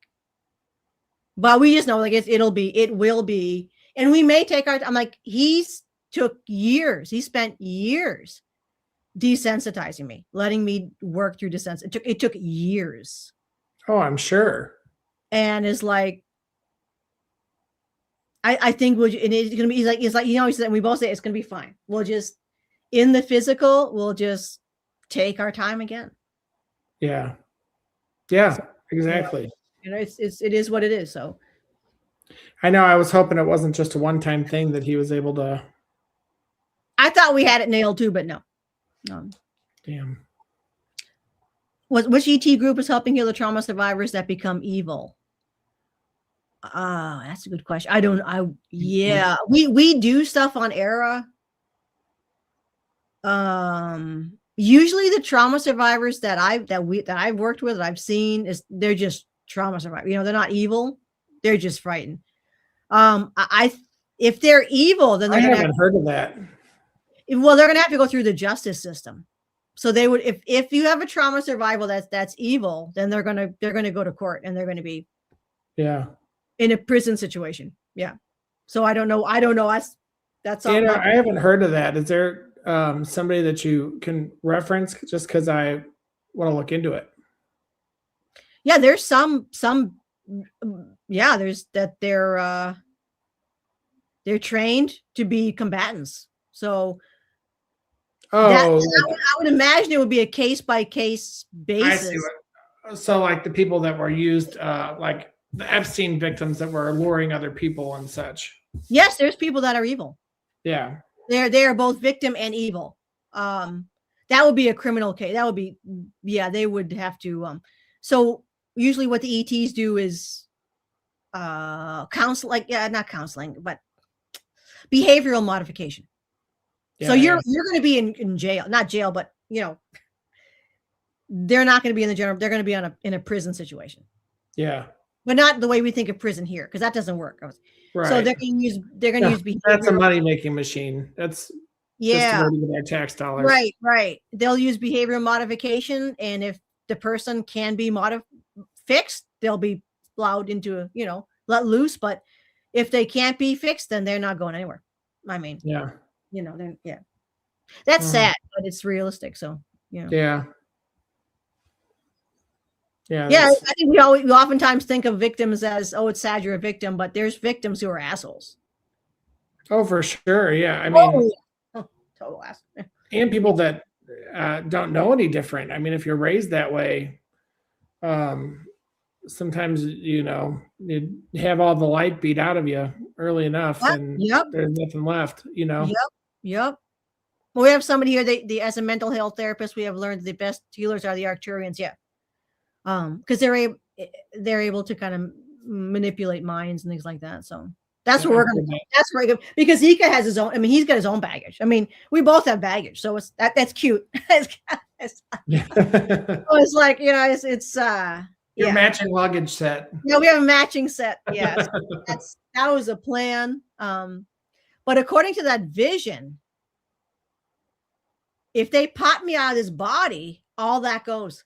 but we just know like it will be, and we may take I'm like, he spent years desensitizing me, letting me work through it took years. Oh, I'm sure. And it's like, I think it's gonna be, he's like, he said, we both say it's gonna be fine. We'll just, in the physical, we'll just take our time again. Yeah. Yeah, exactly. It is what it is. So I know. I was hoping it wasn't just a one-time thing that he was able to. I thought we had it nailed too, but no. Damn. Which ET group is helping heal the trauma survivors that become evil? That's a good question. Yeah, we do stuff on ERA. Usually the trauma survivors that I've worked with, that I've seen, they're just trauma survivors. They're not evil. They're just frightened. If they're evil, then I haven't heard of that. Well, they're gonna have to go through the justice system. So they would, if you have a trauma survival that's evil, then they're gonna go to court, and they're gonna be in a prison situation. Yeah. So I don't know. That's all. I haven't heard of that. Is there somebody that you can reference, just because I want to look into it? Yeah, there's some. Yeah, there's that they're trained to be combatants. So I would imagine it would be a case by case basis. So like the people that were used, like the Epstein victims that were luring other people and such. Yes, there's people that are evil. Yeah. They are both victim and evil. That would be a criminal case. That would be, they would have to. So usually what the ETs do is not counseling, but behavioral modification. Yeah, so you're going to be in jail, not jail, but they're not going to be in the general. They're going to be in a prison situation. Yeah, but not the way we think of prison here, because that doesn't work. Right. So they're going to use behavioral. That's a money making machine. That's just to get their tax dollars. Right. They'll use behavioral modification, and if the person can be fixed, they'll be allowed into let loose. But if they can't be fixed, then they're not going anywhere. I mean, that's sad, but it's realistic. So yeah. I think we oftentimes think of victims as, oh, it's sad you're a victim, but there's victims who are assholes. Oh, for sure. Yeah. I mean, total ass. And people that don't know any different. I mean, if you're raised that way, sometimes you have all the light beat out of you early enough, and there's nothing left. Yep. Well, we have somebody here. As a mental health therapist, we have learned the best healers are the Arcturians. Yeah. Because they're able to kind of manipulate minds and things like that. So that's what we're gonna. That's very good, because Ika has his own. I mean, he's got his own baggage. I mean, we both have baggage, so that's cute. It's like it's your matching luggage set. Yeah, we have a matching set. Yeah, that was a plan. But according to that vision, if they pop me out of this body, all that goes.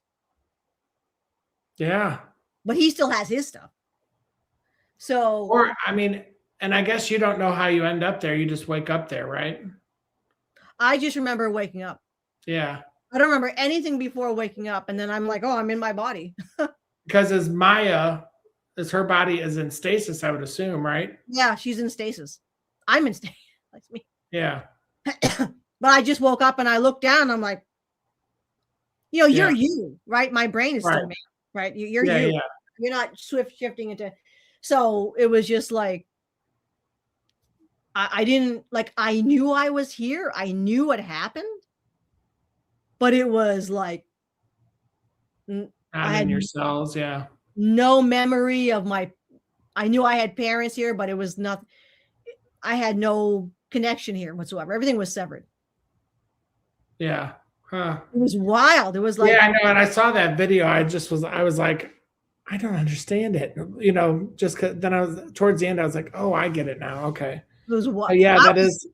Yeah. But he still has his stuff. So, and I guess you don't know how you end up there. You just wake up there, right? I just remember waking up. Yeah. I don't remember anything before waking up. And then I'm like, oh, I'm in my body. Because as her body is in stasis, I would assume, right? Yeah, she's in stasis. I'm in stasis. That's me. Yeah. But I just woke up and I looked down. And I'm like, you're you, right? My brain is still me. Right. You're you. Yeah. You're not shifting into. So it was just like, I didn't I knew I was here. I knew what happened. But it was like, I had your cells. Yeah. No memory of I knew I had parents here, but it was not, I had no connection here whatsoever. Everything was severed. Yeah. Huh. It was wild. It was like, I know. And I saw that video. I was like, I don't understand it. Just then towards the end, I was like, oh, I get it now. Okay. It was wild. That is.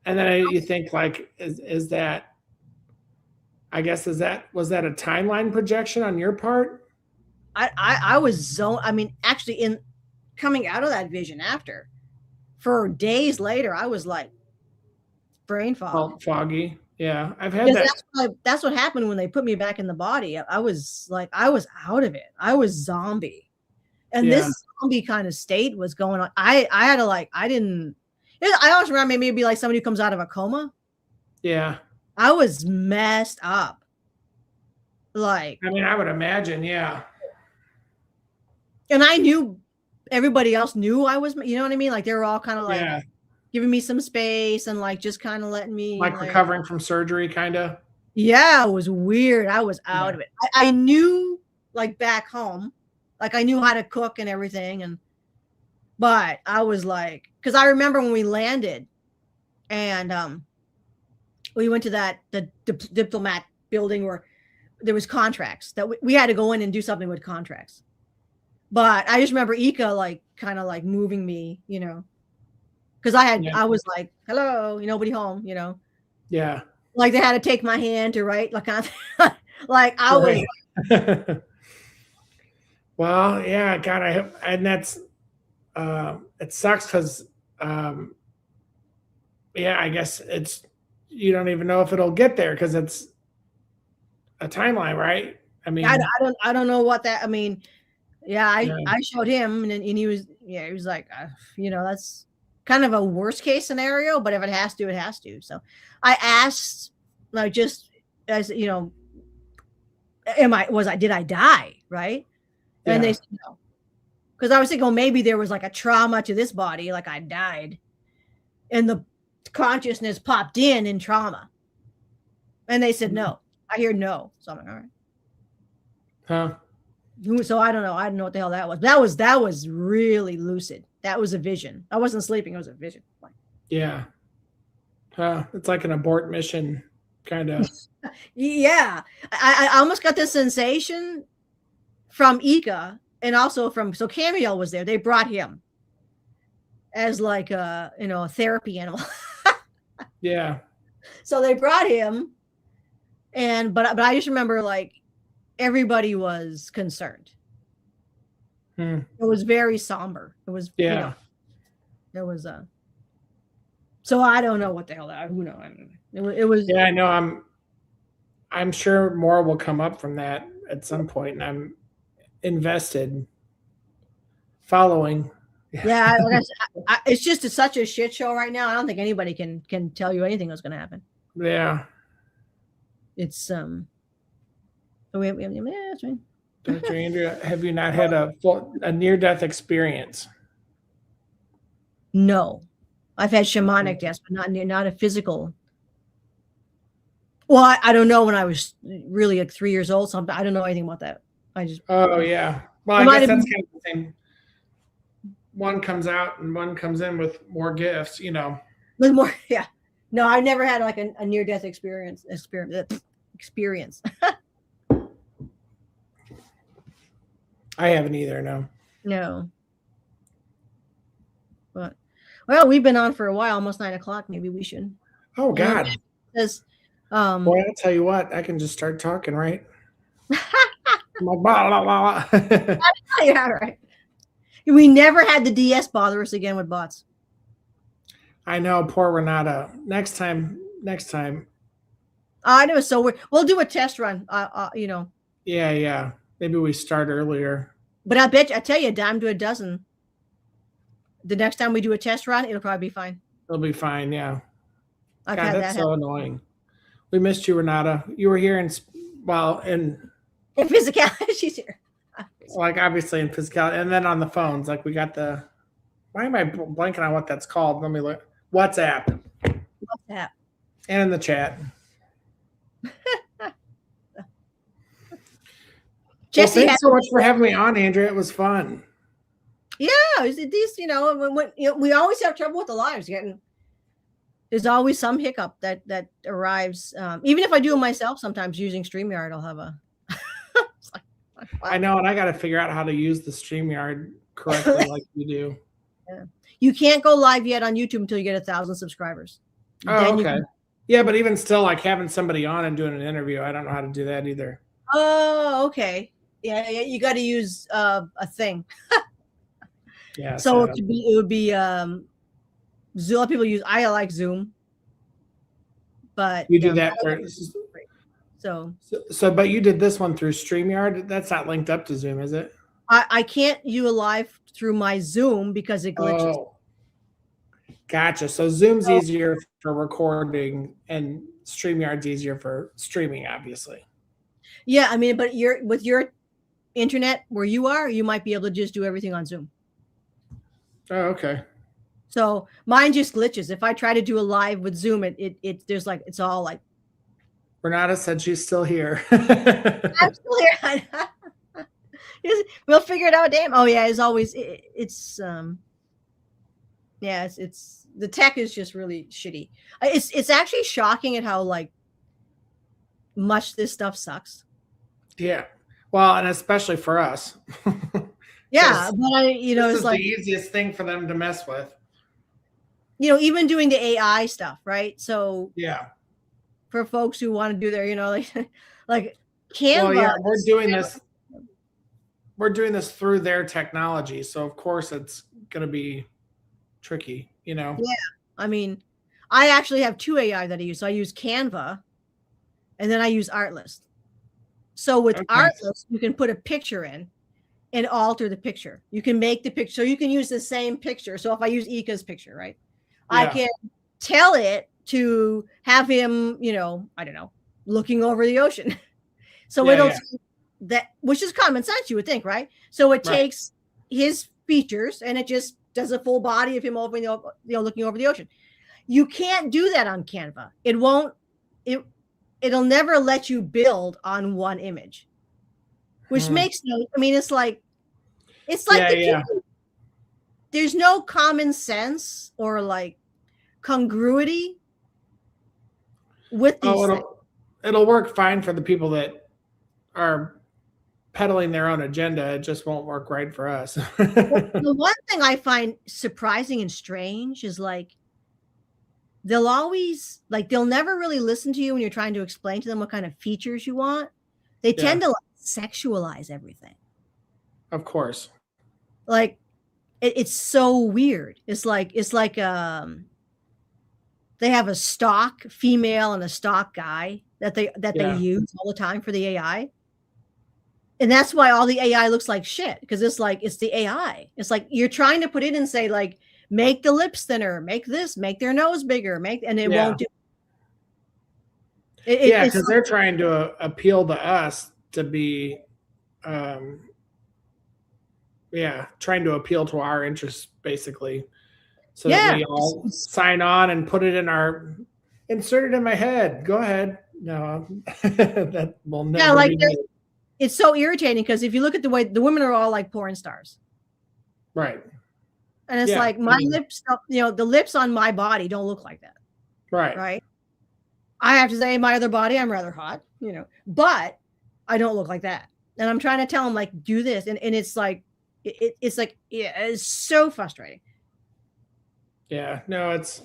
And then you think is that, I guess, was that a timeline projection on your part? I was zoned. I mean, actually in coming out of that vision after, for days later, I was like brain fog. Oh, foggy. Yeah, I've had that. That's what happened when they put me back in the body. I was out of it. I was zombie. And this zombie kind of state was going on. I had to I always remember maybe like somebody who comes out of a coma. Yeah. I was messed up. I would imagine, yeah. And I knew everybody else knew I was, you know what I mean? Like they were all kind of like Yeah. giving me some space and like just kind of letting me Like recovering from surgery, kind of. yeah, it was weird. I was out Yeah. of it. I knew like back home, like I knew how to cook and everything. But I was like, because I remember when we landed and we went to the diplomat building where there was contracts that we had to go in and do something with contracts. But I just remember Ika like kind of like moving me, because I was like, hello, nobody home, Yeah. like they had to take my hand to write, like like I Right. was. Well, yeah, God, I hope, and that's it sucks because yeah, I guess you don't even know if it'll get there because it's a timeline, right? I mean, I don't know what that. I mean, yeah, yeah. I showed him and he was he was like, that's kind of a worst case scenario, but if it has to, it has to. So I asked, like, just as did I die, right? And they said no, because I was thinking, well, maybe there was like a trauma to this body, like I died, and the consciousness popped in trauma, and they said no. I hear no, so I'm like, all right. Huh. So I don't know. I don't know what the hell that was. That was really lucid. That was a vision. I wasn't sleeping. It was a vision. Yeah. It's like an abort mission, kind of. Yeah. I almost got this sensation from Ika and also so Camiel was there. They brought him as like a therapy animal. Yeah. So they brought him, but I just remember like everybody was concerned. It was very somber. It was there was a. So I don't know what the hell that. Who knows? It was. Yeah, I know. I'm sure more will come up from that at some point, and I'm invested. Following. Yeah, like it's just such a shit show right now. I don't think anybody can tell you anything that's going to happen. Yeah. It's That's right. Dr. Andrea, have you not had a near-death experience? No, I've had shamanic deaths, but not a physical. Well, I don't know when I was really like 3 years old. So I don't know anything about that. I just. Oh yeah. Well, I guess that's kind of the same. One comes out and one comes in with more gifts, With more, yeah. No, I never had like a near-death experience. I haven't either. No. No. But well, we've been on for a while, almost 9 o'clock. Maybe we should. Oh God. Says, boy, I'll tell you what, I can just start talking, right? Like, blah, blah, blah. Yeah, right. We never had the DS bother us again with bots. I know, poor Renata. Next time. I know, so we'll do a test run. Yeah. Maybe we start earlier. But I tell you, a dime to a dozen. The next time we do a test run, it'll probably be fine. It'll be fine, yeah. God, that's so annoying. We missed you, Renata. You were here in physicality. She's here. Like obviously in physicality, and then on the phones, like we got the. Why am I blanking on what that's called? Let me look. WhatsApp. And in the chat. Jesse, thanks so much for having me on, Andrea. It was fun. Yeah, these, we always have trouble with the lives. There's always some hiccup that arrives. Even if I do it myself, sometimes using StreamYard, I'll have a. I know, and I got to figure out how to use the StreamYard correctly, like you do. Yeah. You can't go live yet on YouTube until you get 1,000 subscribers. Oh, okay. Yeah, but even still, like having somebody on and doing an interview, I don't know how to do that either. Oh, okay. Yeah, you got to use a thing. Yeah. So it would be Zoom. A lot of people use. I like Zoom, but you do that for. So, but you did this one through StreamYard. That's not linked up to Zoom, is it? I can't do a live through my Zoom because it glitches. Oh, gotcha. So Zoom's easier for recording, and StreamYard's easier for streaming, obviously. Yeah, I mean, but with your internet where you are, you might be able to just do everything on Zoom. Oh, okay. So mine just glitches. If I try to do a live with Zoom, it there's like it's all like Renata said she's still here. I'm still here. We'll figure it out. Damn. Oh yeah, it's always it's yeah, it's the tech is just really shitty. It's actually shocking at how like much this stuff sucks. Yeah. Well, and especially for us. Yeah, but this it's is like the easiest thing for them to mess with. even doing the AI stuff, right? So Yeah. for folks who want to do their, like Well, Canva. yeah, we're doing this. We're doing this through their technology, so of course it's going to be tricky. Yeah, I mean, I actually have two AI that I use. So I use Canva, and then I use Artlist. So with Artlist, you can put a picture in and alter the picture. You can make the picture. So you can use the same picture. So if I use Ika's picture, right, I can tell it to have him, I don't know, looking over the ocean. So it'll that, which is common sense, you would think, right? So it takes his features and it just does a full body of him over, looking over the ocean. You can't do that on Canva. It won't. It'll never let you build on one image, which makes no. I mean, it's like people, there's no common sense or like congruity with these things. It'll work fine for the people that are peddling their own agenda. It just won't work right for us. The one thing I find surprising and strange is like they'll never really listen to you when you're trying to explain to them what kind of features you want. They tend to like sexualize everything. Of course. Like it's so weird. It's like they have a stock female and a stock guy that they use all the time for the AI. And that's why all the AI looks like shit, because it's the AI. It's like you're trying to put it and say like, make the lips thinner, make this, make their nose bigger, and it won't do it. Because they're trying to appeal to us to be, trying to appeal to our interests, basically. So that we all sign on and put it insert it in my head. Go ahead. No, that will never be made. It's so irritating because if you look at the way the women are all like porn stars. Right. And it's like my lips, the lips on my body don't look like that. Right. Right. I have to say my other body, I'm rather hot, but I don't look like that. And I'm trying to tell them like, do this. And it's like, it's so frustrating. Yeah, no, it's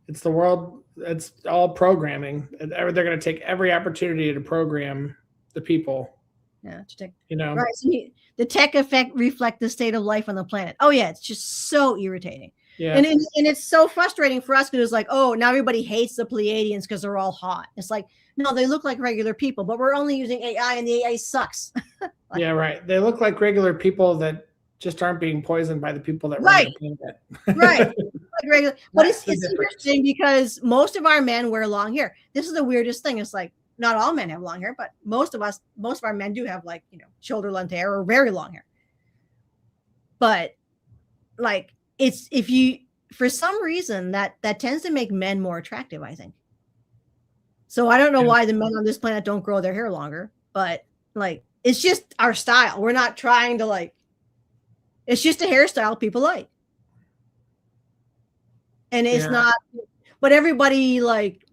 the world. It's all programming. They're going to take every opportunity to program the people. Yeah, to take, right. So the tech effect reflect the state of life on the planet. Oh yeah, it's just so irritating. Yeah, and it's so frustrating for us because it's like, oh, now everybody hates the Pleiadians because they're all hot. It's like, no, they look like regular people, but we're only using AI, and the AI sucks. Yeah, right. They look like regular people that just aren't being poisoned by the people that run the planet. Right. Regular. But it's interesting because most of our men wear long hair. This is the weirdest thing. It's like not all men have long hair, but most of our men do have like, shoulder length hair or very long hair. But like it's for some reason that tends to make men more attractive, I think. So I don't know why the men on this planet don't grow their hair longer, but like it's just our style. We're not trying to like, it's just a hairstyle people like. And it's not, but everybody like,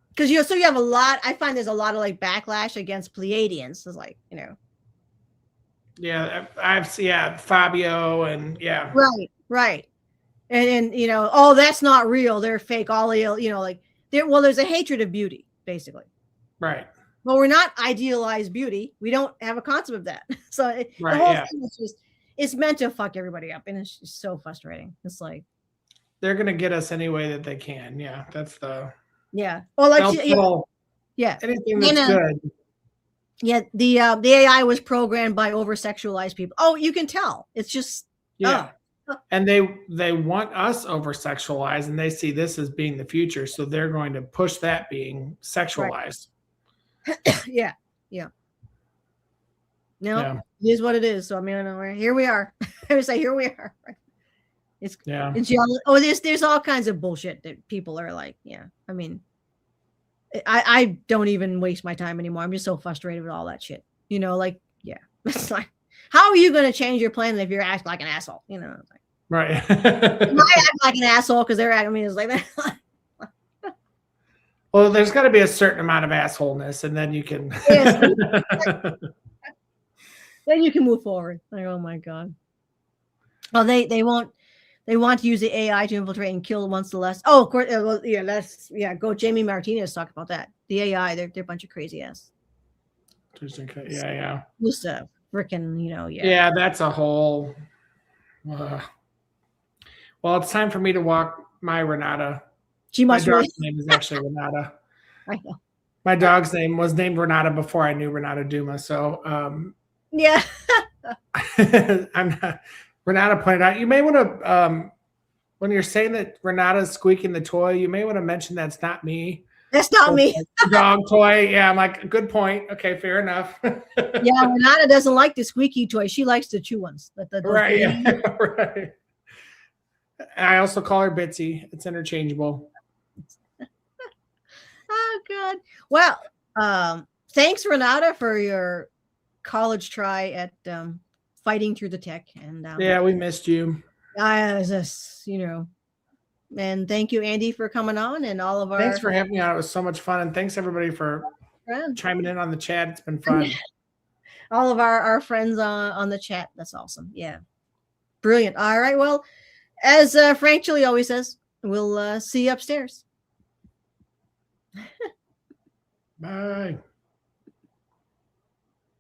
because so you have a lot. I find there's a lot of like backlash against Pleiadians. It's like, Yeah, I've seen Fabio and right, and oh, that's not real. They're fake. All like there's a hatred of beauty, basically. Right. But we're not idealized beauty. We don't have a concept of that. So the whole thing is just, it's meant to fuck everybody up, and it's just so frustrating. It's like they're gonna get us any way that they can. Yeah, that's the Or like anything that's good. Yeah, the AI was programmed by over-sexualized people. Oh, you can tell. It's just and they want us over-sexualized, and they see this as being the future, so they're going to push that being sexualized. Right. Yeah. No, it is what it is. So I mean, here we are. I would say here we are. It's Yeah. it's jealous. Oh, there's all kinds of bullshit that people are like, yeah. I mean, I don't even waste my time anymore. I'm just so frustrated with all that shit. You know, like, yeah. It's like, how are you going to change your plan if you're acting like an asshole? You know, it's like, Right. I act like an asshole because they're acting. I mean, it's like that. Well, there's got to be a certain amount of assholeness, and then you can. Yes. Then you can move forward. Like, oh my god. Oh, they won't. They want to use the AI to infiltrate and kill once the less. Oh, of course. Well, yeah, Go. Jamie Martinez talked about that. The AI, they're a bunch of crazy ass. Yeah. Just freaking, yeah. Yeah, that's a whole. Well, it's time for me to walk my Renata. She My must really. dog's name is actually Renata. I know. My dog's name was named Renata before I knew Renata Duma. So, Yeah. I'm not. Renata pointed out, you may want to, when you're saying that Renata's squeaking the toy, you may want to mention that's not me. That's not me. Dog toy. Yeah, I'm like, good point. Okay, fair enough. Yeah, Renata doesn't like the squeaky toy. She likes the chew ones. Right. Yeah, right. And I also call her Bitsy. It's interchangeable. Oh god. Well, thanks Renata for your college try at fighting through the tech. And yeah, we missed you. I was just, and thank you, Andy, for coming on, and all of our. Thanks for having me on. It was so much fun, and thanks everybody for chiming in on the chat. It's been fun. All of our friends on the chat. That's awesome. Yeah, brilliant. All right. Well, as Frank Chili always says, we'll see you upstairs. Bye.